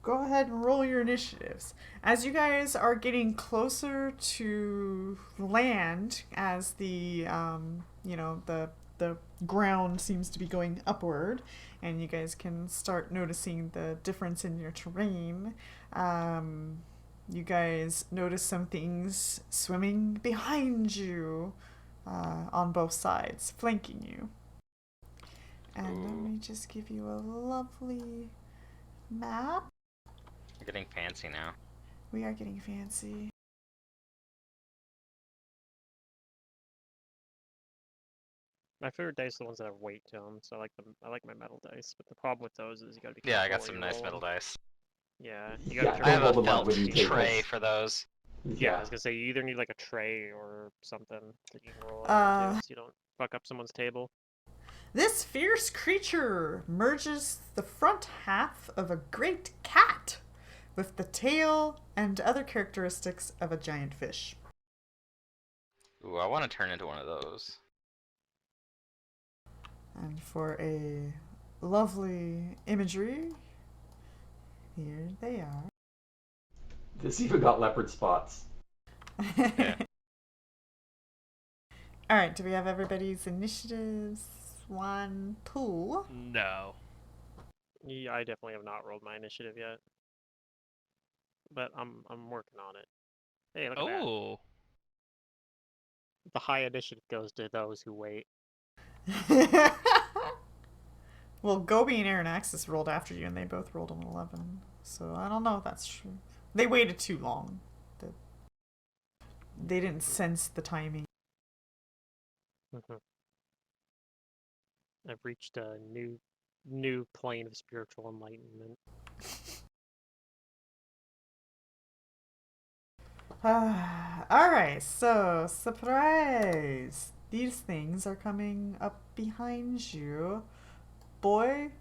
Go ahead and roll your initiatives. As you guys are getting closer to land, as the the ground seems to be going upward, and you guys can start noticing the difference in your terrain. You guys notice some things swimming behind you, on both sides, flanking you. And let me just give you a lovely map. We're getting fancy now. We are getting fancy. my favorite dice are the ones that have weight to them. So I like my metal dice. But the problem with those is you gotta be Yeah, I careful got while some you nice roll metal them. dice. Yeah, you Yeah, gotta I don't have roll a them on felt wooden tables. tray for those. Yeah, I was gonna say you either need like a tray or something that you can roll it Uh, onto so you don't fuck up someone's table. This fierce creature merges the front half of a great cat with the tail and other characteristics of a giant fish. Ooh, I want to turn into one of those. And for a lovely imagery. Here they are. This even got leopard spots. Yeah. All right, do we have everybody's initiatives? One, two. No. Yeah, I definitely have not rolled my initiative yet, but I'm working on it. Hey, look at that. Oh. The high initiative goes to those who wait. Well, Gobi and Aaron Axis rolled after you, and they both rolled an 11. So I don't know if that's true. They waited too long. They didn't sense the timing. I've reached a new plane of spiritual enlightenment. Alright, so surprise! These things are coming up behind you. Boy,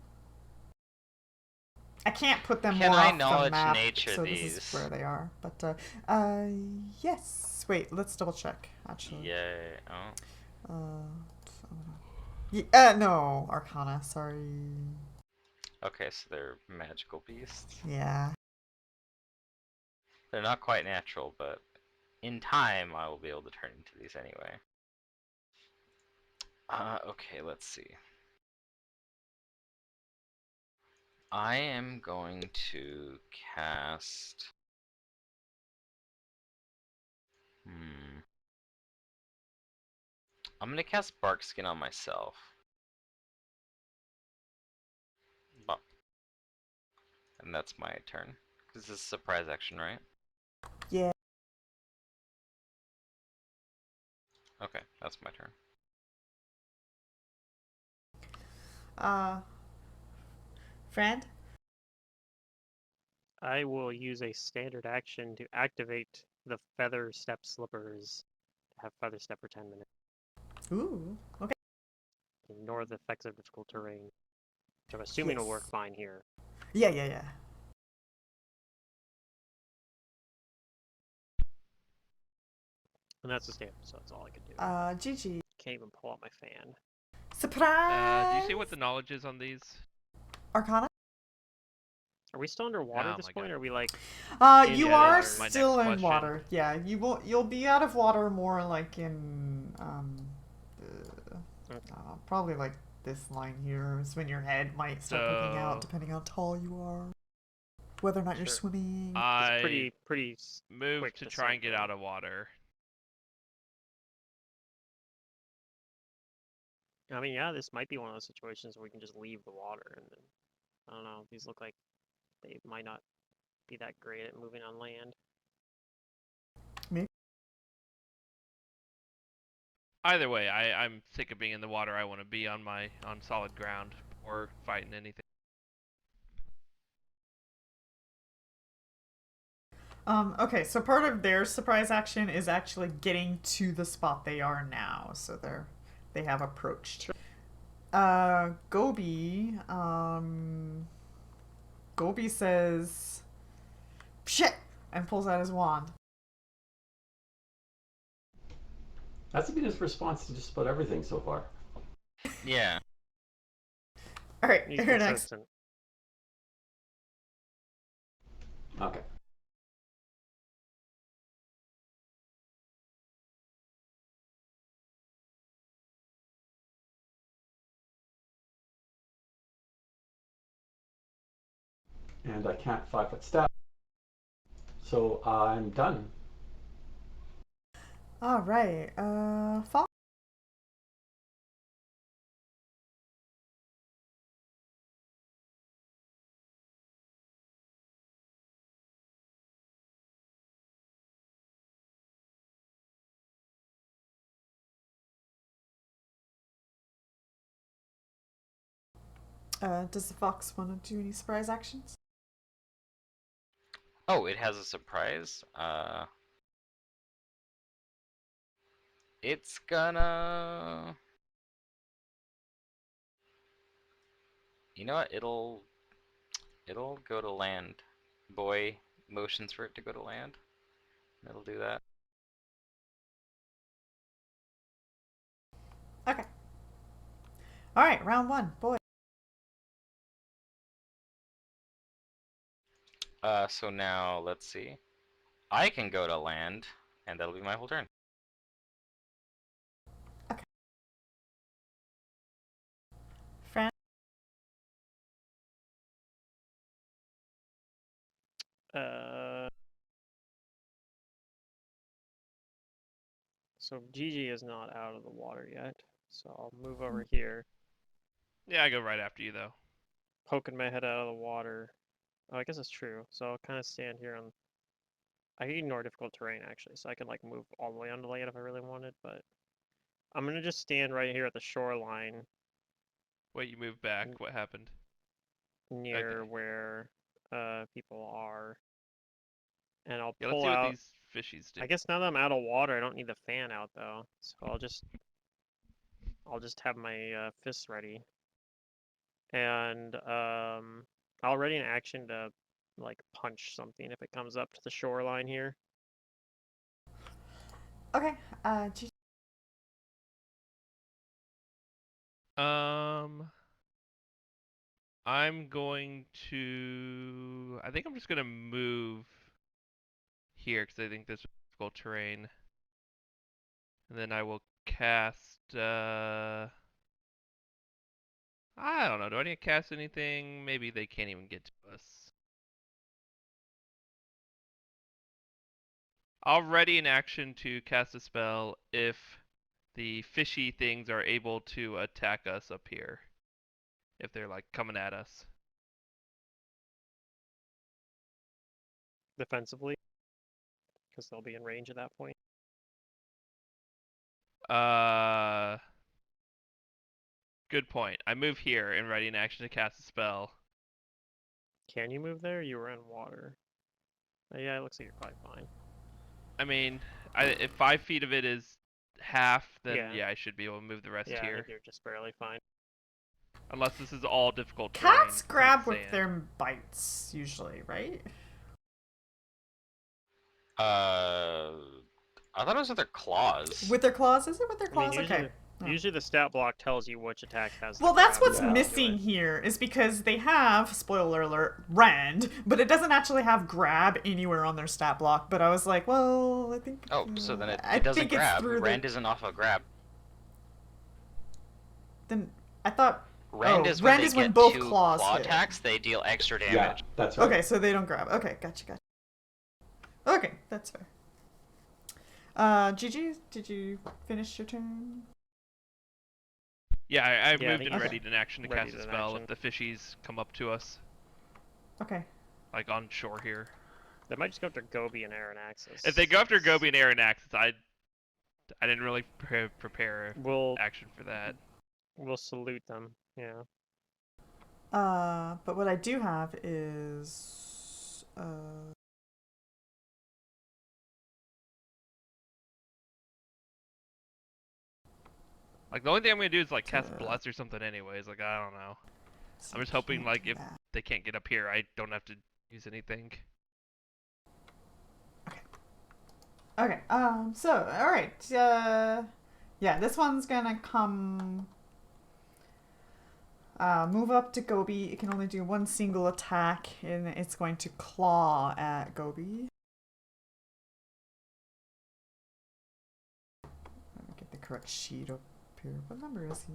I can't put them Can more I off the knowledge map, nature so this these? is where they are. But yes. Wait, let's double check. Actually, Yeah. Oh. no, Arcana. Sorry. Okay, so they're magical beasts. Yeah. They're not quite natural, but in time I will be able to turn into these anyway. Okay, let's see. I am going to cast... I'm gonna cast Barkskin on myself. Bop. And that's my turn. This is a surprise action, right? Yeah. Okay, that's my turn. Friend? I will use a standard action to activate the feather step slippers to have feather step for 10 minutes. Ooh. Okay. Ignore the effects of difficult terrain, which I'm assuming will work fine here. Yeah. And that's the standard, so that's all I can do. GG. Can't even pull out my fan. Surprise! Do you see what the knowledge is on these? Arcana? Are we still underwater Oh at this my point? God. Or are we like You Yeah, are that's my still next in question. water. Yeah, you'll be out of water more like in probably like this line here is when your head might start poking out, So depending how tall you are, whether or not you're Sure. swimming. it's I pretty moved quick to to try and sink get in. out of water. I mean, yeah, this might be one of those situations where we can just leave the water and then, I don't know, these look like they might not be that great at moving on land. Either way, I'm sick of being in the water. I want to be on solid ground or fighting anything. Okay, so part of their surprise action is actually getting to the spot they are now, so they have approached. Gobi, Gobi says, "Shit!" and pulls out his wand. That's been his response to just about everything so far. Yeah. All right, He's you're next. consistent. Okay. And I can't 5-foot step. So I'm done. All right, fall. Does the fox want to do any surprise actions? Oh, it has a surprise. It's gonna... You know what? It'll go to land. Boy motions for it to go to land. It'll do that. Okay. All right, round one, boy. So now let's see. I can go to land, and that'll be my whole turn. Fran? So Gigi is not out of the water yet, so I'll move over here, Yeah, I go right after you though. poking my head out of the water. Oh, I guess it's true. So I'll kind of stand here on. I can ignore difficult terrain actually, so I can like move all the way onto land if I really wanted, but I'm gonna just stand right here at the shoreline Wait, you moved back. What happened? near Okay. where people are, and I'll Yeah, let's pull see what out. these fishies do. I guess now that I'm out of water, I don't need the fan out though, so I'll just have my fists ready, and I'll ready an action to like punch something if it comes up to the shoreline here. Okay. Gigi. I'm going to. I think I'm just gonna move here because I think this is difficult terrain, and then I will cast. I don't know. Do I need to cast anything? Maybe they can't even get to us. I'll ready an action to cast a spell if the fishy things are able to attack us up here. If they're like coming at us. Defensively, because they'll be in range at that point. Good point. I move here and ready an action to cast a spell. Can you move there? You were in water. Yeah, it looks like you're probably fine. I mean, if 5 feet of it is half, then Yeah. I should be able to move the rest Yeah, I here. think you're just barely fine. Unless this is all difficult terrain. Cats grab it's with sand. their bites, usually, right? I thought it was with their claws. With their claws? Is it with their I mean, claws? usually, Okay. Oh. usually the stat block tells you which attack has. Well, the that's grab what's and how to do missing it. here, is because they have, spoiler alert, rend, but it doesn't actually have grab anywhere on their stat block. But I was like, well, I think. Oh, so then I it doesn't think it's grab. through Rend isn't off a grab. Then I thought. Rend oh, is when rend they is when get both two claws claw hit. attacks, they deal extra damage. Yeah, that's right. Okay, so they don't grab. Okay, gotcha. Okay, that's fair. Gigi, did you finish your turn? Yeah, I Yeah, I moved think and okay. readied an action to Readied cast a an spell action. if the fishies come up to us. Okay. Like on shore here. They might just go after Gobi and Aaron Axis. If they go after Gobi and Aaron Axis, I didn't really prepare We'll action for that. we'll salute them. Yeah. But what I do have is Like the only thing I'm gonna do is like cast Bless or something anyways. Like I don't know. I'm just hoping like if they can't get up here, I don't have to use anything. Okay. So all right. Yeah, this one's gonna come. Move up to Gobi. It can only do one single attack, and it's going to claw at Gobi. Let me get the correct sheet up here. What number is he?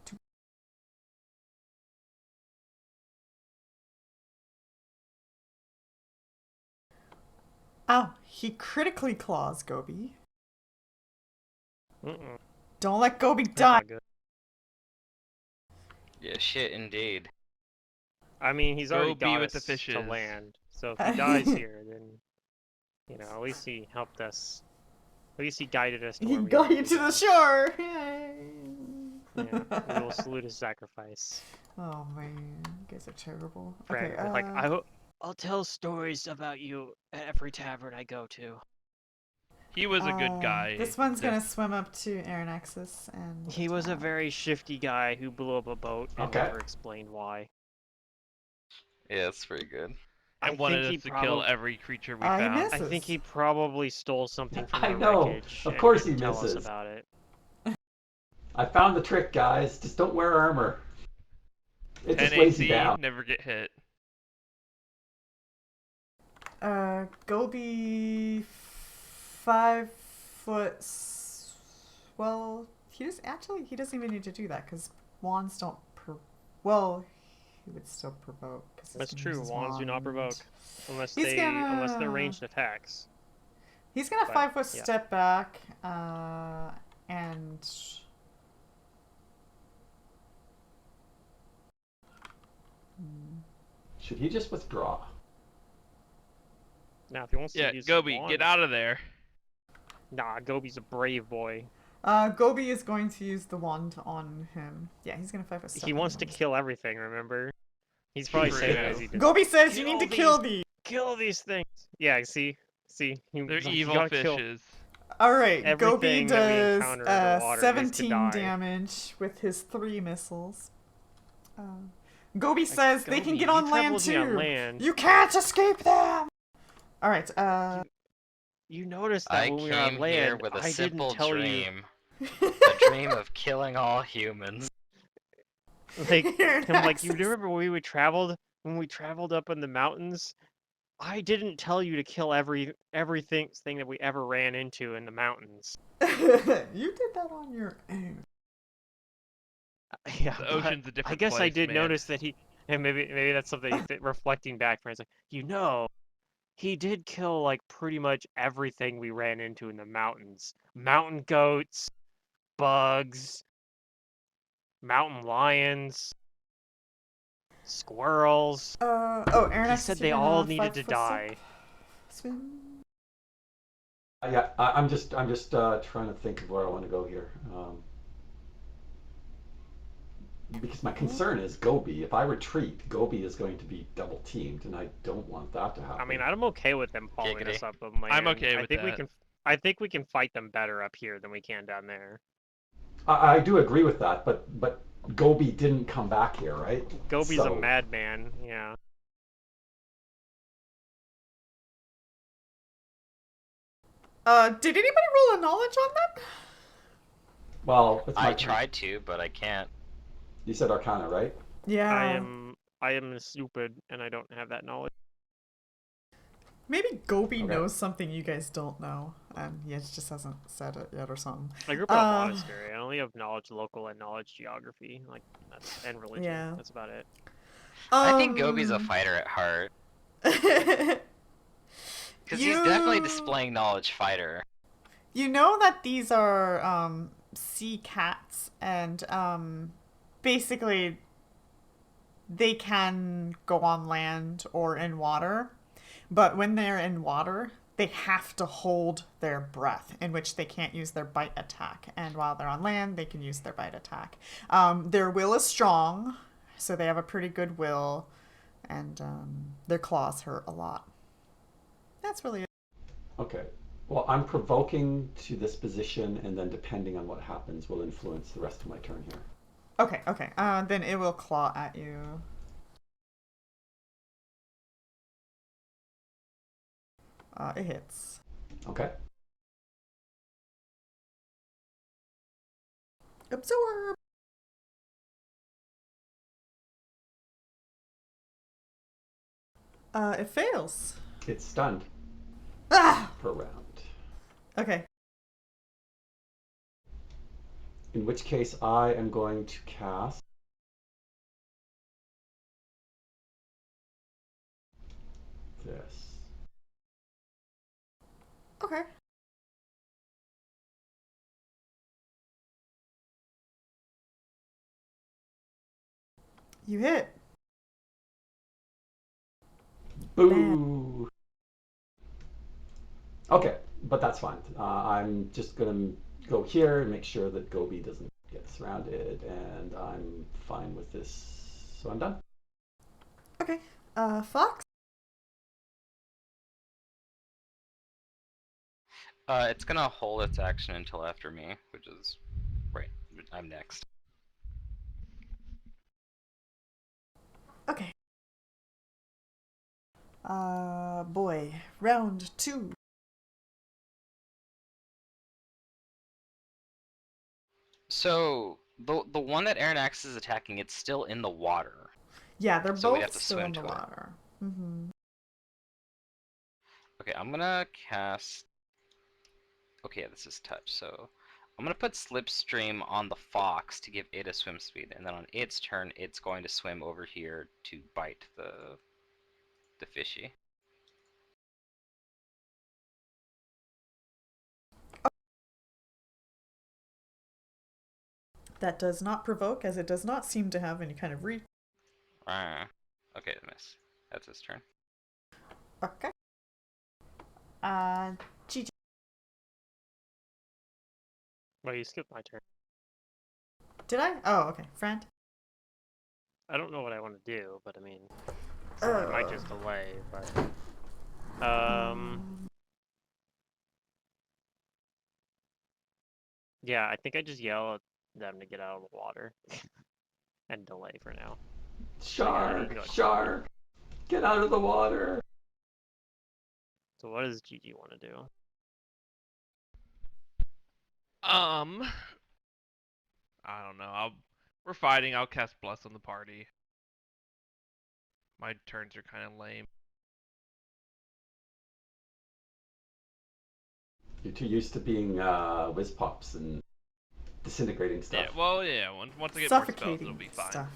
2. Oh, he critically claws Gobi. Mm-mm. Don't let Gobi That's die. not good. Yeah, shit, indeed. I mean, he's already Gobi got with the us to fishes. land, so if he dies here, then at least he helped us. At least he guided us to He where we got wanted you to to go. the shore. Yay. Yeah, we will salute his sacrifice. Oh man, you guys are terrible. Fred, Okay, like I'll tell stories about you at every tavern I go to. He was a good guy. This one's gonna swim up to Aranaxis and. He was a very shifty guy who blew up a boat and Okay. never explained why. Yeah, it's pretty good. And wanted us to kill every creature we found. I think he probably stole something from I the know. wreckage. Of and course he didn't tell us misses. about it. I found the trick, guys. Just don't wear armor. It 10 just weighs you AC, down. never get hit. Gobi 5 foot. Well, he doesn't even need to do that because wands don't. Well, he would still provoke. Cause That's true. Wands do not provoke unless He's unless they're gonna- ranged attacks. He's gonna But, 5 foot yeah. step back, and Should he just withdraw? Now, if he wants Yeah, to use Gobi, wand, get out of there. Nah, Gobi's a brave boy. Gobi is going to use the wand on him. Yeah, he's gonna 5 foot step. He wants to kill everything. Remember? He's probably True. saying that as he did. Gobi says you need to kill these. Kill these things. Yeah, see. They're you evil gotta kill fishes. All right, Gobi everything that we does encounter underwater needs to 17 die. damage with his 3 missiles. Gobi says they can Gobi, get you on land traveled me on too. land. You can't escape them. All right. You noticed that I when we were on came here land, with a I simple didn't tell you. dream. The dream of killing all humans. Like, You're I'm like, you narcissist. remember when we traveled up in the mountains? I didn't tell you to kill everything that we ever ran into in the mountains. You did that on your own. Yeah, The but ocean's a different I guess I place, did man. notice that and maybe that's something reflecting back from. It's like, he did kill like pretty much everything we ran into in the mountains. Mountain goats, bugs, mountain lions, squirrels. Aaron. He said they all needed to die. Swim. Yeah, I'm just trying to think of where I want to go here. Because my concern is Gobi. If I retreat, Gobi is going to be double teamed, and I don't want that to happen. I mean, I'm okay with them following Giggity. us up on land. I'm okay with I think that. I think we can fight them better up here than we can down there. I do agree with that, but Gobi didn't come back here, right? Gobi's a So- madman. Yeah. Did anybody roll a knowledge on that? Well, it's my I turn. tried to, but I can't. You said Arcana, right? Yeah. I am stupid and I don't have that knowledge. Okay. Maybe Gobi knows something you guys don't know, and he just hasn't said it yet or something. I grew up in a monastery. I only have knowledge local and knowledge geography, and religion. Yeah. That's about it. I think Gobi's a fighter at heart. Because he's definitely displaying knowledge fighter. You know that these are sea cats, and basically they can go on land or in water, but when they're in water, they have to hold their breath, in which they can't use their bite attack. And while they're on land, they can use their bite attack. Their will is strong, so they have a pretty good will, and their claws hurt a lot. That's really it. Okay. Well, I'm provoking to this position, and then depending on what happens, will influence the rest of my turn here. Okay. Then it will claw at you. It hits. Okay. Absorb. It fails. It's stunned Ah! per round. Okay. In which case, I am going to cast this. Okay. You hit. Boo! Okay, but that's fine. I'm just gonna go here and make sure that Gobi doesn't get surrounded, and I'm fine with this. So I'm done. Okay. Fox? It's gonna hold its action until after me, which is right. I'm next. Okay. Boy. Round 2. So the one that Aranax is attacking, it's still in the water. Yeah, they're So we both have to still swim in the to it. water. Mm-hmm. Okay, I'm gonna cast. Okay, yeah, this is touch, so I'm gonna put Slipstream on the fox to give it a swim speed, and then on its turn, it's going to swim over here to bite the fishy. That does not provoke, as it does not seem to have any kind of reach. Ah, okay, miss. That's his turn. Okay. GG. Well, you skipped my turn. Did I? Oh, okay. Friend? I don't know what I want to do, but I mean, so I might just delay, but yeah, I think I just yell at them to get out of the water and delay for now. Shark! Go ahead. Shark! Get out of the water! So what does GG want to do? I don't know. We're fighting. I'll cast Bless on the party. My turns are kind of lame. You're too used to being whiz pops and disintegrating stuff. Yeah, well, yeah. Once I get more spells, it'll Suffocating be fine. stuff.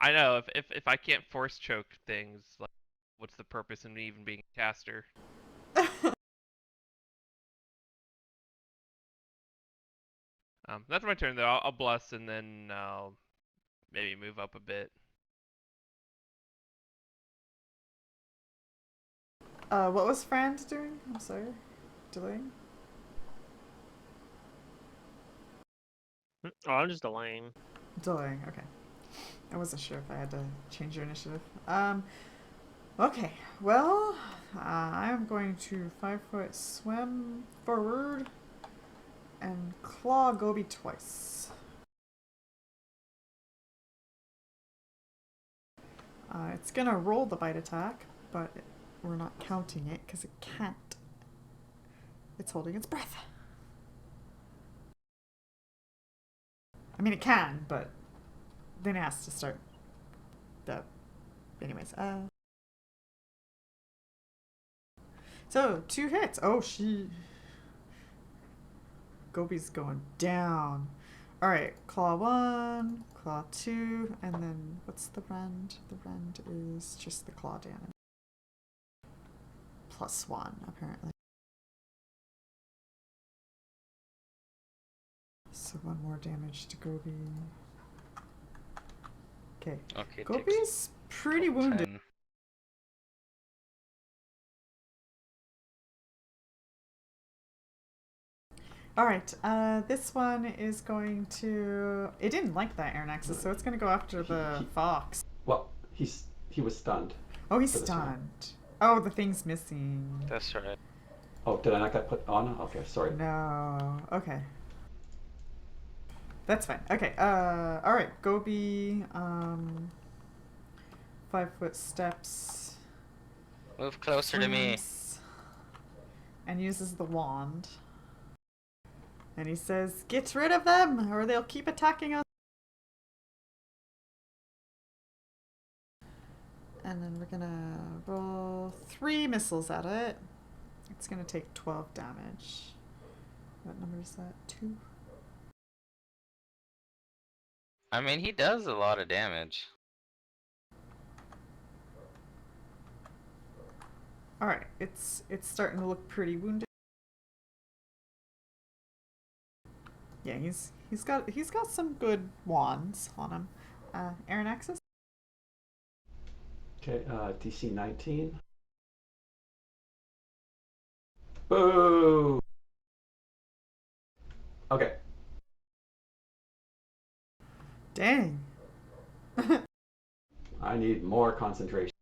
I know. If I can't force choke things, like, what's the purpose in me even being a caster? That's my turn though. I'll bless and then I'll maybe move up a bit. What was Frand doing? I'm sorry. Delaying? Oh, I'm just delaying. Delaying, okay. I wasn't sure if I had to change your initiative. Okay. Well, I'm going to 5-foot swim forward and claw Gobi twice. It's gonna roll the bite attack, but we're not counting it because it can't. It's holding its breath. I mean, it can, but then it has to start the. Anyways, So, 2 hits. Oh, Gobi's going down. Alright, claw 1, claw 2, and then what's the rend? The rend is just the claw damage. +1, apparently. So 1 more damage to Gobi. Okay. Okay, Gobi's pretty wounded. 10. Alright, this one is going to. It didn't like that air nexus, so it's going to go after the fox. Well, he was stunned. Oh, he's for this round. stunned. Oh, the thing's missing. That's right. Oh, did I not get put on? Okay, sorry. No. Okay. That's fine. Okay. Alright, Gobi, 5-foot steps. Move closer to me. Swims, and uses the wand. And he says, "Get rid of them, or they'll keep attacking us." And then we're gonna roll 3 missiles at it. It's gonna take 12 damage. What number is that? 2? I mean, he does a lot of damage. Alright, it's starting to look pretty wounded. Yeah, he's got some good wands on him. Aaron Axis? Okay, DC 19. Boo! Okay. Dang. I need more concentration.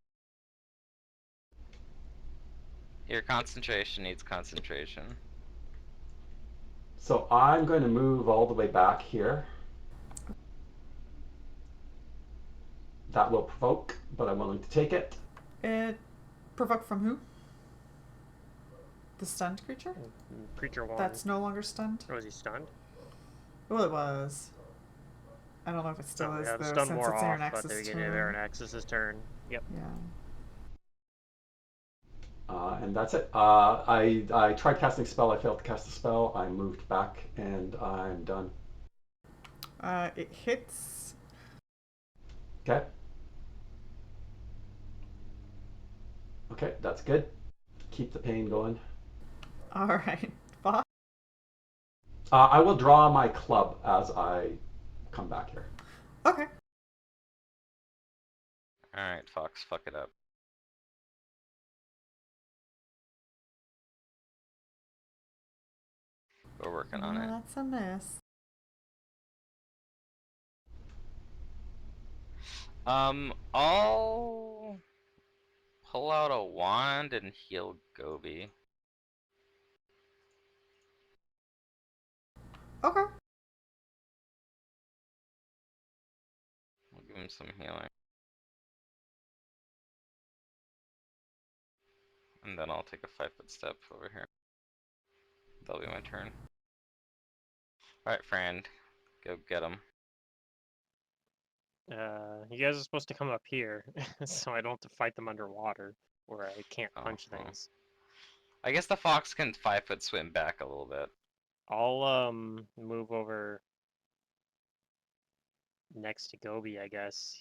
Your concentration needs concentration. So I'm going to move all the way back here. That will provoke, but I'm willing to take it. It provoked from who? The stunned creature? Creature one. That's no longer stunned? Or was he stunned? Well, it was. I don't know if it still is, Yeah, though, stun since more it's off, Aaron but Axis' they're getting turn. Aaron Axis' turn. Yep. Yeah. And that's it. I tried casting a spell. I failed to cast a spell. I moved back, and I'm done. It hits. Okay. Okay, that's good. Keep the pain going. All right. Fox. I will draw my club as I come back here. Okay. Alright, Fox, fuck it up. We're working on it. That's a miss. I'll pull out a wand and heal Gobi. Okay. I'll give him some healing. And then I'll take a 5-foot step over here. That'll be my turn. Alright, friend. Go get him. You guys are supposed to come up here, so I don't have to fight them underwater, where I can't punch Oh. things. I guess the fox can 5-foot swim back a little bit. I'll move over next to Gobi, I guess.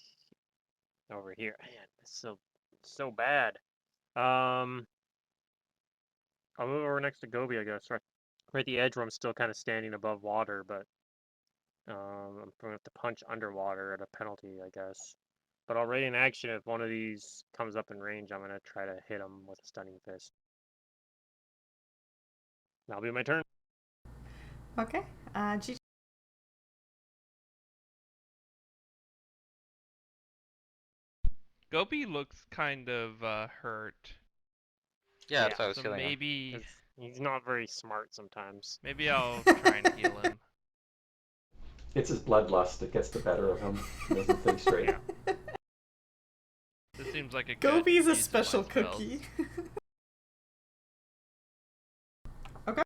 Over here. Man, it's so bad. I'll move over next to Gobi, I guess. Right at the edge where I'm still kind of standing above water, but I'm going to have to punch underwater at a penalty, I guess. But already in action, if one of these comes up in range, I'm going to try to hit him with a stunning fist. That'll be my turn. Okay. Gigi. Gobi looks kind of hurt. Yeah, that's what I was So feeling. maybe He's not very smart sometimes. maybe I'll try and heal him. It's his bloodlust that gets the better of him. He doesn't think straight. Yeah. This seems like a good Gobi's a use of my special spells. cookie. Okay.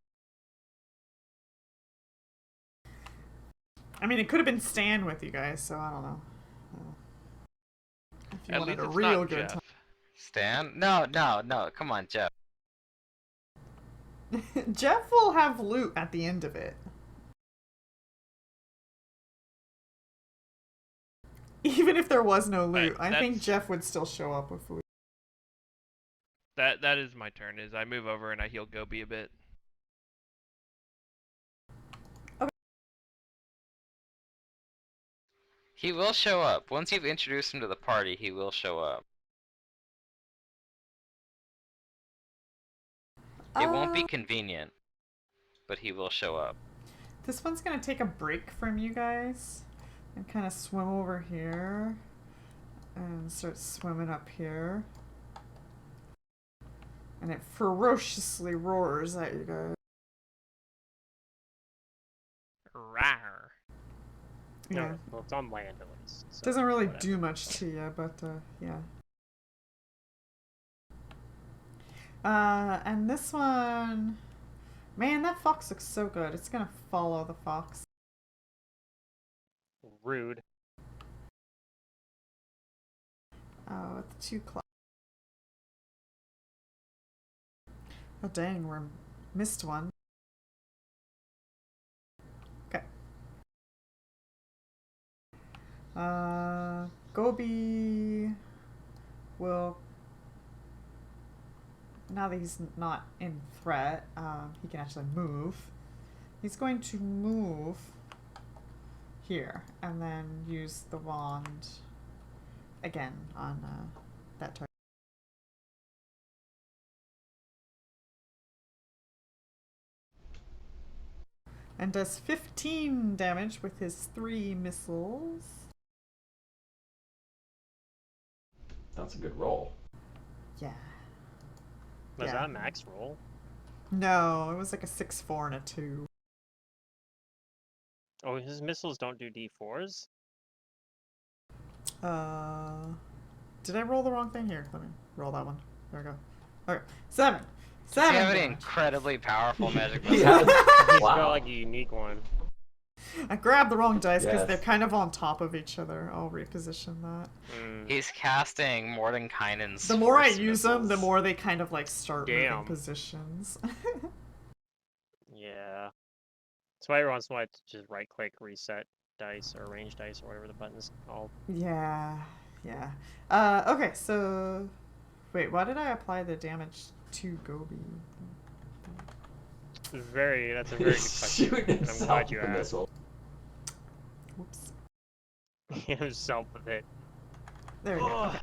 I mean, it could have been Stan with you guys, so I don't know. If you At wanted least a it's real not good Jeff. Stan? No, no, no. Come on, Jeff. time. Jeff will have loot at the end of it. Even if there was no loot, Right, I think that's- Jeff would still show up with loot. That is my turn. Is I move over and I heal Gobi a bit. He will show up. Once you've introduced him to the party, he will show up. It won't be convenient, but he will show up. This one's gonna take a break from you guys and kind of swim over here and start swimming up here. And it ferociously roars at you guys. Rawr. Yeah. No, well, it's on land at least. So Doesn't really whatever. do much to you, but yeah. And this one, man, that fox looks so good. It's gonna follow the fox. Rude. With 2 claws. Oh dang, we missed one. Okay. Gobi will, now that he's not in threat, he can actually move. He's going to move here and then use the wand again on that target. And does 15 damage with his 3 missiles. That's a good roll. Yeah. Was Yeah. that a max roll? No, it was like a 6, 4, and a 2. Oh, his missiles don't do D4s? Did I roll the wrong thing? Here, let me roll that one. There we go. Okay, 7. Does he 7 have an damage. incredibly powerful magic He missile? has. He's Wow. got like a unique one. I grabbed the wrong dice because Yes. they're kind of on top of each other. I'll reposition that. He's casting Mordenkainen's The more I force use them, the missiles. more they kind of like start moving Damn. positions. Yeah. That's why every once in a while I just right click, reset dice, or arrange dice, or whatever the button's called. Yeah, yeah. Okay, so wait, why did I apply the damage to Gobi? That's a very good He's question. shooting And I'm himself glad you with the asked. missile. Whoops. Himself with it. There we go. Okay.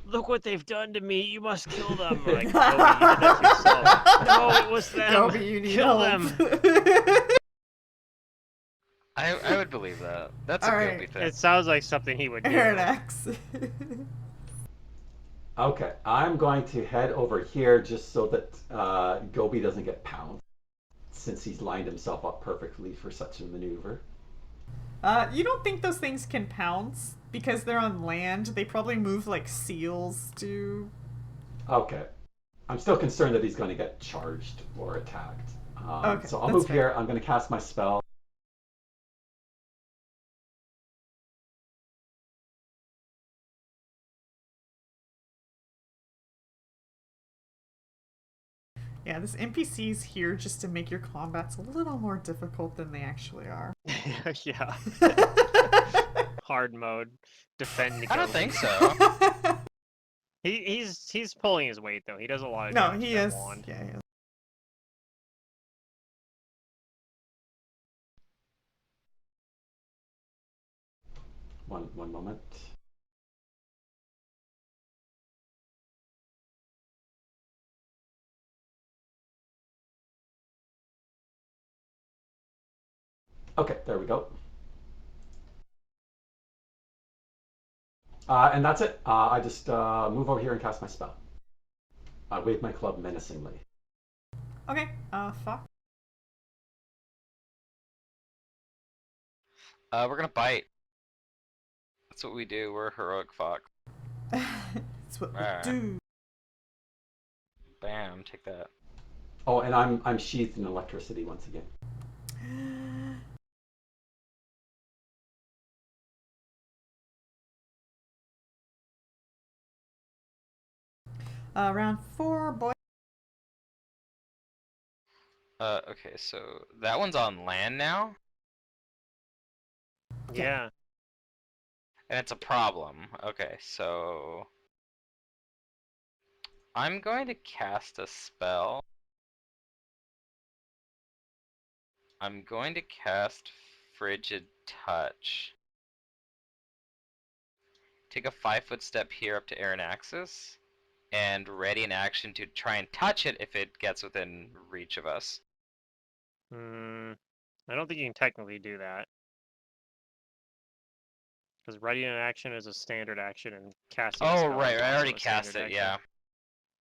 Look what they've done to me. You must kill them. Like, Gobi, you did that to yourself. No, it was them. Gobi, you need Kill help. them. I would believe that. That's a Alright. Gobi thing. It sounds like something he would do. Aaron X. Okay, I'm going to head over here just so that Gobi doesn't get pounced, since he's lined himself up perfectly for such a maneuver. You don't think those things can pounce? Because they're on land, they probably move like seals do. Okay. I'm still concerned that he's going to get charged or attacked. Okay, So I'll that's move fair. here. I'm going to cast my spell. Yeah, this NPC's here just to make your combats a little more difficult than they actually are. Yeah. Hard mode. Defend. I don't Gobi. think so. He's pulling his weight though. He does a lot of No, damage he with that is. wand. Yeah, he is. One moment. Okay, there we go. And that's it. I just move over here and cast my spell. I wave my club menacingly. Okay, fuck. We're gonna bite. That's what we do. We're a heroic fox. That's what we Alright. do. Bam, take that. Oh, and I'm sheathed in electricity once again. Round 4, boy. Okay, so that one's on land now, Yeah. and it's a problem. Okay, so I'm going to cast a spell. I'm going to cast Frigid Touch. Take a 5-foot step here up to Aranaxis, and ready an action to try and touch it if it gets within reach of us. I don't think you can technically do that. Because ready in action is a standard action, and casting a Oh, spell right, is I also already a cast standard it, action. yeah.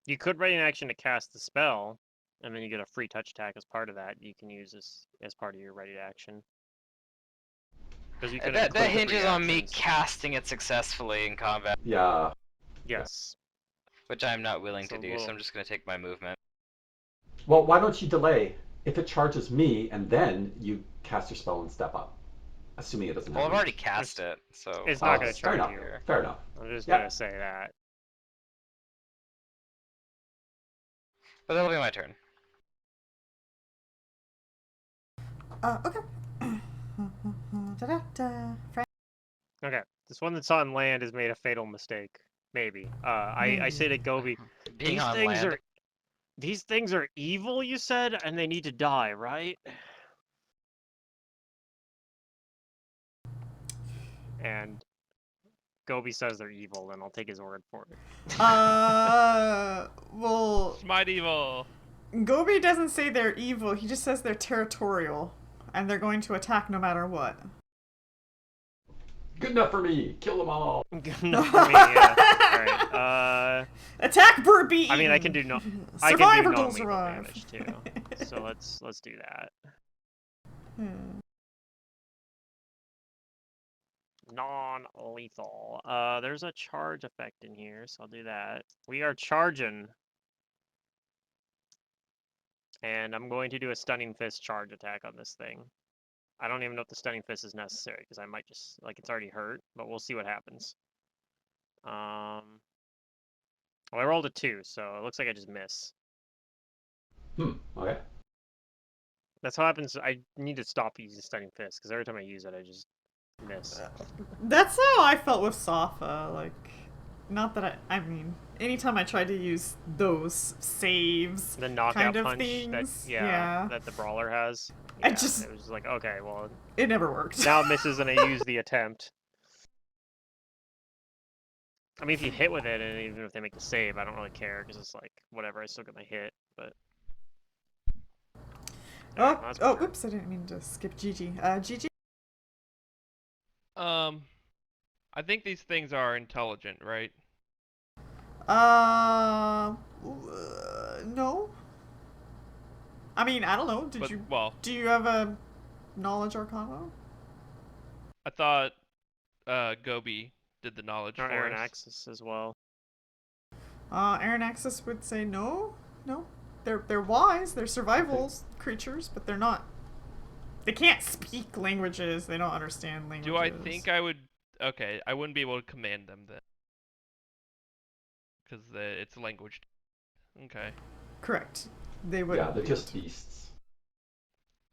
You could ready in action to cast the spell, and then you get a free touch attack as part of that. You can use this as part of your ready to action. Because you can That include the free hinges on me actions. casting it successfully in combat, Yeah. Yes. which I'm not willing So to do, so we'll- I'm just going to take my movement. Well, why don't you delay? If it charges me, and then you cast your spell and step up, assuming it doesn't. Well, have I've already reach. cast it, so... It's not going to fair charge enough. you. Fair enough. I'm just Yep. going to say that. But that'll be my turn. Okay. Da-da-da. Okay. This one that's on land has made a fatal mistake. Maybe. I say to Gobi, Being these on things land. are... These things are evil, you said, and they need to die, right? And Gobi says they're evil, and I'll take his word for it. Well, Smite evil. Gobi doesn't say they're evil, he just says they're territorial. And they're going to attack no matter what. Good enough for me. Kill them all. No, for me, yeah. Alright, Attack bird beaten! I mean, I can do Survivor non-lethal goals arrive. damage, too. So let's do that. Non-lethal. There's a charge effect in here, so I'll do that. We are charging. And I'm going to do a Stunning Fist charge attack on this thing. I don't even know if the stunning fist is necessary because I might just like it's already hurt, but we'll see what happens. Well, I rolled a 2, so it looks like I just miss. Okay. That's what happens. I need to stop using stunning fist because every time I use it, I just miss. That's how I felt with Safa. Like, not that I mean, anytime I tried to use those saves, The knockout kind of punch things, that yeah, that the brawler has. I Yeah, just- it was like okay, well it never worked. now it misses and I use the attempt. I mean, if you hit with it, and even if they make the save, I don't really care because it's like whatever. I still get my hit, but. Alright, well, that's my turn. Oops! I didn't mean to skip Gigi. Gigi. I think these things are intelligent, right? No. I mean, I don't know. But, well, Do you have a knowledge arcana? I thought Gobi did the knowledge Or for Aaron us. Axis as well. Aaron Axis would say no. No. They're wise. They're survival creatures, but they're not. They can't speak languages. They don't understand languages. Do I think I would? Okay, I wouldn't be able to command them then, because it's language. Okay. Correct. They would. Yeah, they're just beasts.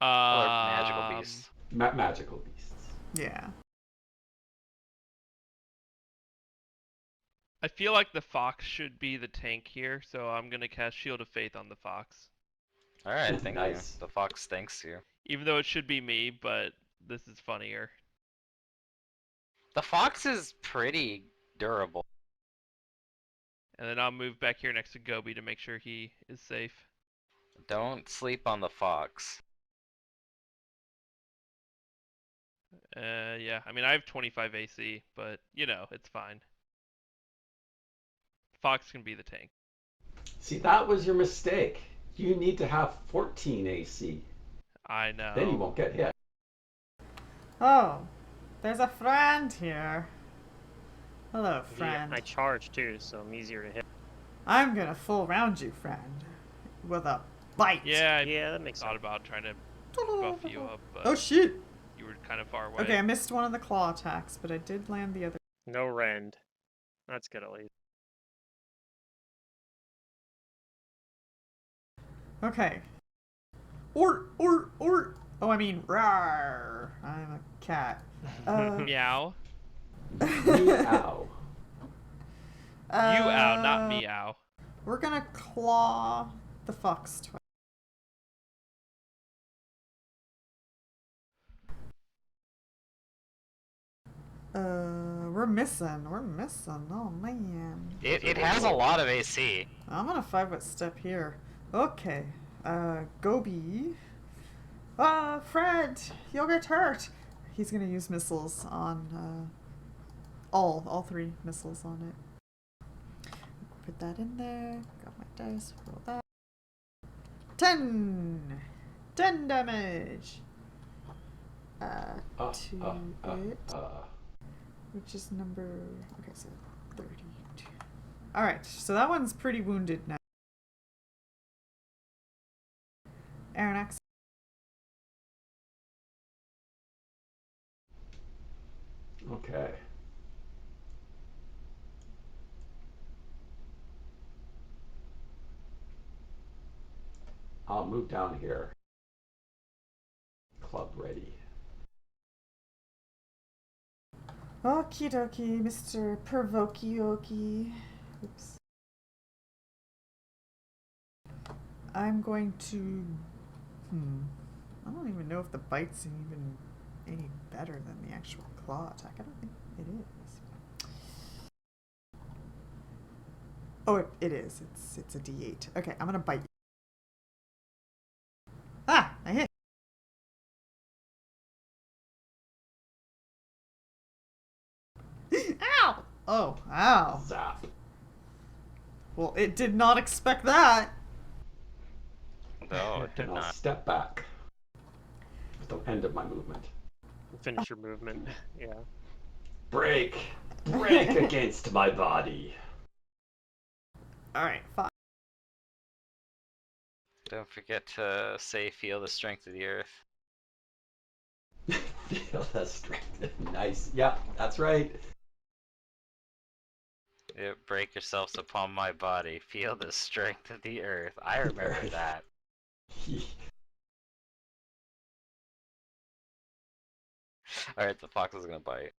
Or magical beasts. Magical beasts. Yeah. I feel like the fox should be the tank here, so I'm gonna cast Shield of Faith on the fox. Alright, thank Nice. you. The fox thanks you. Even though it should be me, but this is funnier. The fox is pretty durable. And then I'll move back here next to Gobi to make sure he is safe. Don't sleep on the fox. Yeah, I mean I have 25 AC, but you know, it's fine. Fox can be the tank. See, that was your mistake. You need to have 14 AC. I know. Then you won't get hit. Oh, there's a friend here. Hello, Yeah, friend. I charge too, so I'm easier to hit. I'm gonna full round you, friend, with a bite. Yeah, I Yeah, that makes thought sense. about trying to buff you up, but Oh shit! you were kind of far away. Okay, I missed one of the claw attacks, but I did land the other. No rend. That's good at least. Okay. Or. Oh, I mean, rawr. I'm a cat. Meow. Meow. You ow, not meow. We're gonna claw the fox twice. We're missing. Oh man. It has a lot of AC. I'm gonna 5-foot step here. Okay. Gobi. Fred, you'll get hurt. He's gonna use missiles on all 3 missiles on it. Put that in there. Got my dice. Roll that. 10 damage. To it, which is number. Okay, so 32. All right, so that one's pretty wounded now. Aaron X. Okay. I'll move down here. Club ready. Okie dokie, Mr. Provokey-okie. Oops. I'm going to. I don't even know if the bite's even any better than the actual claw attack. I don't think it is. Oh, it is. It's a D8. Okay, I'm gonna bite you. Ah, I hit. Ow! Oh, ow. Zap. Well, it did not expect that. No, it did And I'll not. step back at the end of my movement. Finish your movement. Yeah. Break against my body. Alright, 5. Don't forget to say feel the strength of the earth. Feel the strength. Nice. Yeah, that's right. Break yourselves upon my body. Feel the strength of the earth. I remember Earth. that. Alright, the fox is gonna bite.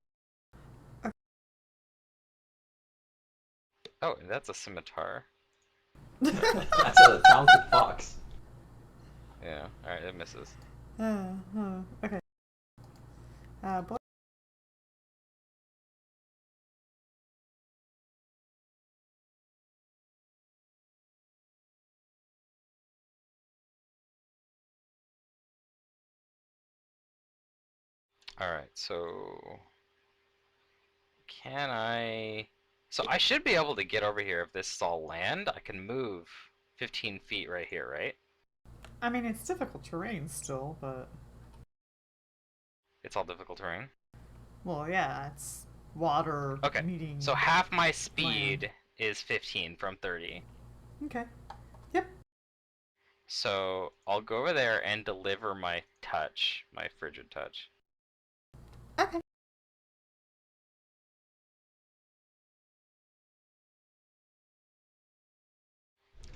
Oh, that's a scimitar. That's a talented fox. Yeah, alright, it misses. Okay. Boy. Alright, so... Can I... So I should be able to get over here if this is all land. I can move 15 feet right here, right? I mean, it's difficult terrain still, but... It's all difficult terrain. Well, yeah, it's water Okay, meeting... so half my speed is 15 from 30. Okay. Yep. So I'll go over there and deliver my touch, my frigid touch. Okay.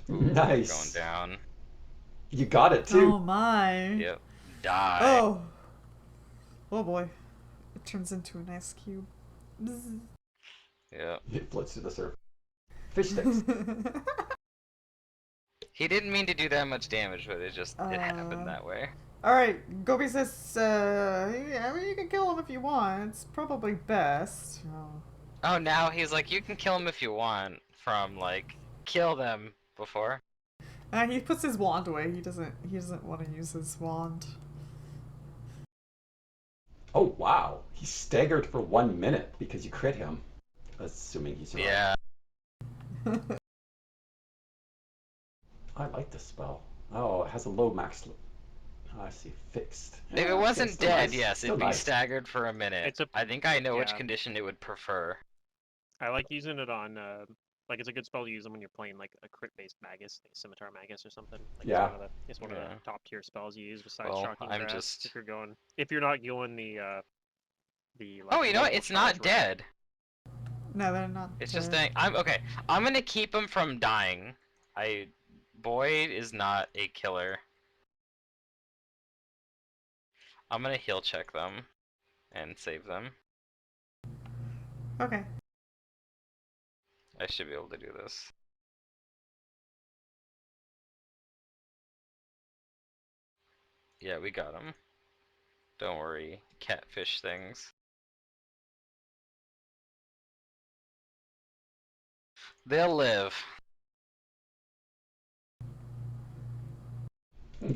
Nice. Going down. You got it too. Oh my. Yep. Die. Oh. Oh boy. It turns into an ice cube. Bzz. Yep. It floats to the surface. Fish sticks. He didn't mean to do that much damage, but it happened that way. Alright, Gobi says, yeah, I mean, you can kill him if you want. It's probably best. Oh. Oh, now he's like, you can kill him if you want, from like, kill them before. He puts his wand away. He doesn't want to use his wand. Oh wow. He staggered for 1 minute because you crit him. Assuming he's survived. Yeah. I like this spell. Oh, it has a low max. I see. Fixed. If Yeah, it wasn't okay, still dead, nice. yes, Still it'd be nice. staggered for a minute. I think I know which yeah. condition it would prefer. I like using it on, like, it's a good spell to use them when you're playing, like, a crit-based Magus, like Scimitar Magus or something. Like, Yeah. It's one of the top-tier spells you use besides Well, Shocking I'm Grasp. just- If you're not going the like, Oh, you know what? multiple It's not spells route. dead. No, they're not. It's just saying, I'm gonna keep him from dying. Boyd is not a killer. I'm gonna heal check them and save them. Okay. I should be able to do this. Yeah, we got him. Don't worry, catfish things. They'll live.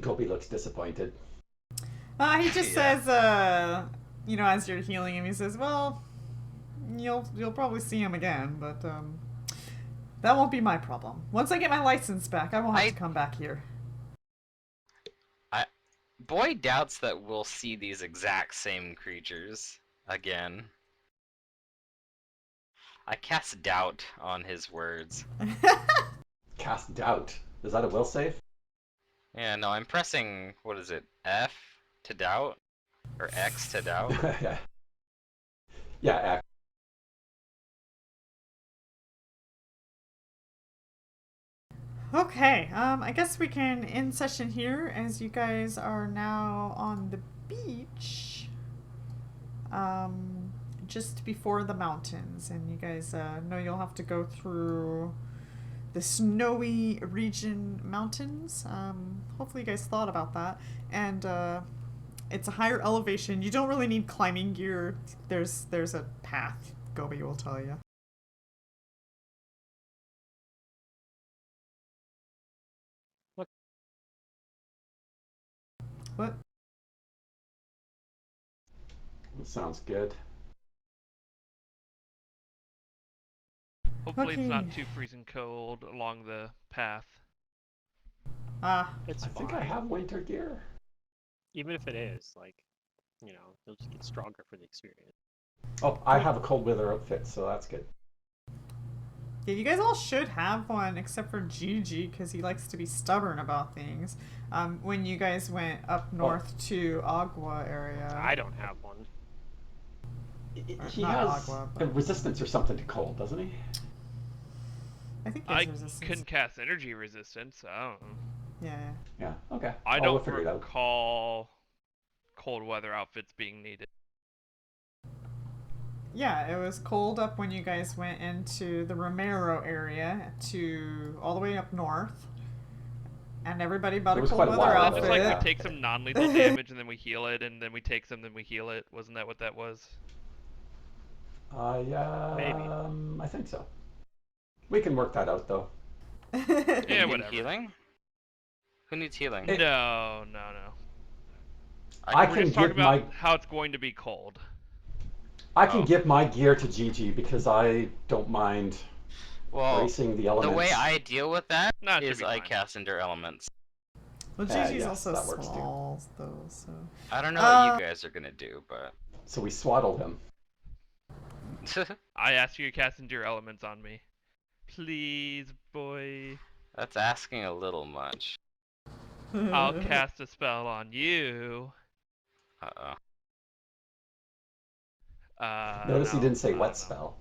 Gobi looks disappointed. He just Yeah. says, you know, as you're healing him, he says, well, you'll probably see him again, but, that won't be my problem. Once I get my license back, I won't have to come back here. Boyd doubts that we'll see these exact same creatures again. I cast doubt on his words. Cast doubt. Is that a will save? Yeah, no, I'm pressing, what is it, F to doubt? Or X to doubt? Yeah. Yeah. Okay, I guess we can end session here as you guys are now on the beach. Just before the mountains, and you guys know you'll have to go through the snowy region mountains. Hopefully you guys thought about that. And it's a higher elevation. You don't really need climbing gear. There's a path, Gobi will tell you. What? Sounds good. Hopefully it's not Okay. too freezing cold along the path. It's I fine. think I have winter gear. Even if it is, like, you'll just get stronger for the experience. Oh, I have a cold weather outfit, so that's good. Yeah, you guys all should have one except for Gigi because he likes to be stubborn about things. When you guys went up north to Agua area. I don't have one. Or He not has Agua, a but resistance or something to cold, doesn't he? I think I it's resistance. couldn't cast energy resistance. I don't know. Yeah. Yeah. Okay. I We'll don't figure it out. recall cold weather outfits being needed. Yeah, it was cold up when you guys went into the Romero area to all the way up north. And everybody bought It a was cold quite a weather while Wasn't ago, that just like outfit. we take some non-lethal damage and then we heal it, and then we take some, then we heal it? Wasn't that what that was? Maybe. I think so. We can work that out though. Yeah, In whatever. healing? Who needs healing? It- No. I We're can just talking give about my how it's going to be cold. I can Oh. give my gear to Gigi because I don't mind Well, bracing the the elements. way I deal with that No, it should is be I fine. cast Endure Elements. Well, Gigi's yes, also that works too. small, though, so. I don't know what you guys are gonna do, but So we swaddle him. I asked you to cast Endure Elements on me. Please, boy. that's asking a little much. I'll cast a spell on you. Uh-oh. Notice he No, didn't say I don't wet know. spell.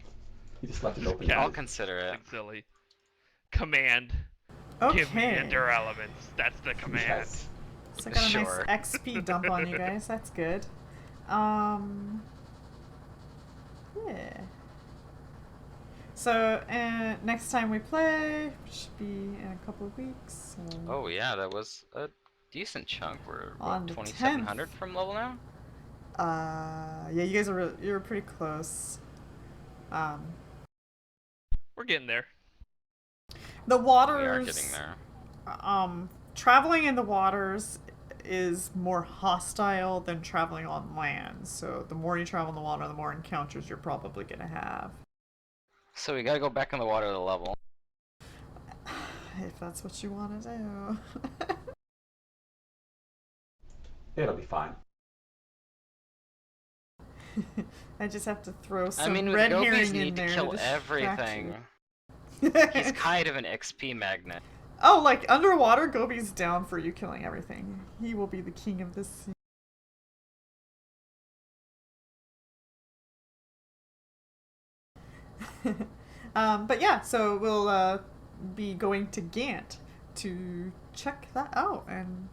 He just left it open. Yeah. I'll consider it. Something silly. Command. Okay. Give me Endure Elements. That's the command. Yes. So I got a Sure. nice XP dump on you guys. That's good. Yeah. So, next time we play should be in a couple of weeks. So. Oh yeah, that was a decent chunk. We're On the 2,700 from level now. Yeah, you guys are you're pretty close. We're getting there. The We waters. are getting there. Traveling in the waters is more hostile than traveling on land. So the more you travel in the water, the more encounters you're probably gonna have. So we gotta go back in the water to level. If that's what you want to do. It'll be fine. I just have to throw some I mean, with red Gobies herring in need there to kill distract everything. you. He's kind of an XP magnet. Oh, like underwater, Gobi's down for you killing everything. He will be the king of this sea. But yeah, so we'll be going to Gant to check that out and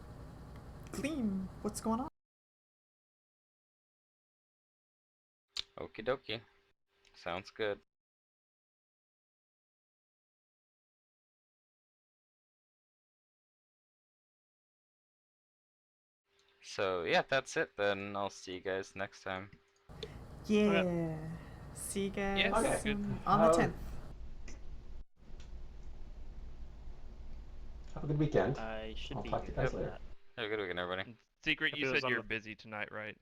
glean what's going on. Okie dokie. Sounds good. So yeah, that's it then. I'll see you guys next time. Yeah. See you guys Yeah, Okay. good. on the 10th. Have a good weekend. I should I'll be talk to you here guys for later. that. Have a good weekend, everybody. Secret, If you it was said on you're the- busy tonight, right?